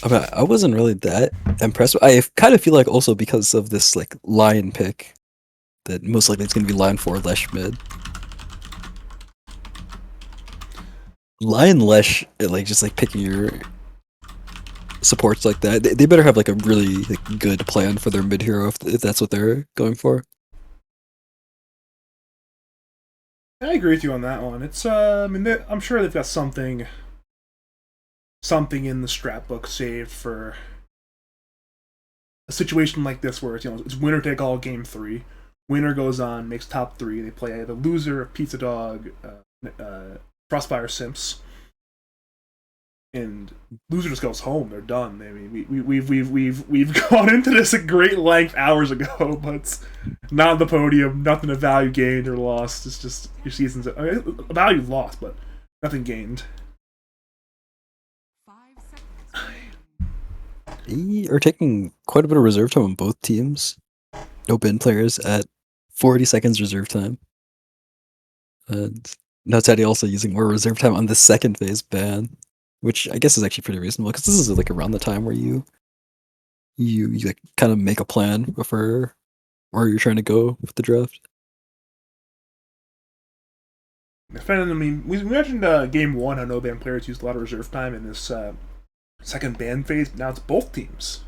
I mean, I wasn't really that impressed. I kind of feel like also because of this like Lion pick, that most likely it's gonna be Lion 4 Lesh mid. Lion Lesh, like just like picking your supports like that, they better have like a really like good plan for their mid hero if that's what they're going for. I agree with you on that one. It's I mean, I'm sure they've got something in the scrapbook saved for a situation like this where it's winner take all game 3. Winner goes on, makes top 3. They play the loser of Pizza Dog, Crossfire Simps, and loser just goes home. They're done. I mean, we've gone into this at great length hours ago, but it's not on the podium. Nothing of value gained or lost. It's just your season's value lost, but nothing gained. 5 seconds remaining. They are taking quite a bit of reserve time on both teams. No bin players at 40 seconds reserve time. And now Teddy also using more reserve time on the second phase ban, which I guess is actually pretty reasonable because this is like around the time where you like kind of make a plan before where you're trying to go with the draft. I mean, we mentioned game 1 how no ban players used a lot of reserve time in this second ban phase. Now it's both teams.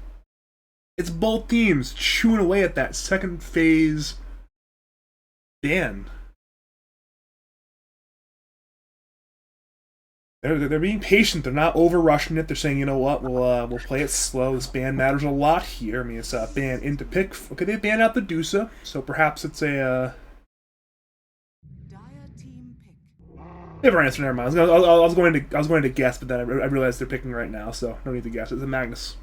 It's both teams chewing away at that second phase ban. They're being patient. They're not over rushing it. They're saying, you know what, we'll play it slow. This ban matters a lot here. I mean, it's a ban into pick. Okay, they banned out the Dusa, so perhaps it's a. Dire team pick. Never answer. Never mind. I was going to guess, but then I realized they're picking right now, so no need to guess. It's a Magnus.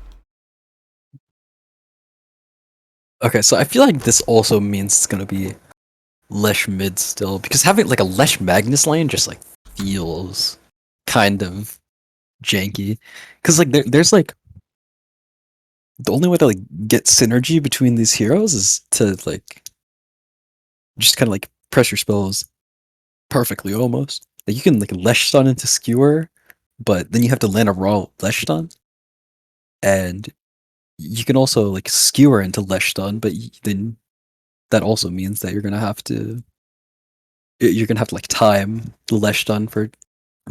Okay, so I feel like this also means it's gonna be Lesh mid still, because having like a Lesh Magnus lane just like feels kind of janky. Because like there's like the only way to like get synergy between these heroes is to like just kind of like press your spells perfectly almost. Like you can like Lesh stun into Skewer, but then you have to land a raw Lesh stun, and you can also like Skewer into Lesh stun, but then that also means that you're gonna have to like time the Lesh stun for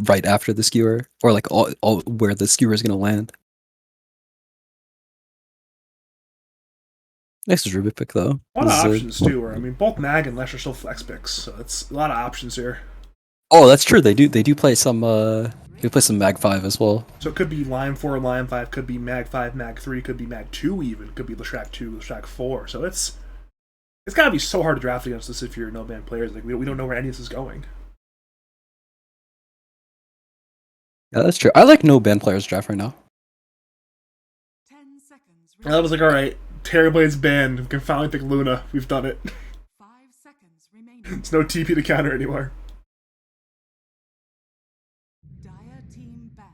right after the Skewer, or like all where the Skewer is gonna land. Next is Ruby pick though. A lot of This is options too. Where I mean, both Mag and Lesh are still flex picks, so it's a lot of options here. Oh, that's true. They do play some they play some Mag 5 as well. So it could be Lion 4, Lion 5, could be Mag 5, Mag 3, could be Mag 2 even, could be Leshrac 2, Leshrac 4. So it's gotta be so hard to draft against this if you're no ban players. Like we don't know where any of this is going. Yeah, that's true. I like no ban players draft right now. 10 seconds And I was like, all right, Terrorblade's banned. We can finally pick Luna. We've done it. 5 seconds remaining. It's no TP to counter anymore. Dire team banned.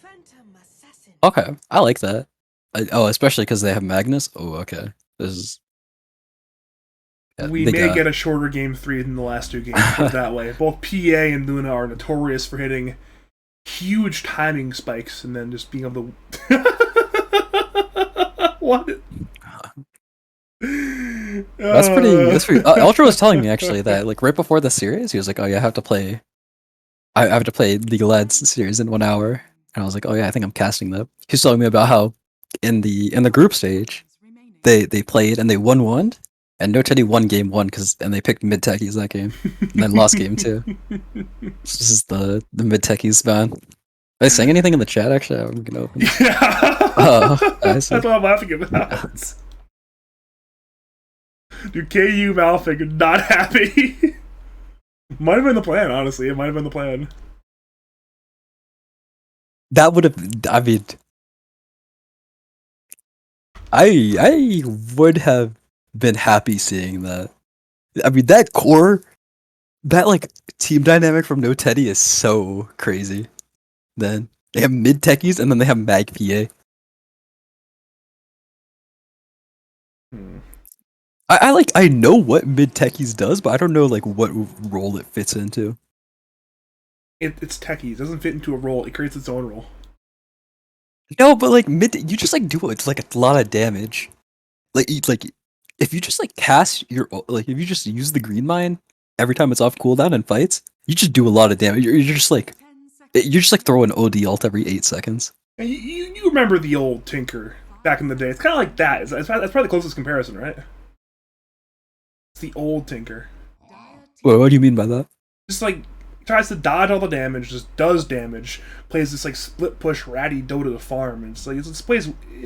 Phantom assassin. Okay, I like that. Oh, especially because they have Magnus. Oh, okay. This is yeah, We they may got- get a shorter game 3 than the last two games, put it that way. Both PA and Luna are notorious for hitting huge timing spikes and then just being able to. What? That's pretty. That's pretty. Ultra was telling me actually that like right before the series, he was like, "Oh yeah, I have to play. I have to play League of Legends series in 1 hour." And I was like, "Oh yeah, I think I'm casting that." He's telling me about how in the group stage they played and they won one, and No Teddy won game one and they picked mid techies that game, and then lost game two. This is the mid techies man. Are they saying anything in the chat? Actually, I'm gonna open. Yeah. Oh, I see. That's what I'm laughing about. Dude, KU Malfig not happy. Might have been the plan, honestly. It might have been the plan. That would have. I mean, I would have been happy seeing that. I mean, that core, that like team dynamic from No Teddy is so crazy. Then they have mid techies and then they have Mag PA. Hmm. I know what mid techies does, but I don't know like what role it fits into. It's techie. It doesn't fit into a role. It creates its own role. No, but like mid, you just like do it's like a lot of damage. Like if you just like cast your like if you just use the green mine every time it's off cooldown in fights, you just do a lot of damage. You're just like throw an OD ult every 8 seconds. And you remember the old Tinker back in the day. It's kind of like that. That's probably the closest comparison, right? It's the old Tinker. What do you mean by that? Just like tries to dodge all the damage, just does damage, plays this like split push ratty Dota to farm, and it's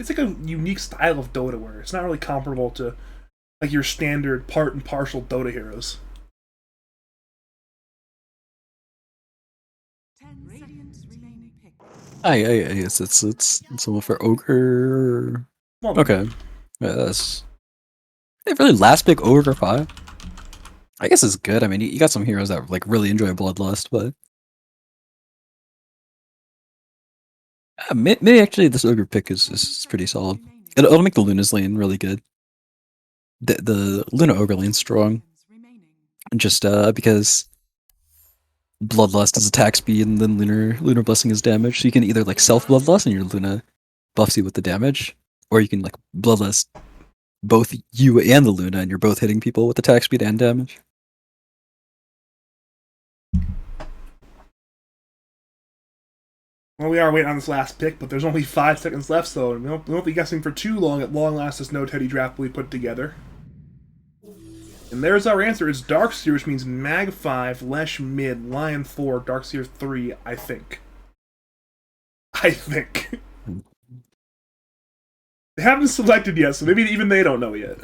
like a unique style of Dota where it's not really comparable to like your standard part and partial Dota heroes. 10 seconds remaining. Pick. I guess it's someone for ogre. Well, Okay, yeah, that's really last pick ogre 5. I guess it's good. I mean, you got some heroes that like really enjoy Bloodlust, but maybe actually this ogre pick is pretty solid. It'll make the Luna's lane really good. The Luna ogre lane's strong, just because Bloodlust is attack speed and then lunar blessing is damage. So you can either like self Bloodlust and your Luna buffs you with the damage, or you can like Bloodlust both you and the Luna and you're both hitting people with attack speed and damage. Well, we are waiting on this last pick, but there's only 5 seconds left, so we won't be guessing for too long. At long last, this No Teddy draft will be put together. And there's our answer. It's Darkseer, which means Mag 5, Lesh mid, Lion 4, Darkseer 3, I think. They haven't selected yet, so maybe even they don't know yet.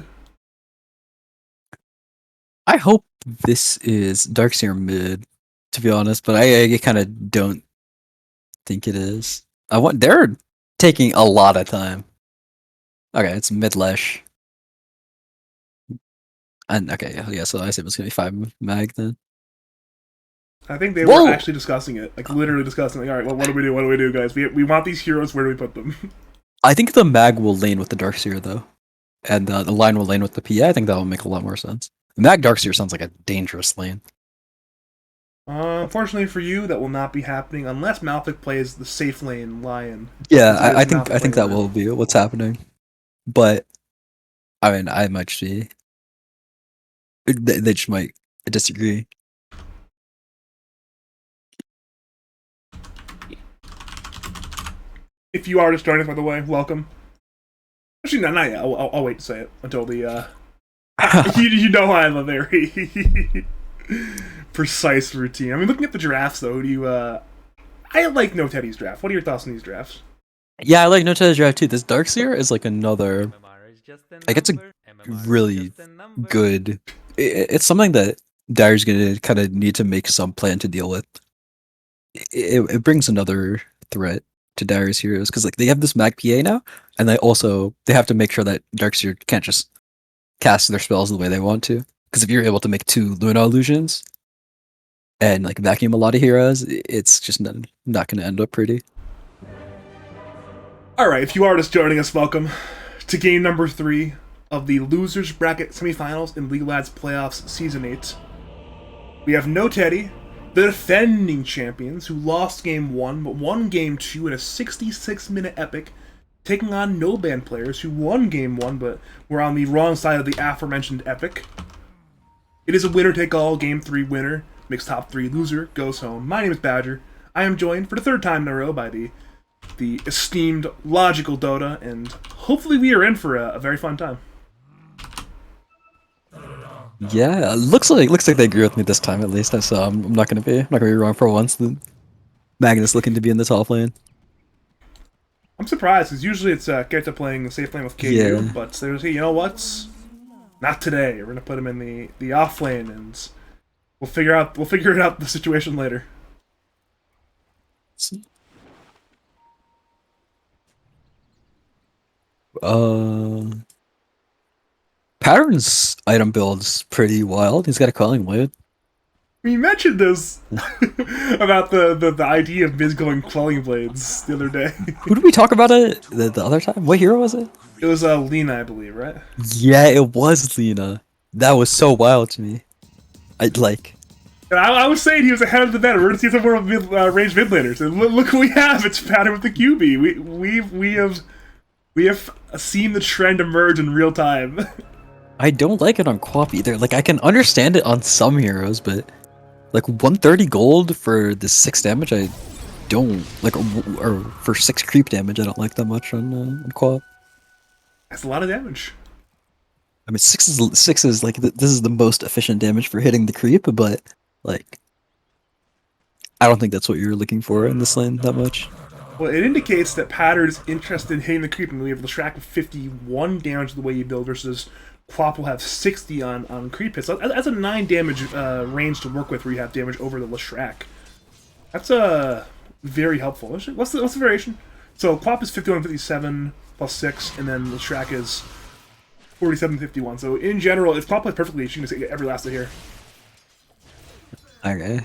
I hope this is Darkseer mid, to be honest, but I kind of don't think it is. They're taking a lot of time. Okay, it's mid Lesh. And okay, yeah, so I assume it's gonna be 5 mag then. I think they Whoa! were actually discussing it, like literally discussing. Like, all right, well, what do we do? What do we do, guys? We want these heroes. Where do we put them? I think the mag will lane with the Darkseer though, and the line will lane with the PA. I think that will make a lot more sense. Mag Darkseer sounds like a dangerous lane. Unfortunately for you, that will not be happening unless Malphite plays the safe lane Lion. Yeah, Because I he does not think play that Luna. will be what's happening. But I mean, I might see. They just might disagree. If you are just joining us, by the way, welcome. Actually, not yet. I'll wait to say it until the. You know I have a very precise routine. I mean, looking at the drafts, though, who do you? I like No Teddy's draft. What are your thoughts on these drafts? Yeah, I like No Teddy's draft too. This Darkseer is like another. Like it's a really good. It's something that Dyer's gonna kind of need to make some plan to deal with. It brings another threat to Dyer's heroes because like they have this Mag PA now, and they have to make sure that Darkseer can't just cast their spells the way they want to. Because if you're able to make 2 Luna illusions and like vacuum a lot of heroes, it's just not gonna end up pretty. All right, if you are just joining us, welcome to game number 3 of the Losers Bracket Semifinals in League of Lads Playoffs Season 8. We have No Teddy, the defending champions, who lost Game 1 but won Game 2 in a 66-minute epic, taking on No Band players who won Game 1 but were on the wrong side of the aforementioned epic. It is a winner-take-all Game 3 winner. Mixed top 3 loser goes home. My name is Badger. I am joined for the third time in a row by the esteemed Logical Dota, and hopefully we are in for a very fun time. Yeah, looks like they agree with me this time at least. So I'm not gonna be wrong for once. The Magnus looking to be in the top lane. I'm surprised because usually it's Keta playing the safe lane with KU, Yeah. but there's you know what? Not today. We're gonna put him in the off lane, and we'll figure it out the situation later. Pattern's item build's pretty wild. He's got a Quelling Blade. We mentioned this about the idea of Miz going Quelling Blades the other day. Who did we talk about it the other time? What hero was it? It was Lena, I believe, right? Yeah, it was Lena. That was so wild to me. And I was saying he was ahead of the meta. We're going to see some more ranged mid laners, and look who we have. It's Pattern with the QB. We have seen the trend emerge in real time. I don't like it on Quap either. Like, I can understand it on some heroes, but like 130 gold for the 6 damage, I don't like, or for 6 creep damage, I don't like that much on Quap. That's a lot of damage. I mean, 6 is like this is the most efficient damage for hitting the creep, but like, I don't think that's what you're looking for in this lane that much. Well, it indicates that Pattern is interested in hitting the creep, and we have Leshrac with 51 damage the way you build versus Quap will have 60 on creep hits. So that's a 9 damage range to work with where you have damage over the Leshrac. That's very helpful. What's the variation? So Quap is 51-57 plus 6, and then Leshrac is 47-51. So in general, if Quap plays perfectly, she can just get every last hit here. Okay,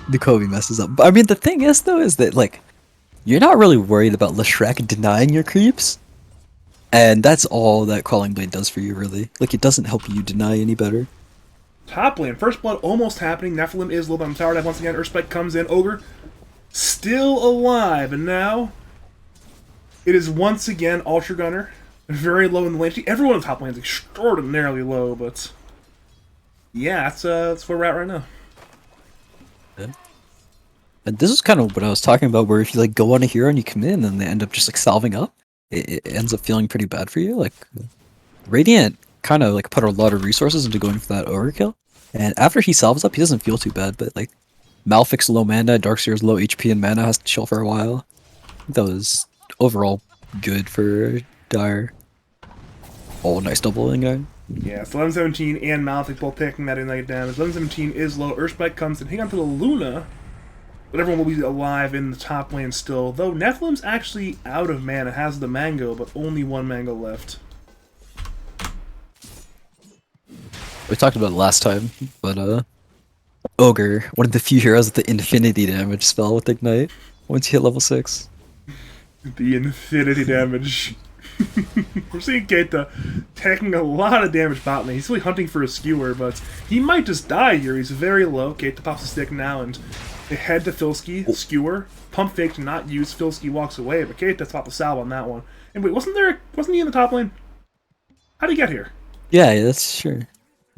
the Kobe messes up. But I mean, the thing is though, is that like, you're not really worried about Leshrac denying your creeps. And that's all that Quelling Blade does for you, really. Like, it doesn't help you deny any better. Top lane, first blood almost happening. Nephilim is low on the tower dive once again. Earthspike comes in. Ogre still alive, and now it is once again Ultra Gunner. Very low in the lane. Everyone in the top lane is extraordinarily low, but yeah, that's where we're at right now. Yeah. And this is kind of what I was talking about, where if you like go on a hero and you come in and they end up just like salving up, it ends up feeling pretty bad for you. Like, Radiant kind of like put a lot of resources into going for that overkill, and after he salves up, he doesn't feel too bad. But like, Malphite's low mana, Darkseer's low HP and mana, has to chill for a while. That was overall good for Dire. Oh, nice doubling guy. Yeah, so 11-17 and Malphite both picking that in like damage. 11-17 is low. Earthspike comes in, hang on to the Luna. But everyone will be alive in the top lane still. Though Nephilim's actually out of mana, has the Mango, but only 1 Mango left. We talked about it last time, but Ogre, one of the few heroes with the infinity damage spell with Ignite, once you hit level 6. The infinity damage. We're seeing Keita taking a lot of damage bot lane. He's really hunting for a skewer, but he might just die here. He's very low. Keita pops a stick now, and they head to Filski, skewer, pump fake to not use. Filski walks away, but Keita popped a salve on that one. And wait, wasn't he in the top lane? How'd he get here? Yeah, that's sure.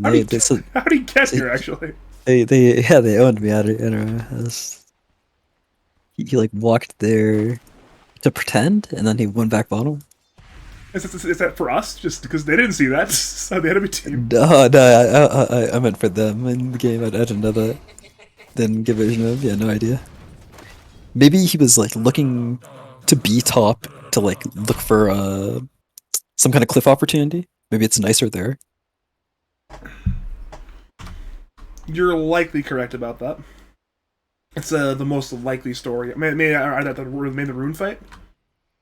How'd he get here, actually? They owned me out of it. He like walked there to pretend, and then he went back bottom. Is that for us? Just because they didn't see that? So the enemy team. No, I meant for them in the game. I didn't know that. Didn't get vision of. Yeah, no idea. Maybe he was like looking to be top to like look for some kind of cliff opportunity. Maybe it's nicer there. You're likely correct about that. It's the most likely story. Maybe the rune fight.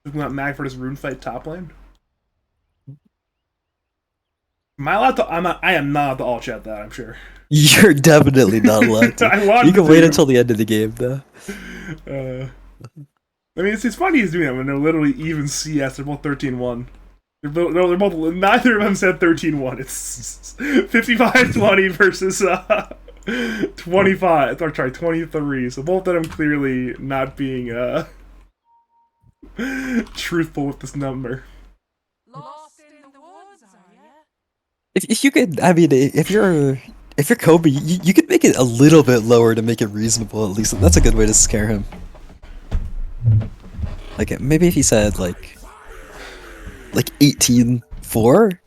Looking at Magford's rune fight top lane. Am I allowed to? I am not allowed to all chat that. I'm sure. You're definitely not allowed to. You can wait until the end of the game, though. I mean, it's funny he's doing that when they're literally even CS. They're both 13-1. They're both. Neither of them said 13-1. It's 55-20 versus 25. Or sorry, 23. So both of them clearly not being truthful with this number. Lost in the woods, are ya? If you could, I mean, if you're Kobe, you could make it a little bit lower to make it reasonable. At least that's a good way to scare him. Like maybe if he said like 18-4,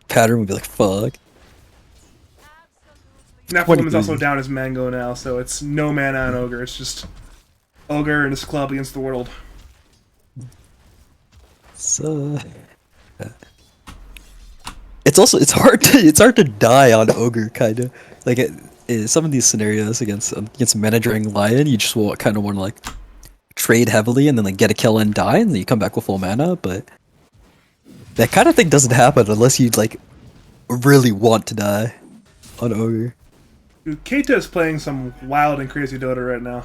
Pattern would be like fuck. Nephilim is also 23. down as Mango now, so it's no mana on Ogre. It's just Ogre and his club against the world. So it's hard to die on Ogre kind of like some of these scenarios against Mana Drain Lion. You just kind of want to like trade heavily and then like get a kill and die, and then you come back with full mana. But that kind of thing doesn't happen unless you like really want to die on Ogre. Dude, Keita is playing some wild and crazy Dota right now.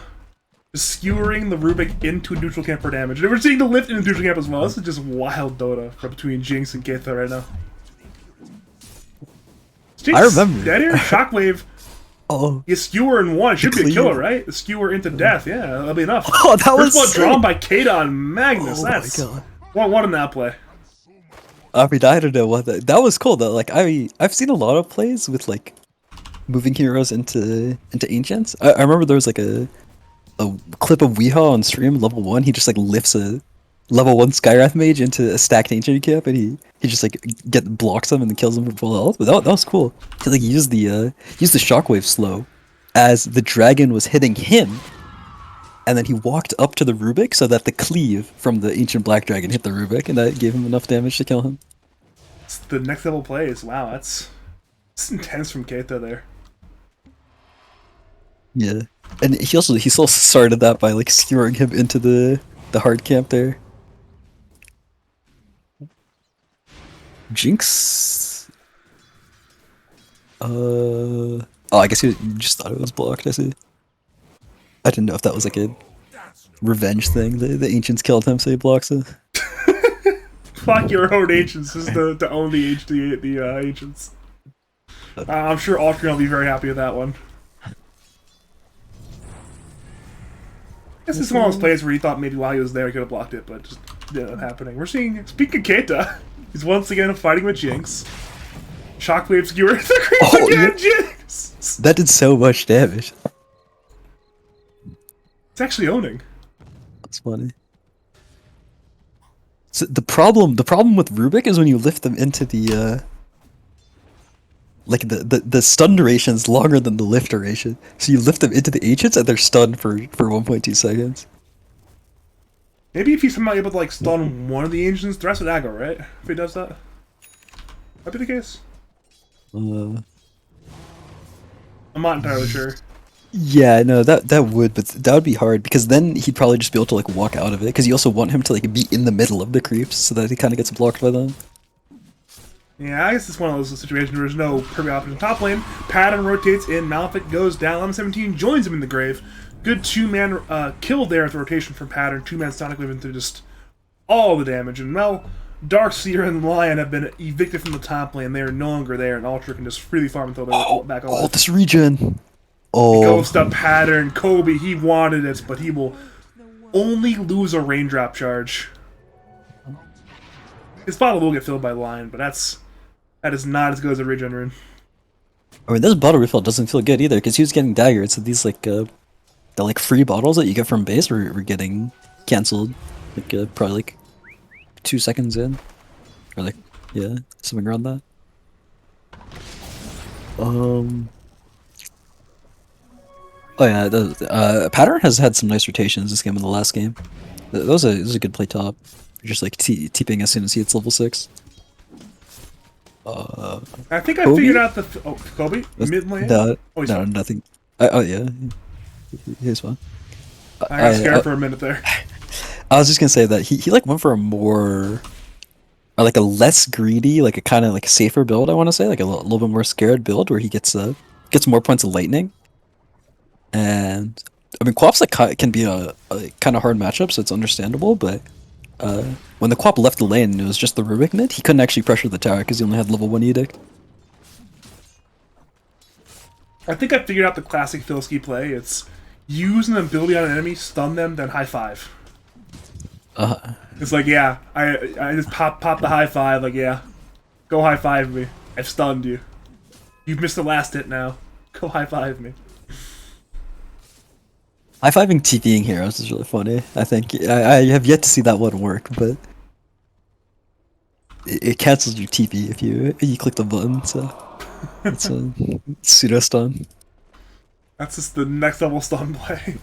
Just skewering the Rubik into neutral camp for damage. And we're seeing the lift into neutral camp as well. This is just wild Dota from between Jinx and Keita right now. Jinx, I remember. Dead here? Shockwave. Oh, You skewer in one. It should be a cleave. killer, right? The skewer into death. Yeah, that'll be enough. oh, that was First blood sick. drawn by Keita on Magnus. Oh That's my god. one in that play. I mean, I don't know what that was cool though. Like I've seen a lot of plays with like moving heroes into ancients. I remember there was like a clip of Weehaw on stream, level 1. He just like lifts a level 1 Skywrath mage into a stacked ancient camp, and he just like blocks him and then kills him for full health. But that was cool. He like used the shockwave slow as the dragon was hitting him, and then he walked up to the Rubik so that the cleave from the ancient black dragon hit the Rubik, and that gave him enough damage to kill him. It's the next level plays. Wow, that's intense from Keita there. Yeah, and he also started that by like skewering him into the hard camp there. Jinx. Oh, I guess you just thought it was blocked. I see. I didn't know if that was like a revenge thing. The ancients killed him, so he blocks it. Fuck your own ancients. This is to own the ancients. I'm sure Altria will be very happy with that one. This is one of those plays where he thought maybe while he was there he could have blocked it, but just didn't end up happening. We're seeing, speaking of Keita, he's once again fighting with Jinx. Shockwave skewer the creep Oh, again, yeah. Jinx! That did so much damage. It's actually owning. That's funny. So the problem with Rubik is when you lift them into the like the stun duration is longer than the lift duration. So you lift them into the ancients and they're stunned for 1.2 seconds. Maybe if he's somehow able to like stun one of the ancients, the rest would aggro, right? If he does that. Might be the case. I'm not entirely sure. Yeah, no, that would, but that would be hard because then he'd probably just be able to like walk out of it because you also want him to like be in the middle of the creeps so that he kind of gets blocked by them. Yeah, I guess it's one of those situations where there's no perfect option in top lane. Pattern rotates in, Malefic goes down, M17 joins him in the grave. Good 2-man kill there at the rotation from Pattern, 2-man Sonic Wave into just all the damage. And well, Darkseer and Lion have been evicted from the top lane. They are no longer there, and Ultra can just freely farm until they're back on. Oh, this regen. Oh, Ghost up Pattern, Kobe, he wanted it, but he will only lose a raindrop charge. His bottle will get filled by Lion, but that is not as good as a regen rune. I mean, this bottle refill doesn't feel good either because he was getting daggered. So these like the like free bottles that you get from base were getting canceled, like probably like 2 seconds in, or like yeah, something around that. Oh yeah, Pattern has had some nice rotations this game in the last game. That was a good play top. Just like TPing as soon as he hits level 6. I think I Kobe? figured out the... Kobe? Mid lane? No, Oh, he's no, fine. nothing. Oh yeah, he's fine. I got scared for a minute there. I was just gonna say that he like went for a more, or like a less greedy, like a kind of like safer build. I want to say like a little bit more scared build where he gets more points of lightning. And I mean, Quaff's like can be a kind of hard matchup, so it's understandable. But when the Quap left the lane and it was just the Rubik mid, he couldn't actually pressure the tower because he only had level 1 Edict. I think I figured out the classic Filski play. It's use an ability on an enemy, stun them, then high five. It's like, yeah, I just pop the high five, like, yeah, go high five me. I've stunned you. You've missed the last hit now. Go high five me. High-fiving TPing heroes is really funny. I think I have yet to see that one work, but it cancels your TP if you click the button, so it's a pseudo stun. That's just the next level stun play.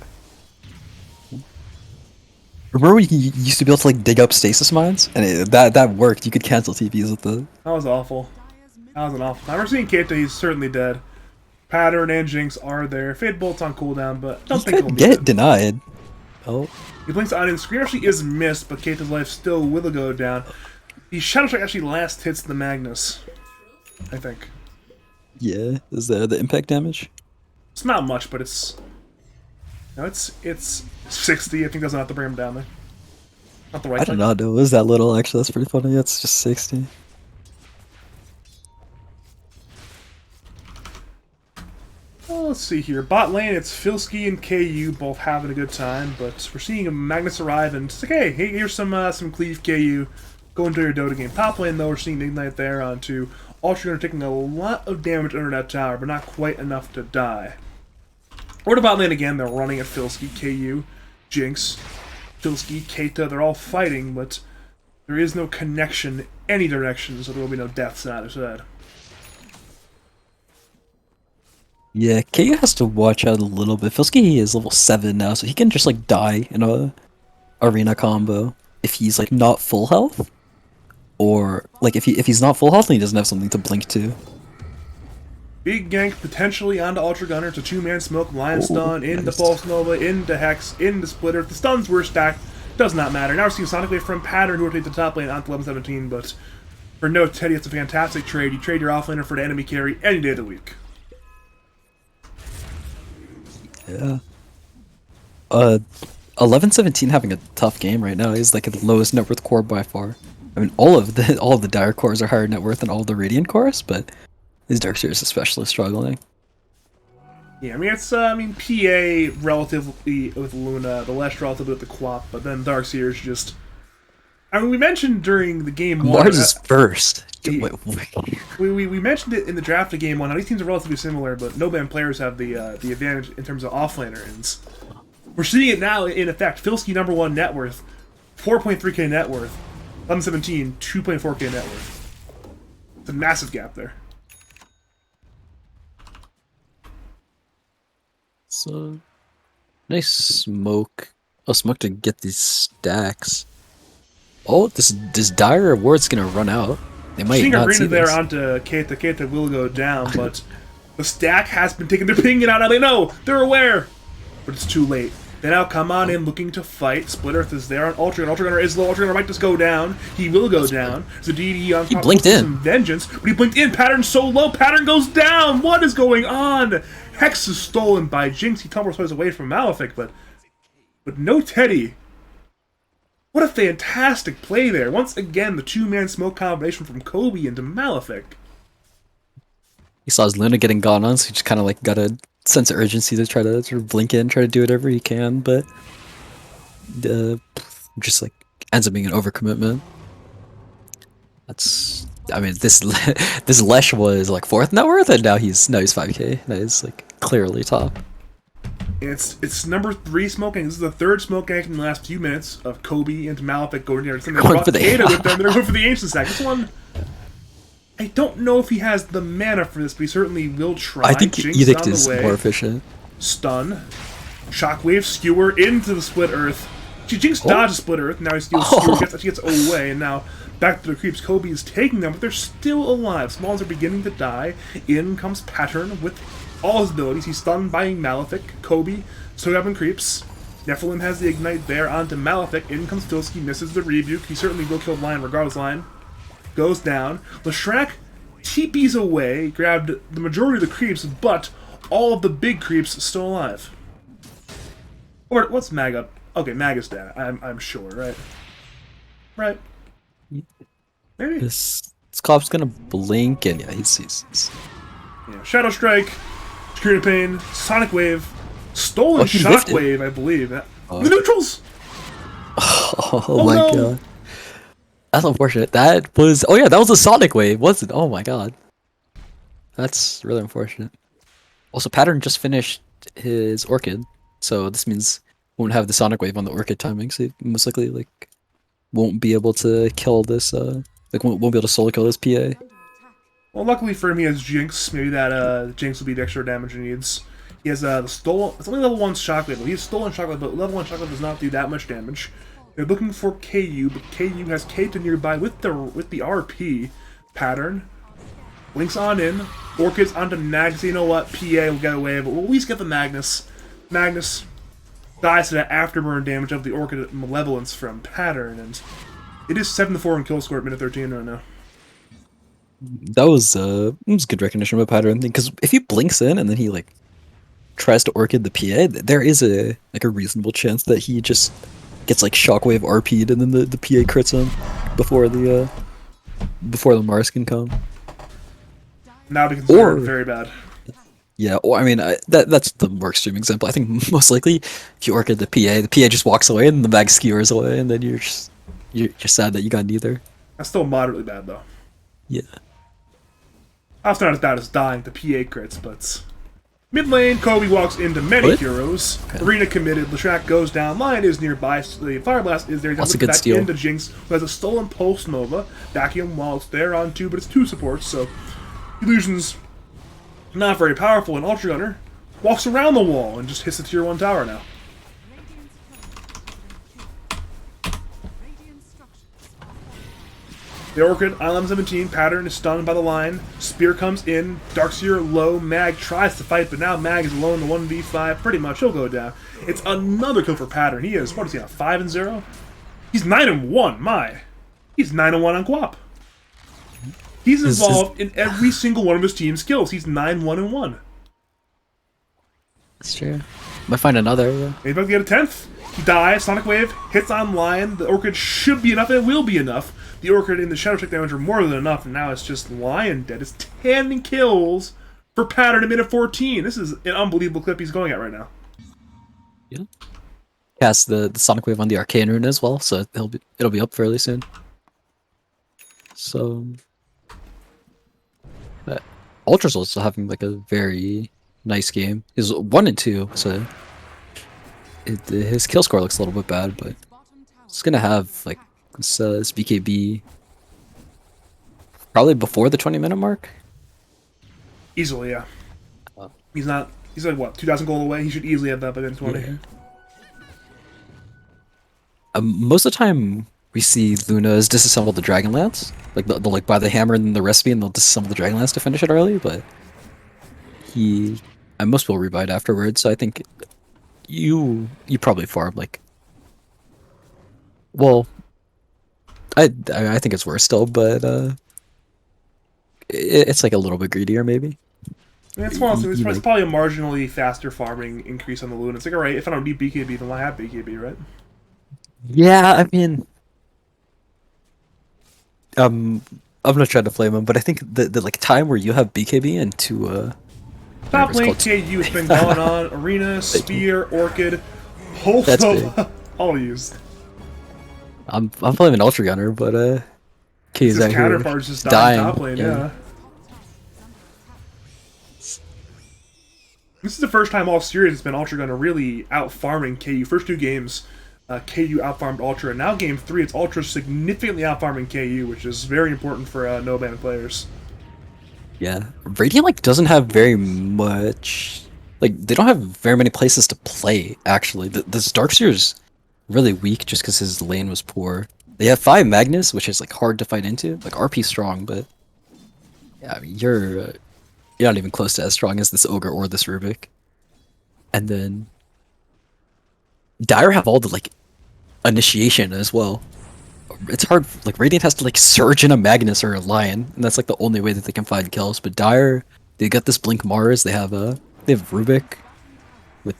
Remember when you used to be able to like dig up stasis mines, and that worked. You could cancel TPs with the. That was awful. That was an awful time. We're seeing Keita, he's certainly dead. Pattern and Jinx are there. Fade Bolt's on cooldown, but don't He think he'll could need get it. denied. Oh, He blinks on and screen actually is missed, but Keita's life still will go down. The Shadow Strike actually last hits the Magnus, I think. yeah. Is the impact damage? It's not much, but it's... No, it's 60. I think doesn't have to bring him down there. Not the right I don't know. It was that little actually. That's pretty funny. It's just 60. Well, let's see here. Bot lane, it's Filski and KU both having a good time, but we're seeing a Magnus arrive, and it's like, hey, here's some cleave KU. Go into your Dota game. Top lane, though, we're seeing Ignite there onto Ultra Gunner taking a lot of damage under that tower, but not quite enough to die. Or to bot lane again, they're running at Filski, KU, Jinx, Filski, Keita, they're all fighting, but there is no connection any direction, so there will be no deaths on either side. Yeah, KU has to watch out a little bit. Filski is level 7 now, so he can just like die in a arena combo if he's like not full health, or like if he's not full health and he doesn't have something to blink to. Big gank potentially onto Ultra Gunner. It's a two-man smoke, Lion Stun, into nice. Pulse Nova, into Hex, into Splitter. The stuns were stacked. Does not matter. Now we're seeing Sonic Wave from Pattern, who rotates the top lane onto level 17, but for no Teddy, it's a fantastic trade. You trade your offlaner for the enemy carry any day of the week. Yeah. 11-17 having a tough game right now. He's like the lowest net worth core by far. I mean, all of the Dire cores are higher net worth than all the Radiant cores, but his Darkseer is especially struggling. Yeah, I mean, it's, PA relatively with Luna, the Lesh relatively with the Quap, but then Darkseer is just... I mean, we mentioned during the game one... Mars is first. he- Wait. We mentioned it in the draft of game one. How these teams are relatively similar, but no-ban players have the advantage in terms of offlaner. And we're seeing it now in effect. Filski #1 net worth, 4.3k net worth. 11-17, 2.4k net worth. It's a massive gap there. So nice smoke. Oh, smoke to get these stacks. Oh, this Dire ward's gonna run out. They might Seeing not Arena see there this. onto Keita. Keita will go down, but the stack has been taken. They're pinging it out now. They know. They're aware. But it's too late. They now come on in looking to fight. Split Earth is there on Ultra Gunner. Ultra Gunner is low. Ultra Gunner might just go down. He will go down. There's a DD on top. blinked Looking for in. some vengeance, but he blinked in. Pattern's so low. Pattern goes down. What is going on? Hex is stolen by Jinx. He tumbles away from Malefic, but no Teddy. What a fantastic play there. Once again, the two-man smoke combination from Kobe into Malefic. He saw his Luna getting gone on, so he just kind of like got a sense of urgency to try to sort of blink in, try to do whatever he can, but just like ends up being an overcommitment. That's, I mean, this this Lesh was like 4th net worth, and now he's 5k. That is like clearly top. It's #3 smoking. This is the 3rd smoke gank in the last few minutes of Kobe into Malefic going there. They Going for the Keita with them. They're going for the ancient stack. This one, I don't know if he has the mana for this, but he certainly will try. I think Jinx Edict on the is way. more efficient. Stun. Shockwave, Skewer into the Split Earth. Jinx dodges Split Earth. Now he steals Skewer, gets away, and now back to the creeps. Kobe is taking them, but they're still alive. Smalls are beginning to die. In comes Pattern with all his abilities. He's stunned by Malefic. Kobe, still having creeps. Nephilim has the Ignite there onto Malefic. In comes Filski, misses the Rebuke. He certainly will kill Lion regardless. Lion goes down. Leshrac TP's away, grabbed the majority of the creeps, but all of the big creeps still alive. Or what's Mag up? Okay, Mag is dead. I'm sure, right? Right. Maybe. This cop's gonna blink, and yeah, he's Yeah. Shadow Strike, Screen of Pain, Sonic Wave, Stolen Oh, he lived it. Shockwave, I believe. Oh. The neutrals! Oh, my no. god. That's unfortunate. That was oh yeah, that was a Sonic Wave, wasn't? Oh my god. That's really unfortunate. Also, Pattern just finished his Orchid, so this means won't have the Sonic Wave on the Orchid timing, so he most likely like won't be able to kill this won't be able to solo kill this PA. Well, luckily for him, he has Jinx. Maybe that Jinx will be the extra damage he needs. He has the Stolen... It's only level 1 Shockwave. He has Stolen Shockwave, but level 1 Shockwave does not do that much damage. They're looking for KU, but KU has Kaita nearby with the RP Pattern. Links on in. Orchid's onto Nags. You know what? PA will get away, but we'll at least get the Magnus. Magnus dies to that afterburn damage of the Orchid Malevolence from Pattern, and it is 7-4 in kill score at minute 13 right now. That was it was good recognition of a Pattern thing, because if he blinks in and then he like tries to Orchid the PA, there is a reasonable chance that he just gets like Shockwave RP'd and then the PA crits him before the Mars can come. Now be considered Or- very bad. Yeah, or I mean that's the more extreme example. I think most likely if you Orchid the PA just walks away and the bag skewers away, and then you're sad that you got neither. That's still moderately bad though. Yeah. That's not as bad as dying to PA crits, but mid lane, Kobe walks into many What? heroes. Arena committed. Leshrac goes down. Lion is nearby. The Fire Blast is there. He's That's a looking good back steal. into Jinx, who has a stolen Pulse Nova. Backing while it's there on 2, but it's 2 supports, so Illusion's not very powerful. And Ultra Gunner walks around the wall and just hits the tier 1 tower now. The Orchid, Island 17, Pattern is stunned by the line. Spear comes in. Darkseer low. Mag tries to fight, but now Mag is alone in the 1v5. Pretty much, he'll go down. It's another kill for Pattern. He is, what is he on, 5-0? He's 9-1, my. He's 9-1 on Guap. He's involved in every single one of his team's kills. He's 9-1-1. That's true. Might find another. Yeah. Maybe about to get a 10th. He dies. Sonic Wave hits on Lion. The Orchid should be enough. It will be enough. The Orchid and the Shadow Strike damage are more than enough, and now it's just Lion dead. It's 10 kills for Pattern in minute 14. This is an unbelievable clip he's going at right now. Yeah. Cast the Sonic Wave on the Arcane Rune as well, so it'll be up fairly soon. So, Ultra's also having like a very nice game. He's 1-2, so his kill score looks a little bit bad, but he's gonna have like this BKB probably before the 20-minute mark. Easily, yeah. Oh. He's not. He's like, what, 2,000 gold away? He should easily have that by then 20. Yeah. Most of the time, we see Luna's disassemble the Dragonlance. Like they'll like buy the hammer and then the recipe, and they'll disassemble the Dragonlance to finish it early. But most will rebuy it afterwards. So I think you probably farm like. Well, I think it's worse still, but it's like a little bit greedier maybe. I mean, it's You probably a marginally faster farming increase on the Luna. It's like, alright, if I don't need BKB, then why have BKB, right? Yeah, I mean, I'm not trying to flame him, but I think the like time where you have BKB and to Top it's lane called- KU has been going on. Arena, Spear, Orchid, Pulse That's Nova, all used. I'm playing an Ultra Gunner, but K's His out here counterpart's just dying top lane, yeah. This is the first time all series it's been Ultra Gunner really out farming KU. First 2 games, KU out farmed Ultra, and now game 3 it's Ultra significantly out farming KU, which is very important for no ban players. Yeah, Radiant like doesn't have very much. Like they don't have very many places to play. Actually, this Darkseer's really weak just because his lane was poor. They have 5 Magnus, which is like hard to fight into. Like RP strong, but yeah, I mean you're not even close to as strong as this Ogre or this Rubik. And then Dire have all the like initiation as well. It's hard, like Radiant has to like surge in a Magnus or a Lion, and that's like the only way that they can find kills. But Dire, they got this Blink Mars, they have Rubik with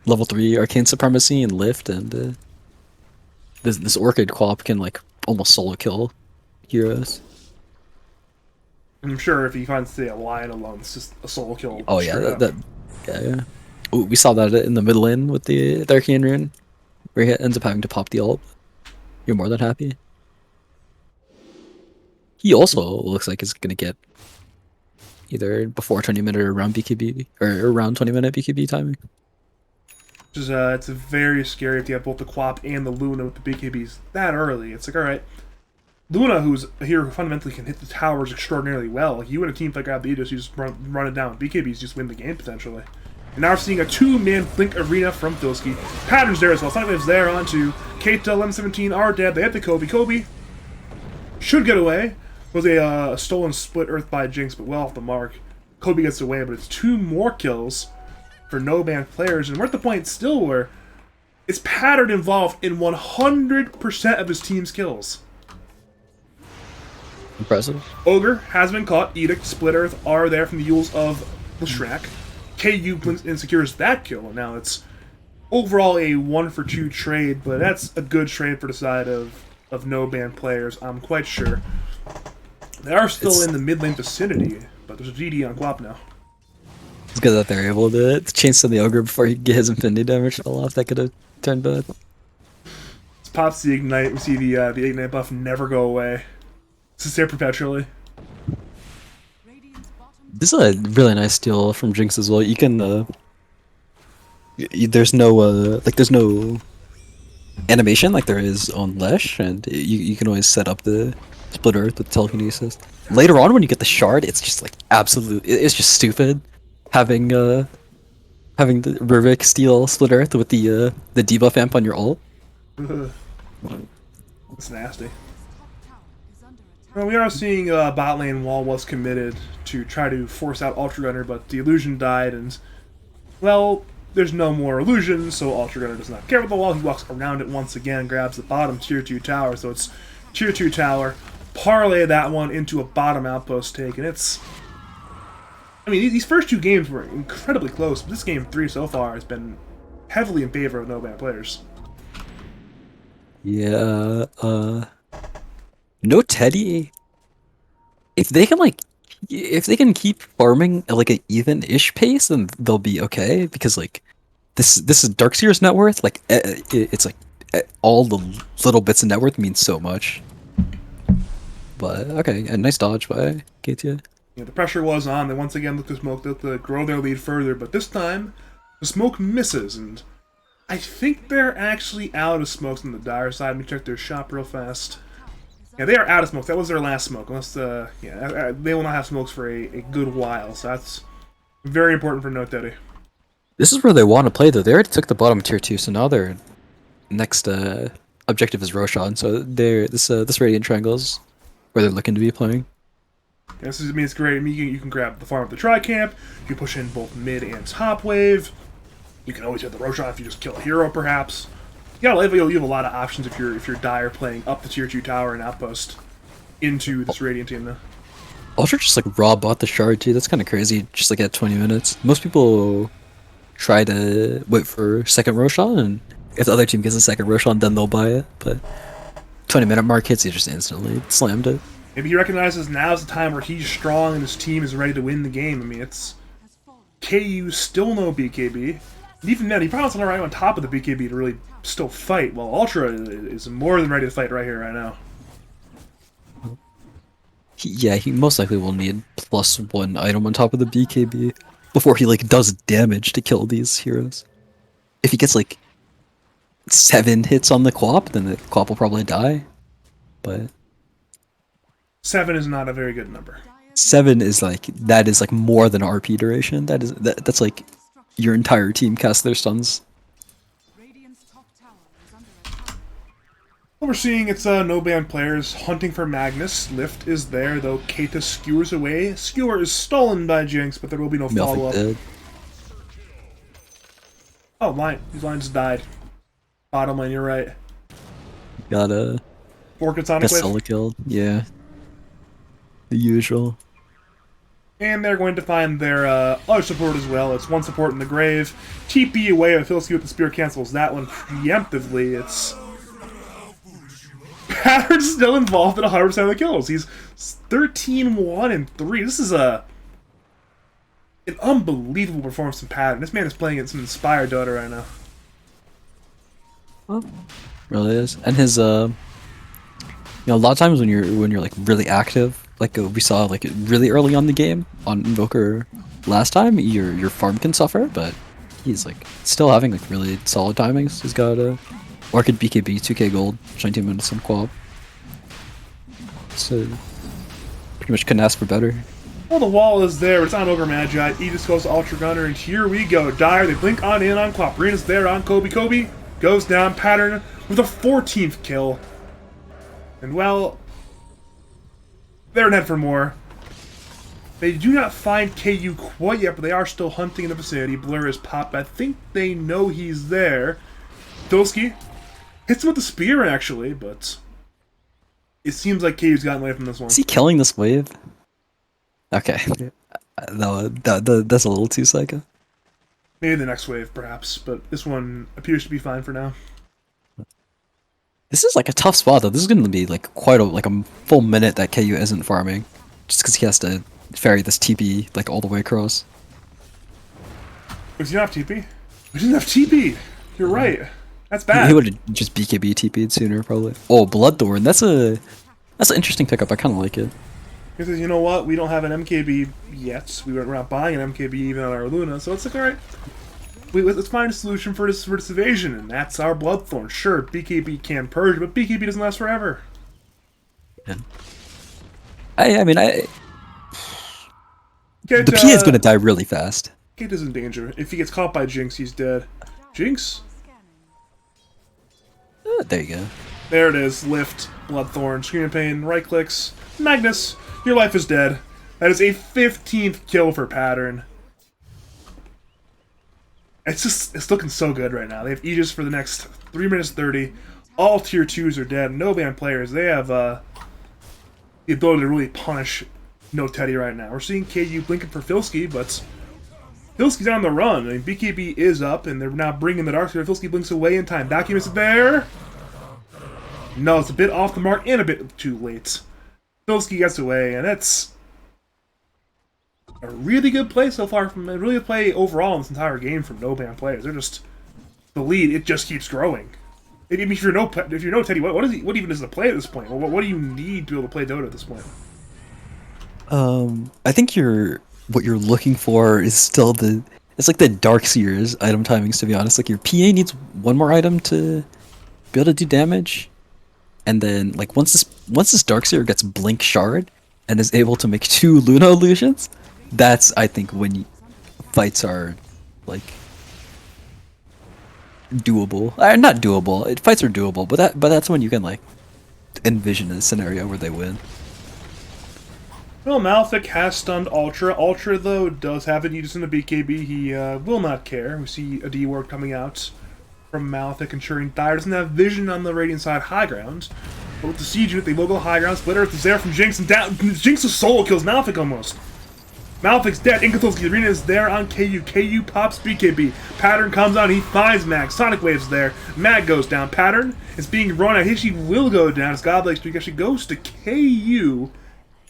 level 3 Arcane Supremacy and Lift, and this Orchid Quap can like almost solo kill heroes. I'm sure if he finds the lion alone, it's just a solo kill. Oh yeah, straight up. yeah. Ooh, we saw that in the middle lane with the Arcane Rune, where he ends up having to pop the ult. You're more than happy. He also looks like he's gonna get either before 20-minute or around BKB or around 20-minute BKB timing. Which is, it's very scary if you have both the Quap and the Luna with the BKBs that early. It's like, alright, Luna, who's a hero who fundamentally can hit the towers extraordinarily well. Like, you in a team like Abydos, you just run it down with BKBs, just win the game potentially. And now we're seeing a two-man Blink Arena from Filski. Patterns there as well. Sunwave's there onto Keita, Lem17 are dead. They hit the Kobe. Kobe should get away. Was a stolen split Earth by Jinx, but well off the mark. Kobe gets away, but it's 2 more kills for no-ban players. And we're at the point still where it's Pattern involved in 100% of his team's kills. Impressive. Ogre has been caught. Edict, Split Earth are there from the Yules of Leshrac. KU blinks and secures that kill. Now it's overall a 1-for-2 trade, but that's a good trade for the side of no-ban players, I'm quite sure. They are still in the mid lane vicinity, but there's a GD on Quap now. It's good that they're able to chainstone the Ogre before he get his infinity damage fell off. That could have turned bad. This pops the Ignite. We see the Ignite buff never go away. This is there perpetually. This is a really nice steal from Jinx as well. You can there's no there's no animation like there is on Lesh, and you can always set up the Split Earth with telekinesis. Later on, when you get the shard, it's just like it's just stupid having the Rivik steal Split Earth with the debuff amp on your ult. It's nasty. Well, we are seeing bot lane wall was committed to try to force out Ultra Gunner, but the illusion died, and well, there's no more illusion, so Ultra Gunner does not care about the wall. He walks around it once again, grabs the bottom tier 2 tower, so it's tier 2 tower, parlay that one into a bottom outpost take, and it's... I mean, these first 2 games were incredibly close, but this game 3 so far has been heavily in favor of no-ban players. Yeah, no Teddy. If they can keep farming at like an even-ish pace, then they'll be okay. Because like this is Darkseer's net worth. Like it's like all the little bits of net worth mean so much. But okay, a nice dodge by KTA. Yeah, the pressure was on. They once again looked to smoke to grow their lead further, but this time the smoke misses, and I think they're actually out of smokes on the Dire side. Let me check their shop real fast. Yeah, they are out of smokes. That was their last smoke. Unless, they will not have smokes for a good while. So that's very important for Note Daddy. This is where they want to play, though. They already took the bottom tier 2, so now their next objective is Roshan. So this Radiant Triangle is where they're looking to be playing. Yeah, this is, I mean, it's great. I mean, you can grab the farm of the Tri-Camp. You can push in both mid and top wave. You can always hit the Roshan if you just kill a hero, perhaps. You have a lot of options if you're Dire playing up the tier 2 tower and outpost into this Radiant team now. Ultra just like raw bought the shard too. That's kind of crazy. Just like at 20 minutes. Most people try to wait for second Roshan, and if the other team gets a second Roshan, then they'll buy it. But 20-minute mark hits, he just instantly slammed it. Maybe he recognizes now's the time where he's strong and his team is ready to win the game. I mean, it's KU still no BKB. And even then, he probably wasn't right on top of the BKB to really still fight, while Ultra is more than ready to fight right here, right now. He most likely will need +1 item on top of the BKB before he like does damage to kill these heroes. If he gets like 7 hits on the Quap, then the Quap will probably die. But 7 is not a very good number. 7 is like more than RP duration. That's like your entire team cast their stuns. What we're seeing, it's no-ban players hunting for Magnus. Lift is there, though Keita skewers away. Skewer is stolen by Jinx, but there will be no follow-up. Oh, these lines died. Bottom lane, you're right. Got a Sonic solo kill, yeah. The usual. And they're going to find their other support as well. It's one support in the grave. TP away with Filski with the spear cancels that one preemptively. It's Pattern's still involved in 100% of the kills. He's 13-1-3. This is an unbelievable performance from Pattern. This man is playing at some inspired Dota right now. Really is. And his a lot of times when you're like really active, like we saw like really early on the game on Invoker last time, your farm can suffer, but he's like still having like really solid timings. He's got a Orchid BKB, 2k gold, 19 minutes on Quab. So pretty much couldn't ask for better. Well, the wall is there. It's on Ogre Magi. Aegis goes to Ultra Gunner, and here we go. Dire, they blink on in on Quap. Rena's there on Kobe. Kobe goes down. Pattern with a 14th kill. And well, they're in head for more. They do not find KU quite yet, but they are still hunting in the vicinity. Blur is popped. I think they know he's there. Dolsky hits him with the spear, actually, but it seems like KU's gotten away from this one. Is he killing this wave? Okay. No, that's a little too psycho. Maybe the next wave, perhaps, but this one appears to be fine for now. This is like a tough spot though. This is going to be like quite a full minute that KU isn't farming, just because he has to ferry this TP like all the way across. Does he not have TP? We didn't have TP. You're right. That's bad. He would have just BKB TP'd sooner probably. Oh, Bloodthorn. That's an interesting pickup. I kind of like it. He says, you know what? We don't have an MKB yet. We're not buying an MKB even on our Luna, so it's like, all right. Let's find a solution for this evasion, and that's our Bloodthorn. Sure, BKB can purge, but BKB doesn't last forever. Yeah. I mean, Get, the PA is going to die really fast. Kid is in danger. If he gets caught by Jinx, he's dead. Jinx? There you go. There it is. Lift, Bloodthorn, Screaming Pain, right clicks. Magnus, your life is dead. That is a 15th kill for Pattern. It's looking so good right now. They have Aegis for the next 3 minutes 30. All tier 2s are dead. No ban players. They have the ability to really punish No Teddy right now. We're seeing KU blinking for Filsky, but Filsky's on the run. I mean, BKB is up, and they're now bringing the Dark Sphere. Filsky blinks away in time. Vacuum is there. No, it's a bit off the mark and a bit too late. Filsky gets away, and it's a really good play so far. From a really good play overall in this entire game from no ban players. They're just the lead. It just keeps growing. I mean, if you're no Teddy, what even is the play at this point? What do you need to be able to play Dota at this point? I think what you're looking for is still it's like the Darkseer's item timings, to be honest. Like your PA needs one more item to be able to do damage. And then like once this Darkseer gets Blink Shard and is able to make 2 Luna illusions, that's I think when fights are like doable. Not doable. Fights are doable, but that's when you can like envision a scenario where they win. Well, Malefic has stunned Ultra. Ultra, though, does have an Aegis in the BKB. He will not care. We see a D-Ward coming out from Malefic, ensuring Dire doesn't have vision on the Radiant side high ground. But with the Siege unit, they will go high ground. Split Earth is there from Jinx, and down. Jinx's solo kills Malefic almost. Malefic's dead. Inkathol's arena is there on KU. KU pops BKB. Pattern comes on. He finds Mag. Sonic Wave's there. Mag goes down. Pattern is being run out. Hishi will go down. His Godlike streak actually goes to KU.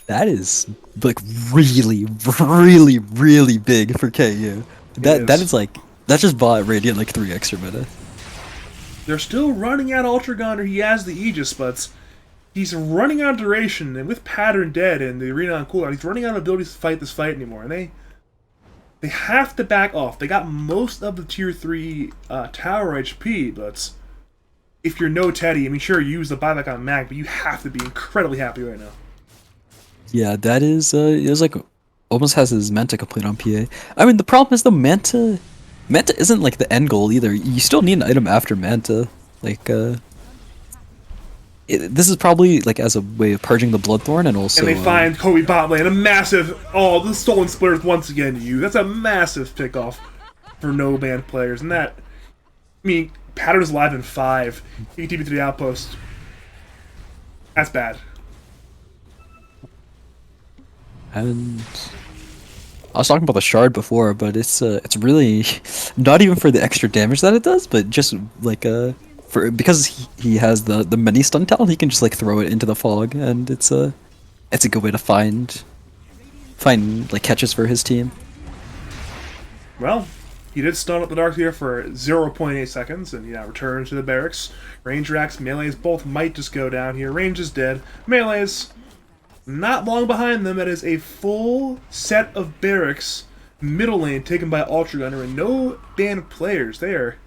That is like really, really, really big for KU. That is like that just bought Radiant like 3 extra minutes. They're still running out Ultra Gunner. He has the Aegis, but he's running out of duration, and with Pattern dead and the arena on cooldown, he's running out of abilities to fight this fight anymore. And they have to back off. They got most of the tier 3 tower HP, but if you're no Teddy, I mean, sure, you use the buyback on Mag, but you have to be incredibly happy right now. Yeah, that is it was like almost has his Manta complete on PA. I mean, the problem is the Manta isn't like the end goal either. You still need an item after Manta. Like this is probably like as a way of purging the Bloodthorn, and also and they find Kobe bot lane, a massive the Stolen Splitters once again. That's a massive pickoff for no ban players, and that, I mean, Pattern's alive in 5. He can TP to the outpost. That's bad. And I was talking about the shard before, but it's really not even for the extra damage that it does, but just like because he has the mini stun talent, he can just like throw it into the fog, and it's a good way to find like catches for his team. Well, he did stun up the Darkseer for 0.8 seconds, and he now returns to the barracks. Ranger Axe, melees both might just go down here. Range is dead. Melees not long behind them. That is a full set of barracks. Middle lane taken by Ultra Gunner, and no banned players there.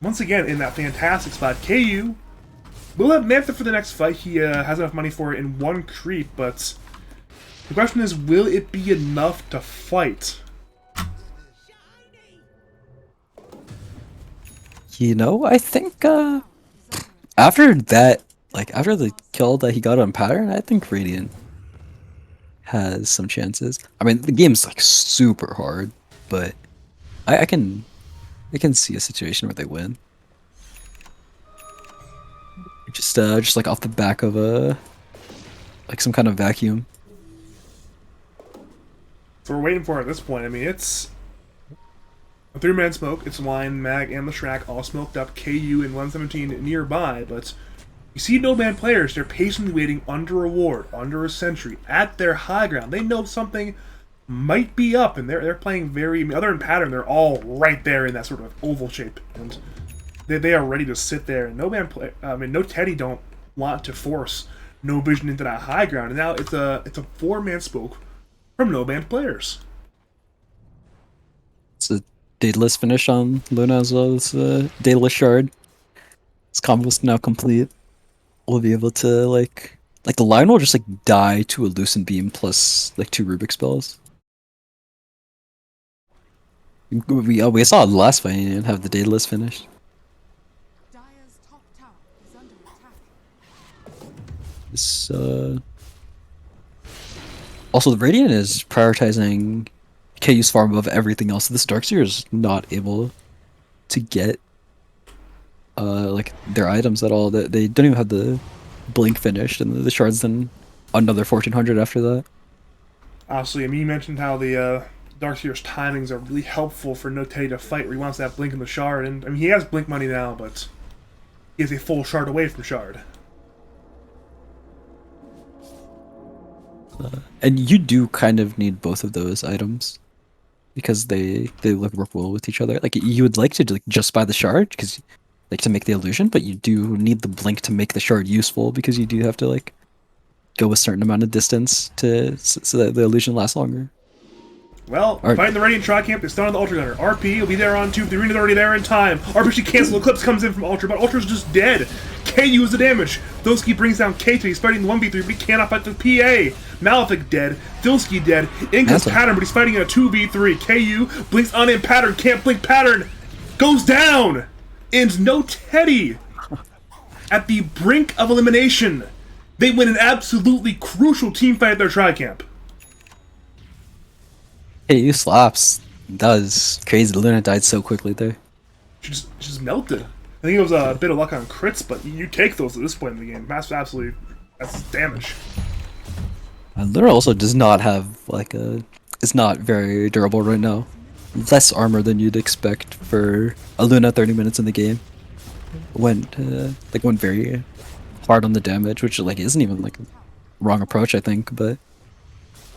Once again, in that fantastic spot, KU will have Mantha for the next fight. He has enough money for it in one creep, but the question is, will it be enough to fight? You know, I think after that, like after the kill that he got on Pattern, I think Radiant has some chances. I mean, the game's like super hard, but I can see a situation where they win. Just like off the back of a like some kind of vacuum. So we're waiting for it at this point. I mean, it's a 3-man smoke. It's Lion, Mag, and the Shrek all smoked up. KU and 117 nearby, but you see no banned players. They're patiently waiting under a ward, under a sentry, at their high ground. They know something might be up, and they're playing very. Other than Pattern, they're all right there in that sort of oval shape, and they are ready to sit there. And no banned play. I mean, no Teddy don't want to force no vision into that high ground. And now it's a 4-man smoke from no banned players. It's a Daedalus finish on Luna as well as Daedalus shard. This combo's now complete. We'll be able to like the line will just like die to a Lucent Beam plus like 2 Rubik spells. We saw it last fight and have the Daedalus finished. Dire's top tower is under attack. This also the Radiant is prioritizing KU's farm above everything else. This Darkseer is not able to get like their items at all. They don't even have the blink finished, and the shards then another 1400 after that. Obviously, I mean, you mentioned how the Darkseer's timings are really helpful for No Teddy to fight where he wants that blink in the shard, and I mean he has blink money now, but he is a full shard away from shard. And you do kind of need both of those items because they like work well with each other. Like you would like to like just buy the shard because like to make the illusion, but you do need the blink to make the shard useful because you do have to like go a certain amount of distance to so that the illusion lasts longer. Well, fighting the Radiant Tri-Camp, they stun on the Ultra Gunner. RP will be there on 2, the arena's already there in time. RP should cancel, Eclipse comes in from Ultra, but Ultra's just dead. KU is the damage. Thilsky brings down K2, he's fighting the 1v3, but he cannot fight the PA. Malefic dead, Thilsky dead, in comes Pattern, but he's fighting in a 2v3. KU blinks on in Pattern, can't blink Pattern, goes down! And no Teddy! At the brink of elimination, they win an absolutely crucial team fight at their Tri-Camp. KU slaps. That was crazy. Luna died so quickly there. She just melted. I think it was a bit of luck on crits, but you take those at this point in the game. That's damage. And Luna also does not have like it's not very durable right now. Less armor than you'd expect for a Luna 30 minutes in the game. Went very hard on the damage, which like isn't even like a wrong approach, I think, but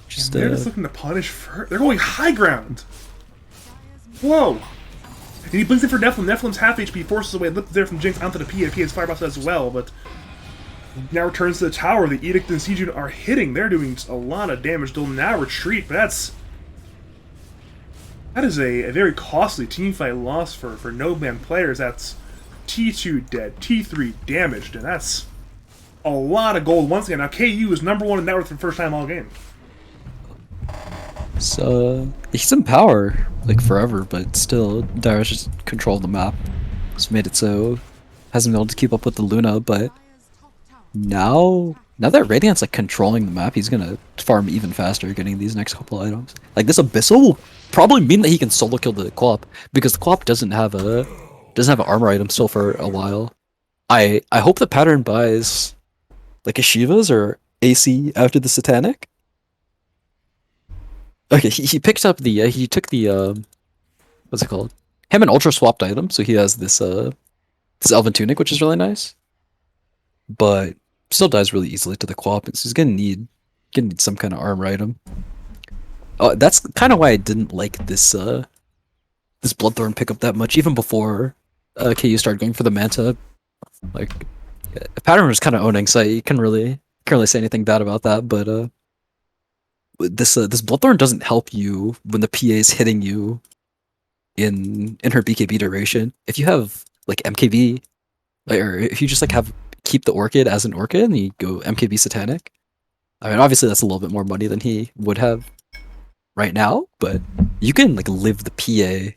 just they're just looking to punish for. They're going high ground. Whoa! And he blinks in for Nephilim. Nephilim's half HP, forces away, lifts there from Jinx onto the P, and P has Fireblast as well, but now returns to the tower. The Edict and Sejun are hitting. They're doing a lot of damage. They'll now retreat, but that is a very costly teamfight loss for no-ban players. That's T2 dead, T3 damaged, and that's a lot of gold once again. Now KU is #1 in net worth for the first time all game. So he's in power like forever, but still Darius just controlled the map. It's made it so hasn't been able to keep up with the Luna, but now that Radiant's like controlling the map, he's gonna farm even faster getting these next couple items. Like this Abyssal will probably mean that he can solo kill the Quap because the Quap doesn't have an armor item still for a while. I hope the Pattern buys like a Shivas or AC after the Satanic. Okay, he picked up the he took the what's it called? Him and Ultra swapped item, so he has this this Elven Tunic, which is really nice, but still dies really easily to the Quap, so he's gonna need some kind of armor item. That's kind of why I didn't like this Bloodthorn pickup that much, even before KU started going for the Manta. Like, Pattern was kind of owning, so you can't really say anything bad about that. But this Bloodthorn doesn't help you when the PA is hitting you in her BKB duration. If you have like MKB, or if you just like keep the Orchid as an Orchid and you go MKB Satanic, I mean obviously that's a little bit more money than he would have right now, but you can like live the PA,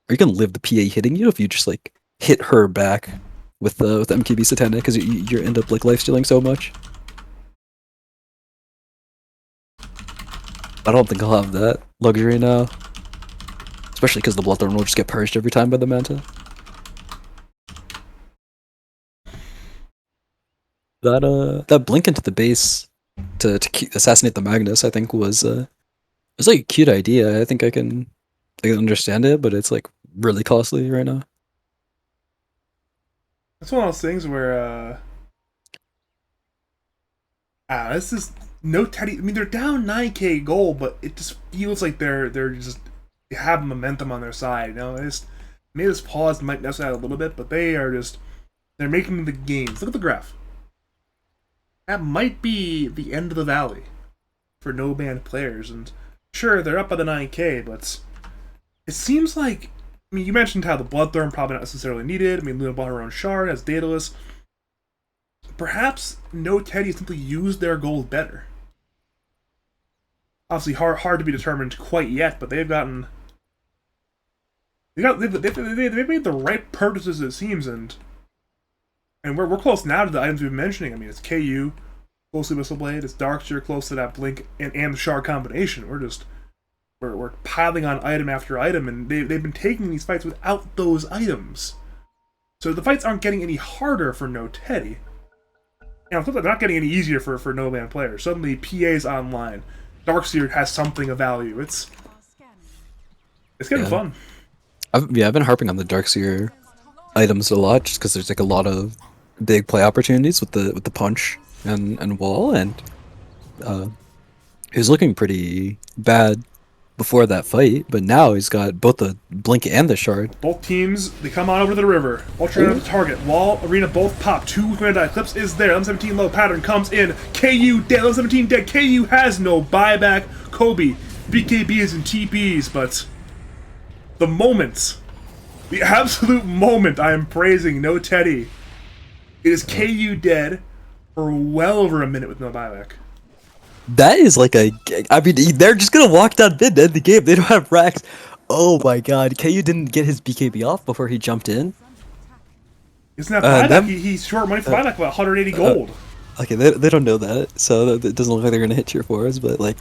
or you can live the PA hitting you if you just like hit her back with MKB Satanic, because you end up like life stealing so much. I don't think I'll have that luxury now. Especially because the Bloodthorn will just get purged every time by the Manta. That blink into the base to assassinate the Magnus, I think was like a cute idea. I think I can understand it, but it's like really costly right now. That's one of those things where this is no Teddy. I mean, they're down 9k gold, but it just feels like they're just have momentum on their side. You know, maybe this pause might mess out a little bit, but they're making the gains. Look at the graph. That might be the end of the valley for no band players, and sure they're up by the 9k, but it seems like, I mean, you mentioned how the Bloodthorn probably not necessarily needed. I mean, Luna bought her own shard, has Daedalus. Perhaps No Teddy simply used their gold better. Obviously, hard to be determined quite yet, but they've made the right purchases, it seems, and we're close now to the items we've been mentioning. I mean, it's KU, closely Whistleblade, it's Darkseer, close to that Blink and the Shard combination. We're piling on item after item, and they've been taking these fights without those items. So the fights aren't getting any harder for No Teddy. And they're not getting any easier for no band players. Suddenly, PA's online. Darkseer has something of value. It's getting fun. I've been harping on the Darkseer items a lot, just because there's like a lot of big play opportunities with the punch and wall, and he was looking pretty bad before that fight, but now he's got both the Blink and the Shard. Both teams, they come on over to the river. Ultra to the target. Wall, Arena both pop. 2 gonna die. Eclipse is there. 1117 low. Pattern comes in. KU dead. 1117 dead. KU has no buyback. Kobe, BKBs and TPs, but the moment, the absolute moment I am praising No Teddy, it is KU dead for well over a minute with no buyback. That is like I mean, they're just gonna walk down mid to end the game. They don't have racks. Oh my god, KU didn't get his BKB off before he jumped in. Isn't that buyback? He's short money for buyback, about 180 gold. Okay, they don't know that, so it doesn't look like they're gonna hit tier 4s, but like,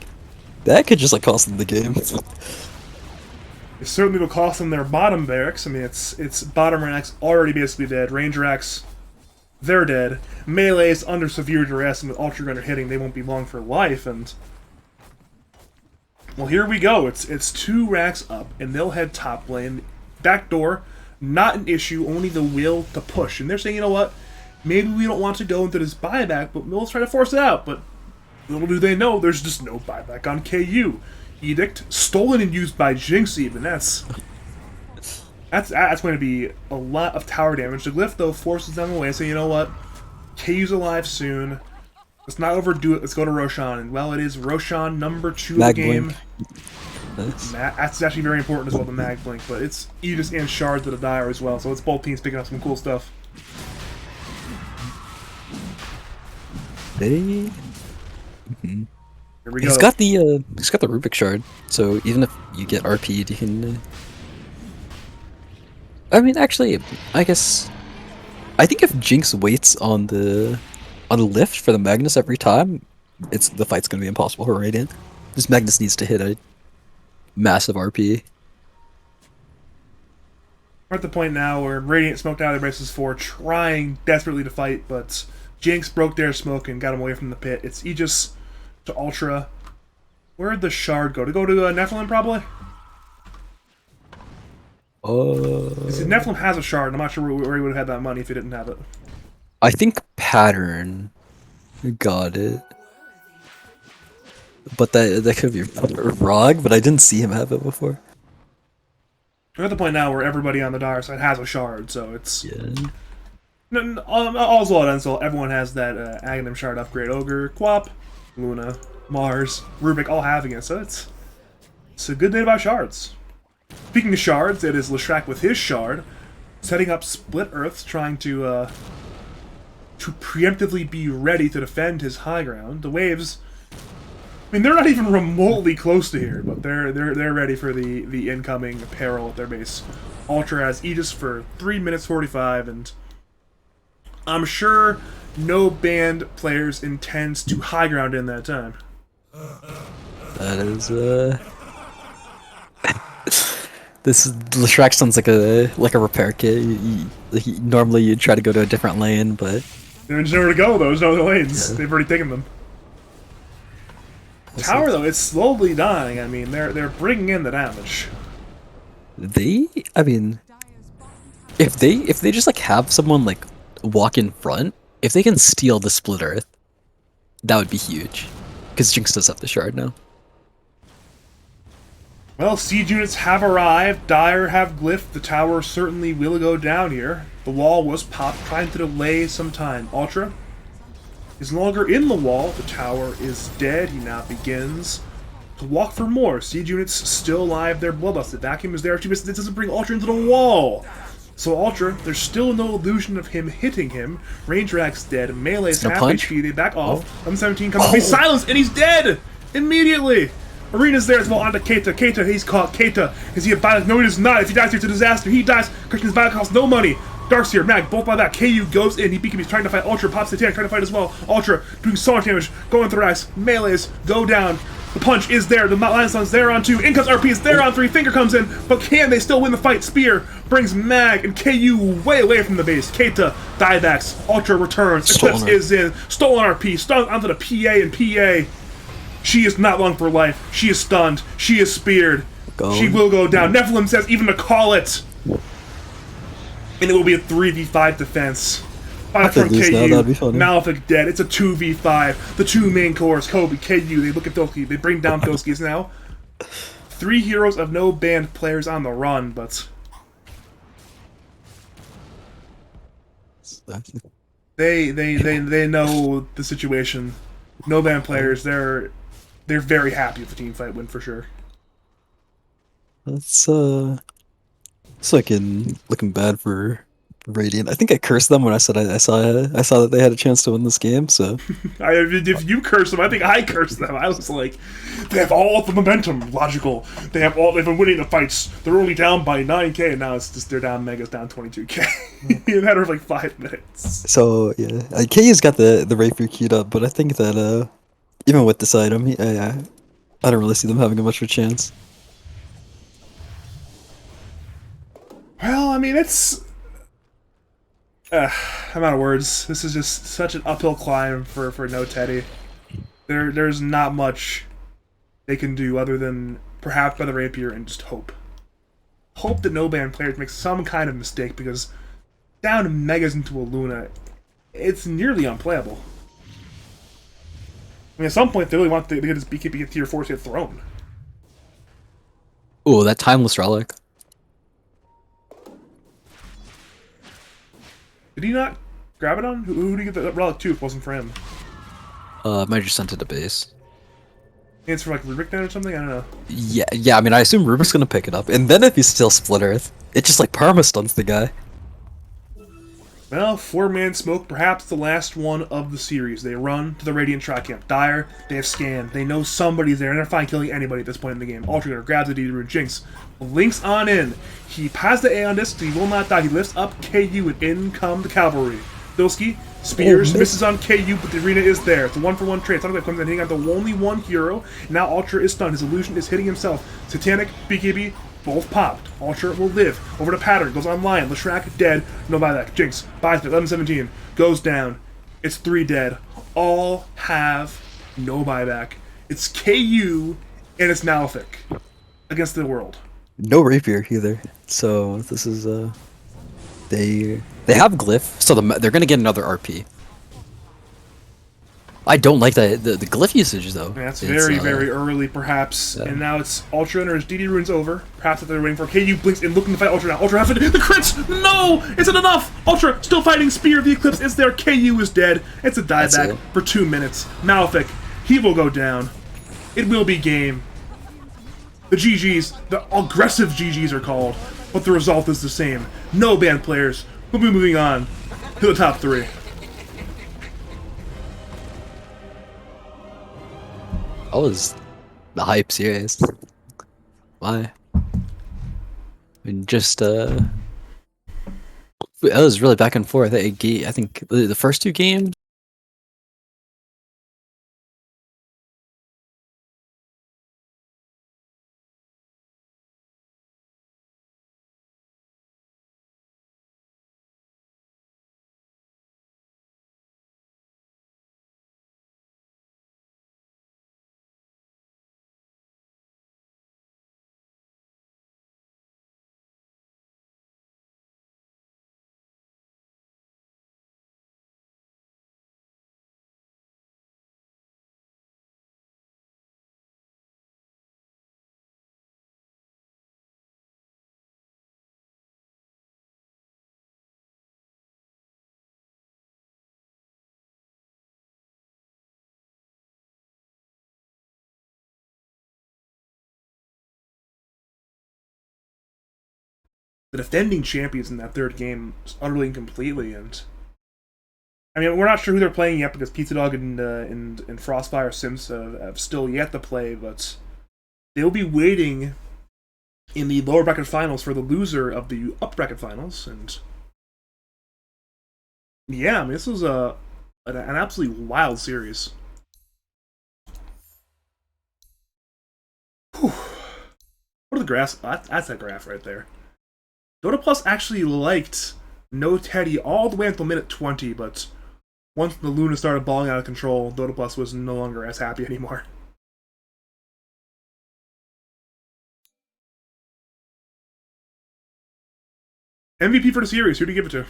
that could just like cost them the game. It certainly will cost them their bottom barracks. I mean, it's bottom ranks already basically dead. Range racks, they're dead. Melee is under severe duress, and with Ultra Gunner hitting, they won't be long for life. And well, here we go. It's 2 racks up, and they'll head top lane. Back door, not an issue. Only the will to push. And they're saying, you know what? Maybe we don't want to go into this buyback, but we'll try to force it out. But little do they know, there's just no buyback on KU. Edict stolen and used by Jinx. Even that's going to be a lot of tower damage. The Glyph though forces them away, saying, you know what, KU's alive soon. Let's not overdo it. Let's go to Roshan. And well, it is Roshan number 2 of the game. Nice. That's actually very important as well, the Mag Blink. But it's Aegis and Shards that are dire as well. So it's both teams picking up some cool stuff. Here we go. He's got the Rubik Shard, so even if you get RP'd, you can. I mean, actually, I guess. I think if Jinx waits on the lift for the Magnus every time, the fight's gonna be impossible for Radiant. This Magnus needs to hit a massive RP. We're at the point now where Radiant smoked out of their bases 4, trying desperately to fight, but Jinx broke their smoke and got him away from the pit. It's Aegis to Ultra. Where'd the Shard go? To go to Nephilim, probably? See, Nephilim has a shard. I'm not sure where he would have had that money if he didn't have it. I think Pattern got it. But that could be wrong, but I didn't see him have it before. We're at the point now where everybody on the Dire side has a shard, so it's... Yeah. All's well that ends well. Everyone has that Aghanim shard upgrade. Ogre, Quap, Luna, Mars, Rubik all having it, so it's a good day to buy shards. Speaking of shards, it is Leshrac with his shard, setting up Split Earths, trying to preemptively be ready to defend his high ground. The waves, I mean, they're not even remotely close to here, but they're ready for the incoming peril at their base. Ultra has Aegis for 3 minutes 45, and I'm sure no band players intends to high ground in that time. That is this is Leshrac sounds like a repair kit. Normally you'd try to go to a different lane, but There's nowhere to go though. There's no other lanes. Yeah. They've already taken them. Tower though, it's slowly dying. I mean, they're bringing in the damage. I mean, if they just like have someone like walk in front, if they can steal the Split Earth, that would be huge. Because Jinx does have the shard now. Well, siege units have arrived. Dire have glyph. The tower certainly will go down here. The wall was popped, trying to delay some time. Ultra is no longer in the wall. The tower is dead. He now begins to walk for more. Siege units still alive. They're bloodlust. The vacuum is there. It doesn't bring Ultra into the wall. So Ultra, there's still no illusion of him hitting him. Range Rack's dead. Melee's No half punch? HP. They back off. M17 comes up. He's silenced and he's dead immediately. Arena's there as well. On to Keita. Keita, he's caught. Keita, is he a biotic? No, he is not. If he dies here, it's a disaster. He dies. Christian's biotic costs no money. Darkseer, Mag, both by that. KU goes in. He's trying to fight. Ultra pops the tank, trying to fight as well. Ultra doing so much damage. Going Thorax. Melees go down. The punch is there. The Lionson's there on 2. In comes RP is there on 3. Finger comes in. But can they still win the fight? Spear brings Mag and KU way away from the base. Keita diebacks. Ultra returns. Eclipse is in. Stolen RP. Stung onto the PA and PA. She is not long for life. She is stunned. She is speared. She will go down. Nephilim says even to call it. And it will be a 3v5 defense. Five from KU. Malefic dead. It's a 2v5. The two main cores, Kobe, KU. They look at Doki. They bring down Doski's now. 3 heroes of no banned players on the run, but they know the situation. No banned players. They're very happy with the team fight win for sure. It's looking bad for Radiant. I think I cursed them when I said I saw that they had a chance to win this game. So if you curse them, I think I cursed them. I was like, they have all the momentum. Logical. They've been winning the fights. They're only down by 9k, and now it's just they're down. Mega's down 22k in a matter of like 5 minutes. So yeah, KU's got the Rapier queued up, but I think that even with this item, I don't really see them having much of a chance. Well, I mean, it's... I'm out of words. This is just such an uphill climb for No Teddy. There's not much they can do other than perhaps by the Rapier and just hope. Hope that no banned players make some kind of mistake, because down Megas into a Luna, it's nearly unplayable. I mean, at some point, they really want to get this BKB at tier 4 to get thrown. Oh, that Timeless Relic. Did he not grab it on? Who did he get the relic to if it wasn't for him? Might just sent it to base. It's for like Rubik then or something? I don't know. Yeah. I mean, I assume Rubik's gonna pick it up, and then if he's still Split Earth, it just like perma stuns the guy. Well, 4-man smoke, perhaps the last one of the series. They run to the Radiant Tri-Camp. Dire, they have scanned. They know somebody's there, and they're fine killing anybody at this point in the game. Ultra grabs the D-Rune. Jinx links on in. He has the A on this, so he will not die. He lifts up KU, and in come the cavalry. Bilski spears, misses on KU, but the arena is there. It's a 1-for-1 trade. Something that comes in, hitting out the only one hero. Now Ultra is stunned. His illusion is hitting himself. Satanic, BKB, both popped. Ultra will live. Over to Pattern. Goes online. Leshrac dead. No buyback. Jinx buys it. 11-17. Goes down. It's 3 dead. All have no buyback. It's KU and it's Malefic against the world. no rapier either. So this is they have glyph, so they're gonna get another RP. I don't like the glyph usage though. That's It's, very, very early, perhaps. yeah. And now it's Ultra Runner's DD Rune's over. Perhaps that they're waiting for KU blinks and looking to fight Ultra now. Ultra has it. The crits! No! Isn't enough! Ultra still fighting. Spear of the Eclipse is there. KU is dead. It's a That's dieback it. for 2 minutes. Malefic, he will go down. It will be game. The GGs, the aggressive GGs are called, but the result is the same. No banned players. We'll be moving on to the top 3. That was the hype series. Why? I mean, just it was really back and forth. I think the first 2 games. The defending champions in that 3rd game utterly and completely, and I mean, we're not sure who they're playing yet because Pizza Dog and Frostfire Sims have still yet to play, but they'll be waiting in the lower bracket finals for the loser of the upper bracket finals, and yeah, I mean, this was an absolutely wild series. Whew. What are the graphs? That's that graph right there. Dota Plus actually liked No Teddy all the way until minute 20, but once the Luna started balling out of control, Dota Plus was no longer as happy anymore. MVP for the series, who do you give it to?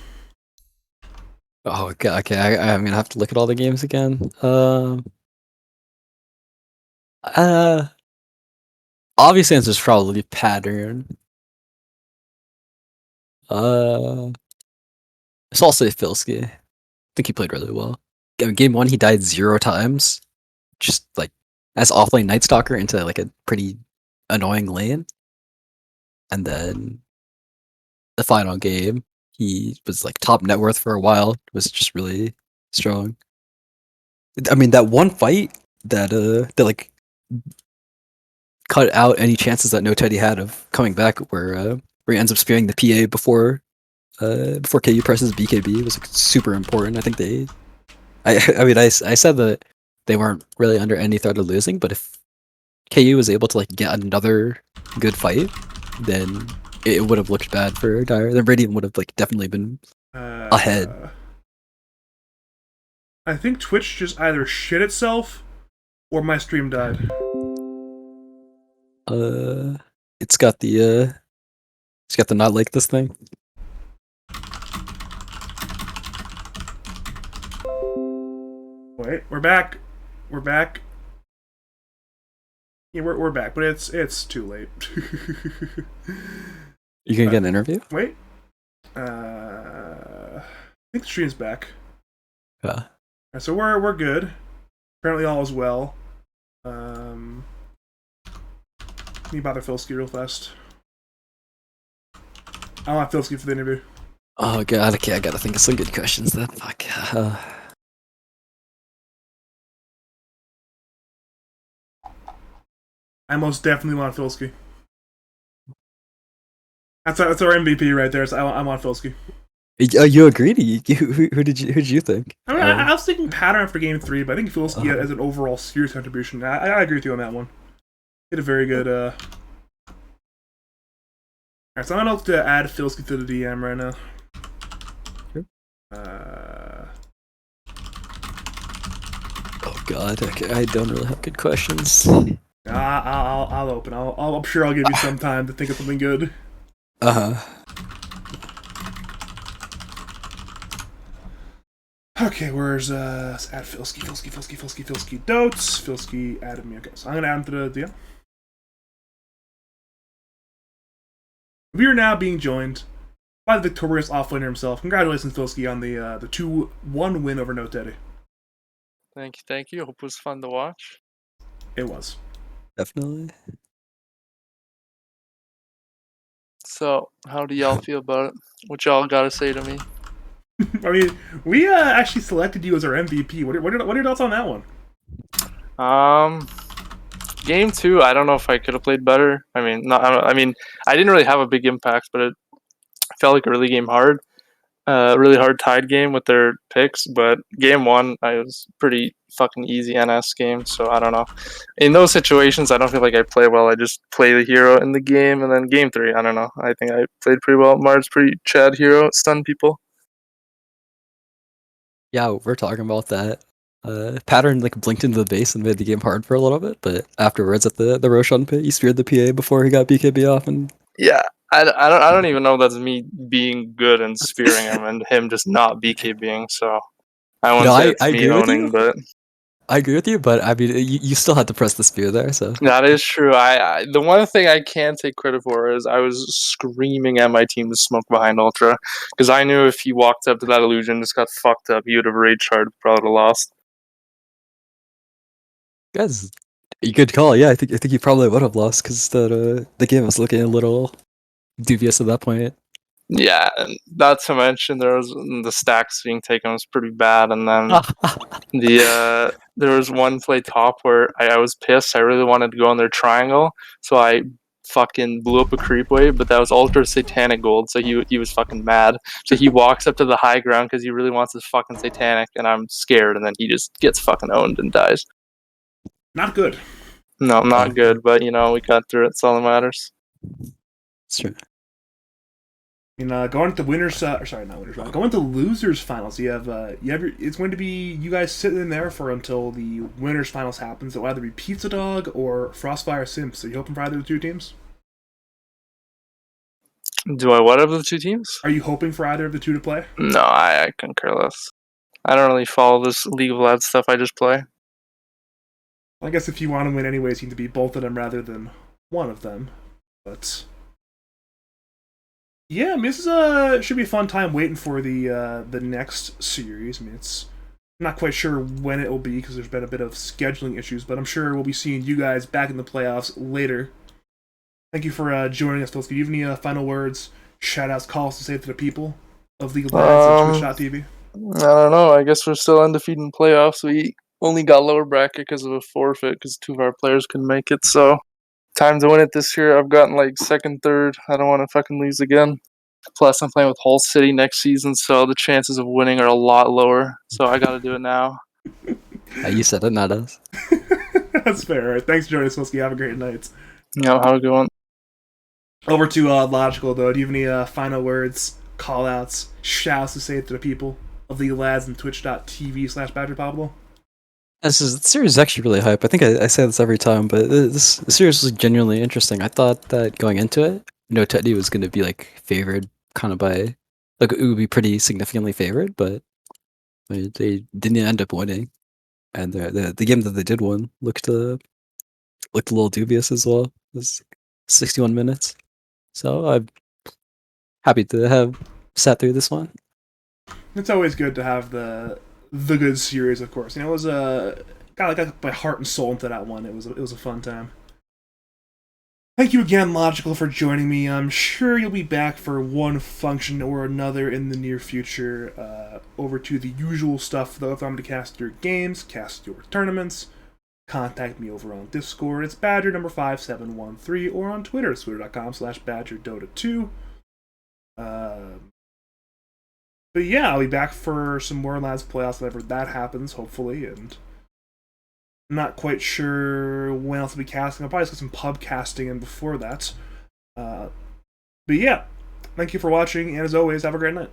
Oh god, okay. I'm gonna have to look at all the games again. Obvious answer is probably Pattern. So I'll say Filsky. I think he played really well. Game 1, he died 0 times, just like as offlane Night Stalker into like a pretty annoying lane, and then the final game, he was like top net worth for a while. Was just really strong. I mean, that one fight that like cut out any chances that No Teddy had of coming back, where he ends up spearing the PA before KU presses BKB was like, super important. I think I mean, I said that they weren't really under any threat of losing, but if KU was able to like get another good fight, then it would have looked bad for Dire. The Radiant would have like definitely been ahead. I think Twitch just either shit itself or my stream died. It's got the not like this thing. Wait, we're back. We're back. Yeah, we're back, but it's too late. You gonna get an interview? Wait. I think the stream's back. Yeah. Right, so we're good. Apparently all is well. Let me bother Filsky real fast. I want Filsky for the interview. Oh god, okay, I gotta think of some good questions then. Fuck. I most definitely want Filsky. That's our MVP right there. So I want Filsky. You agreed? Who did you think? I mean, I was thinking Pattern after game 3, but I think Filsky as an overall series contribution. I agree with you on that one. He had a very good. Alright, so I'm gonna look to add Filsky to the DM right now. Sure. Oh god, okay, I don't really have good questions. I'll open. I'm sure I'll give you some time to think of something good. Uh-huh. Okay, where's add Filsky Dotes. Filsky added me. Okay, so I'm gonna add him to the deal. We are now being joined by the victorious offlaner himself. Congratulations, Filsky, on the 2-1 win over No Teddy. Thank you. Hope it was fun to watch. It was. Definitely. So, how do y'all feel about it? What y'all gotta say to me? I mean, we actually selected you as our MVP. What are your thoughts on that one? Game 2, I don't know if I could have played better. I mean, I didn't really have a big impact, but it felt like a really really hard tied game with their picks. But game 1, I was pretty fucking easy NS game. So I don't know. In those situations, I don't feel like I play well. I just play the hero in the game, and then game 3, I don't know. I think I played pretty well. Mars pretty Chad hero, stun people. Yeah, we're talking about that. Pattern like blinked into the base and made the game hard for a little bit, but afterwards at the Roshan pit, he speared the PA before he got BKB off, and Yeah, I don't even know if that's me being good and spearing him and him just not BKBing. So I wouldn't No, say I it's me agree with owning, you. but I agree with you, but I mean, you still had to press the spear there, so that is true. The one thing I can take credit for is I was screaming at my team to smoke behind Ultra because I knew if he walked up to that illusion and just got fucked up, he would have rage hard, probably would have lost. guys, you good call. Yeah, I think you probably would have lost because the game was looking a little dubious at that point. Yeah, and not to mention there was the stacks being taken was pretty bad, and then there was one play top where I was pissed. I really wanted to go on their triangle, so I fucking blew up a creep wave, but that was Ultra Satanic Gold, so he was fucking mad. So he walks up to the high ground because he really wants his fucking Satanic, and I'm scared, and then he just gets fucking owned and dies. Not good. No, not good, but we got through it. It's all that matters. It's true. I mean, going to winners, sorry, not winners round. Going to losers finals. You have it's going to be you guys sitting in there for until the winners finals happens. It'll either be Pizza Dog or Frostfire Simps. Are you hoping for either of the two teams? Do I what of the two teams? Are you hoping for either of the two to play? No, I couldn't care less. I don't really follow this League of Legends stuff. I just play. I guess if you want to win anyways, you need to be both of them rather than one of them. But yeah, I mean, this is should be a fun time waiting for the next series. I mean, I'm not quite sure when it will be because there's been a bit of scheduling issues, but I'm sure we'll be seeing you guys back in the playoffs later. Thank you for joining us, Filsky. Do you have any final words, shout-outs, calls to say to the people of League of Legends and Twitch.tv? I don't know. I guess we're still undefeated in playoffs. We only got lower bracket because of a forfeit because 2 of our players couldn't make it. So time to win it this year. I've gotten like second, third. I don't want to fucking lose again. Plus, I'm playing with Hull City next season, so the chances of winning are a lot lower. So I got to do it now. You said it, not us. That's fair. All right, thanks for joining us, Filsky. Have a great night. Have a good one. Over to Logical, though. Do you have any final words, call-outs, shouts to say to the people of League of Legends and Twitch.tv/Badger Pablo? This series is actually really hype. I think I say this every time, but this series was genuinely interesting. I thought that going into it, Teddy was going to be like favored kind of by, like it would be pretty significantly favored, but they didn't end up winning. And the game that they did win looked a little dubious as well. It was 61 minutes. So I'm happy to have sat through this one. It's always good to have the good series, of course. It was got my heart and soul into that one. It was a fun time. Thank you again, Logical, for joining me. I'm sure you'll be back for one function or another in the near future. Over to the usual stuff, though. If I'm to cast your games, cast your tournaments, contact me over on Discord. It's Badger number 5713, or on Twitter, twitter.com/BadgerDota2. But yeah, I'll be back for some more Lads playoffs whenever that happens, hopefully, and I'm not quite sure when else I'll be casting. I'll probably get some pub casting in before that. But yeah, thank you for watching, and as always, have a great night.